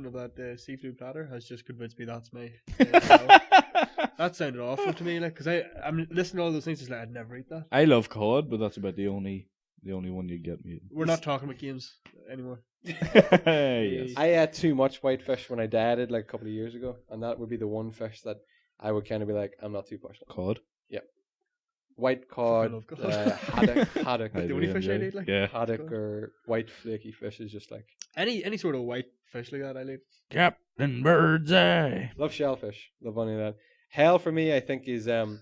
of that seafood platter has just convinced me that's me. That sounded awful to me, like, because I'm listening to all those things. It's like I'd never eat that. I love cod, but that's about the only one you get me. We're not talking about games anymore. Yes. I had too much whitefish when I dieted like a couple of years ago, and that would be the one fish that I would kind of be like, I'm not too pushed on. Cod. White cod, love cod. haddock, The only fish I'd eat, like. Yeah. haddock or white flaky fish is just like Any sort of white fish like that, I like. Captain Birdseye. love shellfish, love any of that. Hell for me, I think is do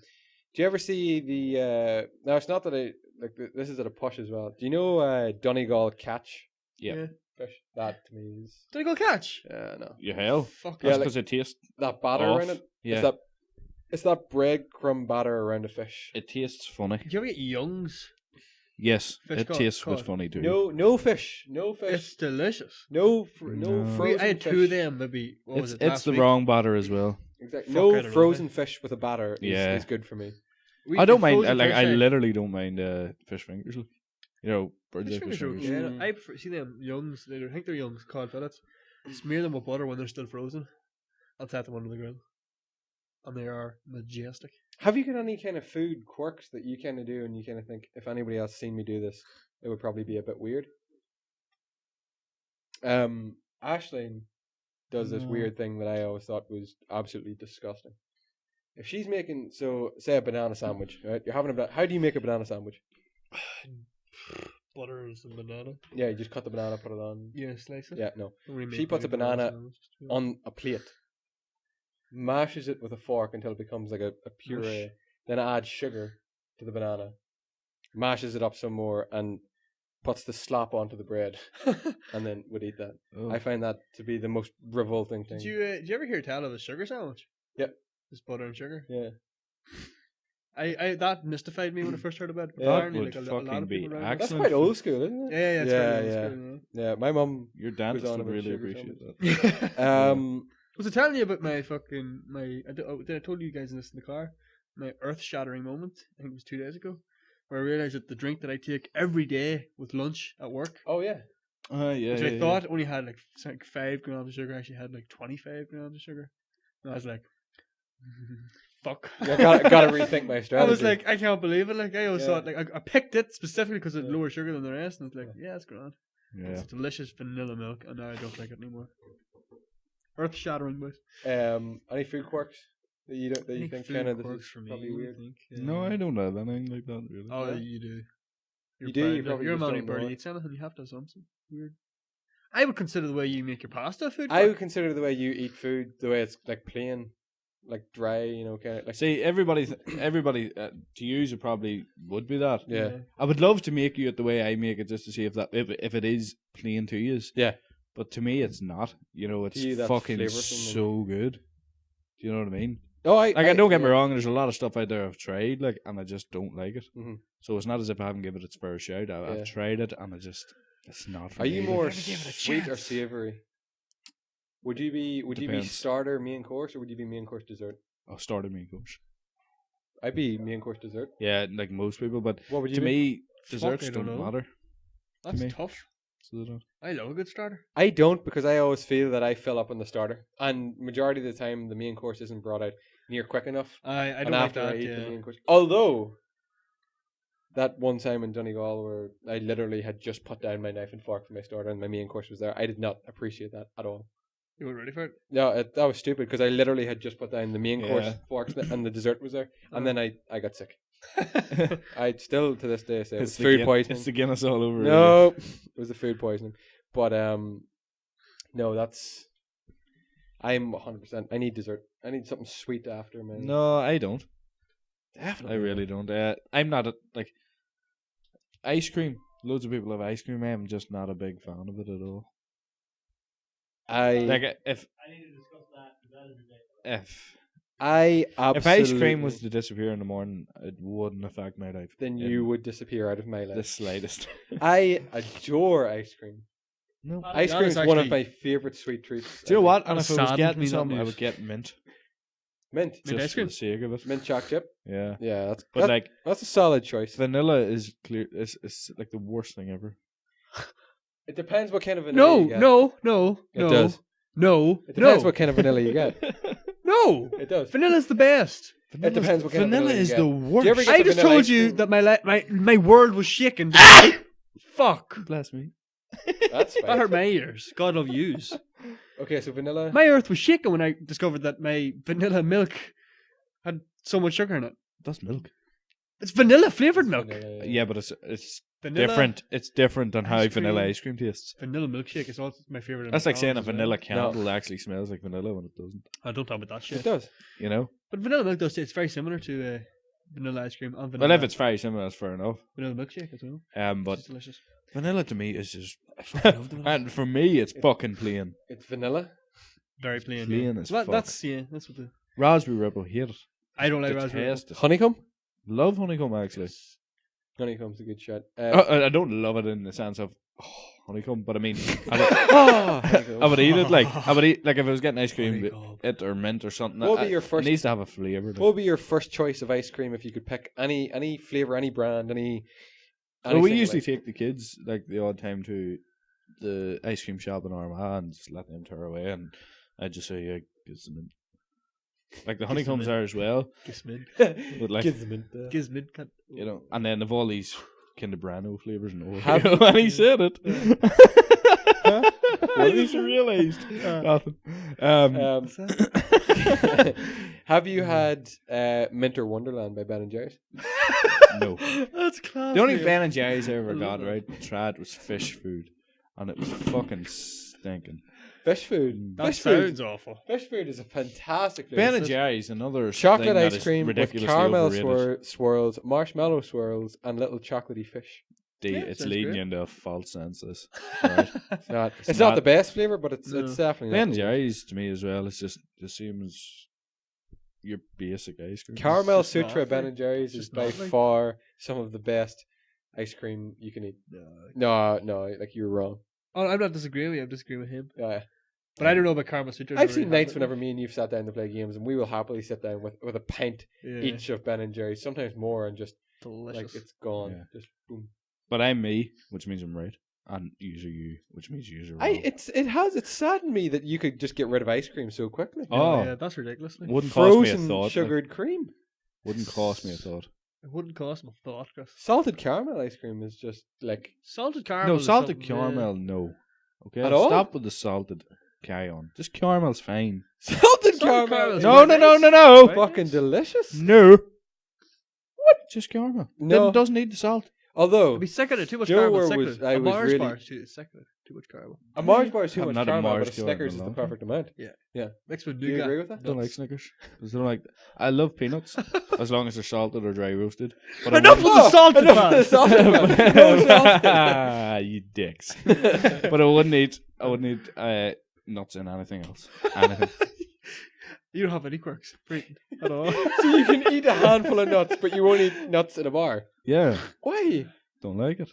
you ever see the now it's not that I like this is at a push as well. Do you know Donegal catch Yeah. fish? That to me is Did I go catch? no. You hell. Fuck. Yeah, That's like- because it tastes. That batter Off. around it. Yeah. It's that breadcrumb batter around a fish. It tastes funny. Did you ever get Young's? Yes. Fish it cod- tastes cod. funny too. No fish. It's delicious. No No. frozen I had fish. two of them. Maybe what was It's it? Last the week? wrong batter as well. Exactly. Fuck, I No don't know, frozen man. fish with a batter Yeah. is good for me. We I don't did mind. frozen Like fish, I eh? literally don't mind fish fingers. You know, bird's eye Fish fish fingers are fingers. okay. Mm. I prefer, see them Young's. I think they're Young's cod fillets. Smear them with butter when they're still frozen, and set them under the grill, and they are majestic. Have you got any kind of food quirks that you kind of do and you kind of think if anybody else seen me do this, it would probably be a bit weird? Aisling does this No. weird thing that I always thought was absolutely disgusting. If she's making, so say a banana sandwich, right? You're having how do you make a banana sandwich? Butter and some banana. Yeah, you just cut the banana, put it on. Yeah, slice it. Yeah, no. Don't really She make puts a many banana sandwiches, to be On a plate, mashes it with a fork until it becomes like a puree. Mush. Then adds sugar to the banana, mashes it up some more, and puts the slop onto the bread, honest. and then would eat that. Oh. I find that to be the most revolting thing. Did you ever hear tell of a sugar sandwich? Yep. Just butter and sugar. Yeah. I that mystified me when I first heard about it. Yeah. Apparently, Would like a lot fucking of be people around. That's excellent. quite old school, isn't it? Yeah, it's very old school, Yeah, my mum. Your dentist on would about really sugar appreciate sandwiches. that. Was I telling you about my fucking did I told you guys this in the car? My earth-shattering moment. I think it was 2 days ago, where I realized that the drink that I take every day with lunch at work, Oh yeah. Yeah, which yeah, I thought only had like 5 grams of sugar, actually had like 25 grams of sugar. And I was like, fuck. I gotta rethink my strategy. I was like, I can't believe it. Like I always Yeah. thought, like I picked it specifically because it's Yeah. lower sugar than the rest, and it's like, yeah, it's grand. yeah. It's delicious vanilla milk, and now I don't like it anymore. Earth shattering, boys. Any food quirks that you think kind of this is probably weird? No, I don't have anything like that really. Oh, No? you do. You do, you probably You're a just man who don't know barely it. eats anything. You have to have something weird. I would consider the way you make your pasta a food. I quirk. would consider the way you eat food, the way it's like plain, like dry, kind of like. See, everybody to use it probably would be that. Yeah. I would love to make you it the way I make it, just to see if it is plain to use. Yeah. But to me, it's not. It's you, that's fucking flavoursome so good. Do you know what I mean? Oh, Like, don't get me wrong. There's a lot of stuff out there I've tried, like, and I just don't like it. Mhm. So it's not as if I haven't given it its fair shout. Yeah. I've tried it, and it's not for Are me. you like. more Never give it a sweet or chance. savoury? Would you be Depends. starter, main course, or would you be main course, dessert? I'll start a main course. I'd be main course, dessert. Yeah, like most people, but What would you to be? me, Fuck, desserts I don't don't know. matter. That's me. tough. So they don't. I love a good starter. I don't, because I always feel that I fill up on the starter, and majority of the time the main course isn't brought out near quick enough. I And don't like after that. I eat the Yeah. main course, although that one time in Donegal where I literally had just put down my knife and fork for my starter, and my main course was there, I did not appreciate that at all. You weren't ready for it. No, that was stupid because I literally had just put down the main course Yeah. forks and the dessert was there, and then I got sick. Oh. I still to this day say it was the food Guin- poisoning. It's the Guinness all over. No, it was the food poisoning. But no, that's. I'm 100%. I need dessert. I need something sweet after, man. No, I don't. Definitely. I really don't. I'm not like ice cream. Loads of people have ice cream. I'm just not a big fan of it at all. Like if I if ice cream was to disappear in the morning, it wouldn't affect my life. then in you would disappear out of my the life. slightest. I adore ice cream. No. Ice cream is one of my favorite sweet treats. Do you know what? On And a if I was sand getting means some, not I news. would get mint. Mint. Mint Just ice for cream? the sake of it. Mint choc chip. Yeah. Yeah, But like that's a solid choice. vanilla is clear. It's like the worst thing ever. It depends what kind of vanilla you get. No. It does. No. It depends what kind of vanilla you get. No. It does. Vanilla's the best. It depends what kind of Vanilla vanilla you is get. the Do you worst. ever get I the just vanilla told ice you cream? that my world was shaken. Fuck. Bless me. That's That fine. hurt my ears. God love yous. Okay, so vanilla. My earth was shaken when I discovered that my vanilla milk had so much sugar in it. That's milk. It's vanilla flavored milk. Vanilla, Yeah, but it's Vanilla, different. It's different than how ice vanilla cream. ice cream tastes. Vanilla milkshake is also my favorite. in That's like saying a McDonald's as vanilla well. candle actually smells like vanilla when it doesn't. I don't talk about that It shit. does. You know. But vanilla milk does. It's very similar to vanilla ice cream and vanilla. Well, if it's very similar, that's fair enough. vanilla milkshake as well. But It's delicious. vanilla to me is just, fucking love the vanilla. and for me, it's fucking plain. It's vanilla. Very plain. Plain yeah. as Well, fuck. that's what the. Raspberry ripple, hate it. I don't like raspberry. Detest it. Honeycomb. Love honeycomb actually. Honeycomb's a good shot. I don't love it in the sense of honeycomb, but I mean, honeycomb. I would eat it I would eat like if I was getting ice cream, Honeycomb. it or mint or something. What would be your It first? needs to have a flavour. What would be your first choice of ice cream if you could pick any flavor, any brand, any? Well, we anything, usually like- take the kids like the odd time to the ice cream shop in Armagh and just let them tear away, and I just say, yeah, get some mint. Like the honeycombs mint. are as well, Gizmid. but like Gizmid. you know, and then they've all these Kinder Bueno flavors and Have- Oreo, and he said it. Huh? I just realised nothing. Have you had Minter Wonderland by Ben and Jerry's? No. That's class. The only Ben and Jerry's I ever I got love it. right tried was fish food, and it was fucking stinking. Fish food. That Fish food. sounds awful. Fish food is a fantastic flavor. Ben and Jerry's another Chocolate thing that ice is cream with ridiculously caramel overrated. swirls, marshmallow swirls, and little chocolatey fish. Yeah, It's sounds leading great. you into a false senses. Right? It's not not- the best flavor, but it's No. definitely Ben not and the worst. Jerry's to me as well. It's just it seems your basic ice cream. Caramel It's just Sutra not Ben like- and Jerry's it's is just by not like- far some of the best ice cream you can eat. No, like you're wrong. Oh, I'm not disagreeing with you. I'm disagreeing with him. Yeah. But I don't know about Caramel Sutra. I've seen nights whenever me and you've sat down to play games, and we will happily sit down with a pint each each of Ben and Jerry's, sometimes more, and just delicious. like it's gone. Yeah. Just boom. But I'm me, which means I'm right, and you're you, which means you're wrong. It's saddened me that you could just get rid of ice cream so quickly. Oh. Yeah, that's ridiculous. Like, Wouldn't cost me a Frozen thought. sugared cream. Wouldn't cost me a thought. it wouldn't cost me a thought, Chris. Salted caramel ice cream is just like Salted caramel. No, is salted something, caramel, no. Okay, At all? stop with the salted. Carry on. Just caramel's fine. salted caramel caramel. is No, quite No, nice. no. Quite fucking nice. delicious. No. What? Just caramel. No. It doesn't need the salt. Although I'd be sick of it. Too much Joe caramel. were Sick was- of I it. A was Mars really- bar is sick of it. Too much caramel. a Mars bar is too I'm much not a caramel, Mars but a killer Snickers in is a the long perfect amount. Mixed with Do you nougat. agree with that? Don't like Snickers. 'Cause I don't like. I love peanuts as long as they're salted or dry roasted. But Enough with the salted enough with the part. salted part. No salted. You dicks. But I wouldn't eat nuts in anything else. Anything. You don't have any quirks for eating at all. So you can eat a handful of nuts, but you won't eat nuts in a bar. Yeah. Why? Don't like it.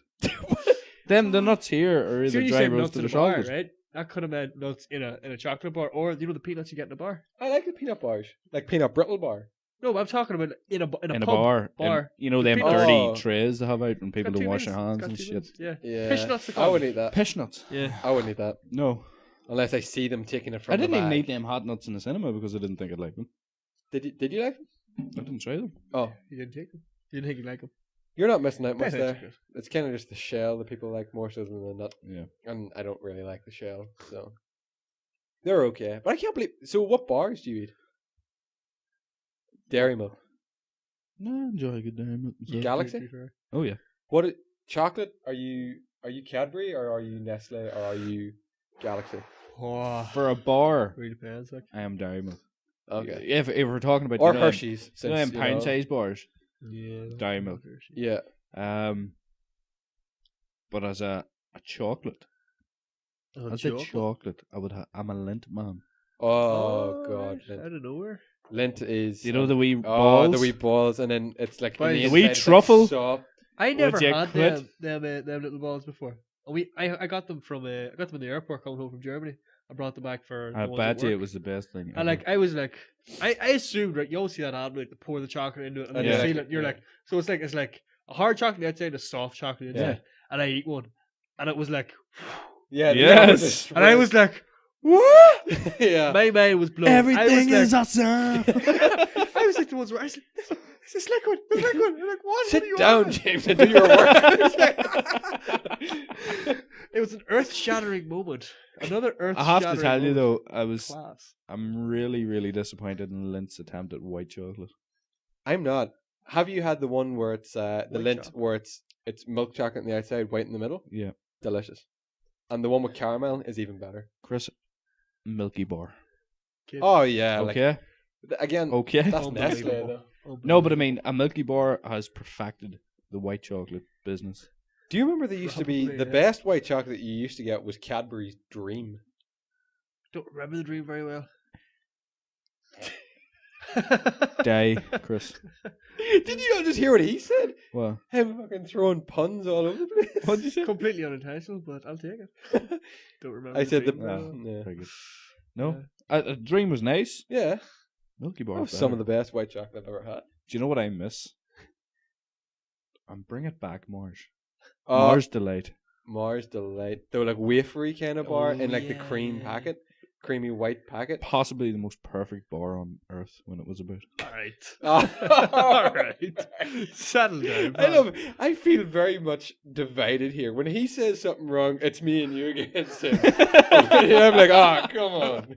Then the nuts here are So either you dry say nuts roasted in or a bar, salted. right? That could have meant nuts in a chocolate bar, or the peanuts you get in a bar. I like the peanut bars, like peanut brittle bar. No, but I'm talking about in a In a pub, bar. bar. You know them Peanuts. dirty Oh. trays they have out when people Got don't 2 wash their minutes. hands Got and 2 shit. minutes. Yeah. Yeah, Fish nuts. I wouldn't eat that. Pish nuts. Yeah. I wouldn't eat that No. unless I see them taking it from I the didn't even bag. eat them hot nuts in the cinema because I didn't think I'd like them. Did you like them? I didn't try them. Oh, You didn't take them. You didn't think you like them. you're not missing out much Yeah, there. that's good. It's kind of just the shell that people like more so than the nut, Yeah. and I don't really like the shell, so they're okay. But I can't believe. So, what bars do you eat? Dairy Milk, No, I enjoy a good damn. Galaxy. To be fair. Oh yeah. Chocolate? Are you Cadbury or are you Nestle or are you Galaxy? Oh, For a bar, really depends. Like, I am Dairy Milk. Okay. If we're talking about Or you know, Hershey's, you know since them pound size bars, yeah, Dairy Milk. Yeah. But as a chocolate, Oh, as a chocolate, I'm a Lint man. Oh God, right, out of nowhere. Lint is. You know the wee Oh, balls, the wee balls, and then it's like Right. in The the wee inside, it's truffle. Like soft. I never you had quit? them little balls before. I got them from I got them in the airport coming home from Germany. I brought them back for. I the ones bet at you it work. was the best thing. And like I was like, I assumed right. You always see that ad like to pour the chocolate into it and then Yeah. you feel it. You're Yeah. like, so it's like a hard chocolate outside, a soft chocolate inside, Yeah. and I eat one, and it was like, Yeah. the Yes. opposite. and I was like, what? yeah. My mind was blown. everything I was is awesome. I was like the ones where I was like, this is liquid. It's liquid. I'm like, what? Sit What are you down, on? James, and do your work. It was an earth-shattering moment. Another I earth-shattering have to tell you moment. though, Class. I'm really, really disappointed in Lint's attempt at white chocolate. I'm not. Have you had the one where it's the White Lint chocolate. where it's milk chocolate on the outside, white in the middle? Yeah, Delicious. And the one with caramel is even better. Chris, Milky Bar. Kid. Oh yeah. Okay, Again, okay. that's Nestle Unbelievable. though. No, but I mean, a Milky Bar has perfected the white chocolate business. Do you remember there used to be Probably, the yeah. best white chocolate you used to get was Cadbury's Dream? Don't remember the dream very well. Die, Chris. Did you not just hear what he said? Well, Him fucking throwing puns all over the place. what did you say? Completely unintentional, but I'll take it. Don't remember. I said the dream very well. yeah. Very good. No, a Dream was nice. Yeah. Milky That Bar. was some of the best white chocolate I've ever had. Do you know what I miss? And bring it back, Mars. Oh, Mars Delight. Mars Delight. They were like wafery kind of bar Oh, in like the yeah, cream yeah. packet. Creamy white packet. Possibly the most perfect bar on earth when it was about. All right. Oh, All right. Settle down. I love. I feel very much divided here. When he says something wrong, it's me and you against him. I'm like, come on,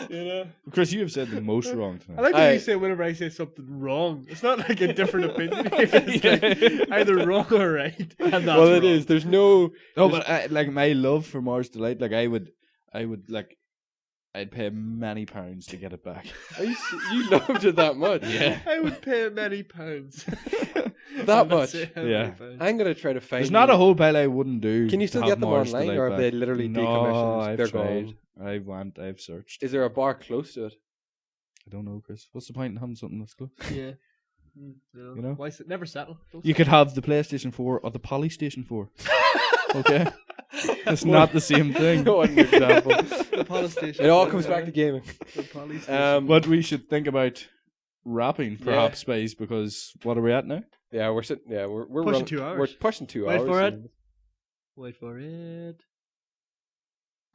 you know. Chris, you have said the most wrong I tonight. like that you say whenever I say something wrong. It's not like a different opinion. It's like either wrong or right. And that's Well, it wrong. is. There's no. No, but like my love for Mars Delight, like I would like, I'd pay many pounds to get it back. You loved it that much. Yeah. I would pay many pounds. That I'll not much? say how Yeah. many pounds. I'm gonna try to find. There's not you- a whole pile I wouldn't do. Can you to still have get them Mars online, Delight or have back. they literally No, decommissioned? I've They're tried. gone. I've searched. Is there a bar close to it? I don't know, Chris. What's the point in having something that's close? Yeah. You know? Why never settle? Don't You could have the PlayStation 4 or the Polystation 4. Okay? It's not the same thing. One example. The Polystation. It all comes back to gaming. The Polystation. But we should think about wrapping, perhaps, Space, because what are we at now? Yeah, we're sitting. Yeah, we're Pushing running, 2 hours. We're pushing 2 Wait hours. for it. and- Wait for it.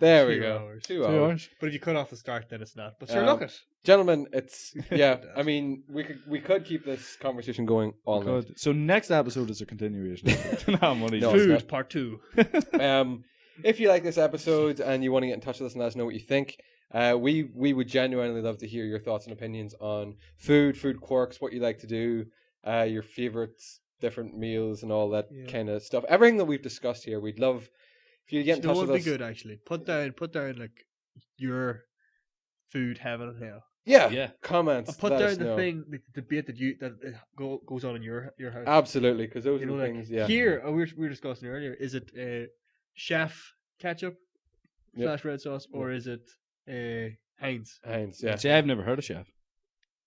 There we 2 go. hours. 2 2 hours. hours? But if you cut off the start, then it's not. But sure, look it. Gentlemen, it's I mean, we could keep this conversation going all night. Good. So next episode is a continuation. No, I'm only No, joking. it's Food part 2. If you like this episode and you want to get in touch with us and let us know what you think, we would genuinely love to hear your thoughts and opinions on food quirks, what you like to do, your favorites, different meals, and all that kind of stuff. Everything that we've discussed here, we'd love if you get in touch with would us. be good actually. Put down like your food heaven and hell. Yeah. Comments. Put let down us the know. thing, the debate that goes on in your house. Absolutely, because those You are know, the like things. Yeah. here, we were discussing earlier. Is it chef ketchup Yep. / red sauce, or is it Heinz? Heinz, yeah. See, I've never heard of Chef.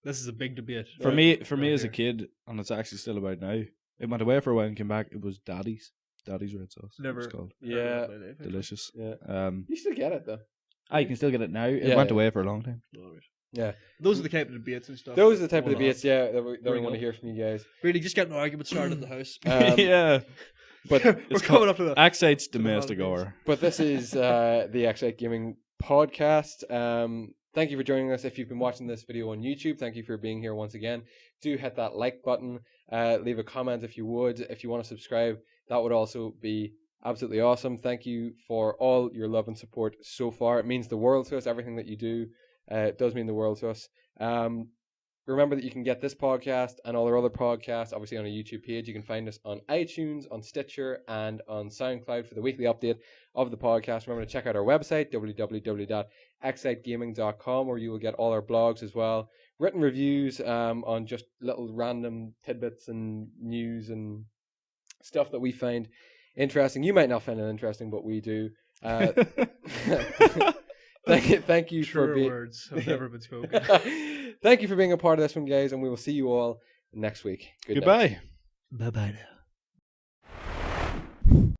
This is a big debate. For me as a here. kid, and it's actually still about now, it went away for a while and came back, it was Daddy's red sauce. Never. It's called. Yeah. Delicious. Yeah. You still get it though. You can still get it now. It Yeah, went yeah. away for a long time. Yeah. Those are the type of debates and stuff. Those are the type of Hold debates, on. that we Bring want to up. hear from you guys. Really, just get an argument started in the house. Yeah. But We're it's coming up to that. Xite's domestic holidays. hour. But this is the Xite Gaming podcast. Thank you for joining us. If you've been watching this video on YouTube, thank you for being here once again. Do hit that like button. Leave a comment if you would. If you want to subscribe, that would also be absolutely awesome. Thank you for all your love and support so far. It means the world to us. Everything that you do does mean the world to us. Remember that you can get this podcast and all our other podcasts, obviously, on a YouTube page. You can find us on iTunes, on Stitcher, and on SoundCloud for the weekly update of the podcast. Remember to check out our website, www.xitegaming.com, where you will get all our blogs as well. Written reviews on just little random tidbits and news and stuff that we find interesting. You might not find it interesting, but we do. Thank you for Truer being. words have never been spoken. Thank you for being a part of this one, guys, and we will see you all next week. Good night. Goodbye. Bye bye now.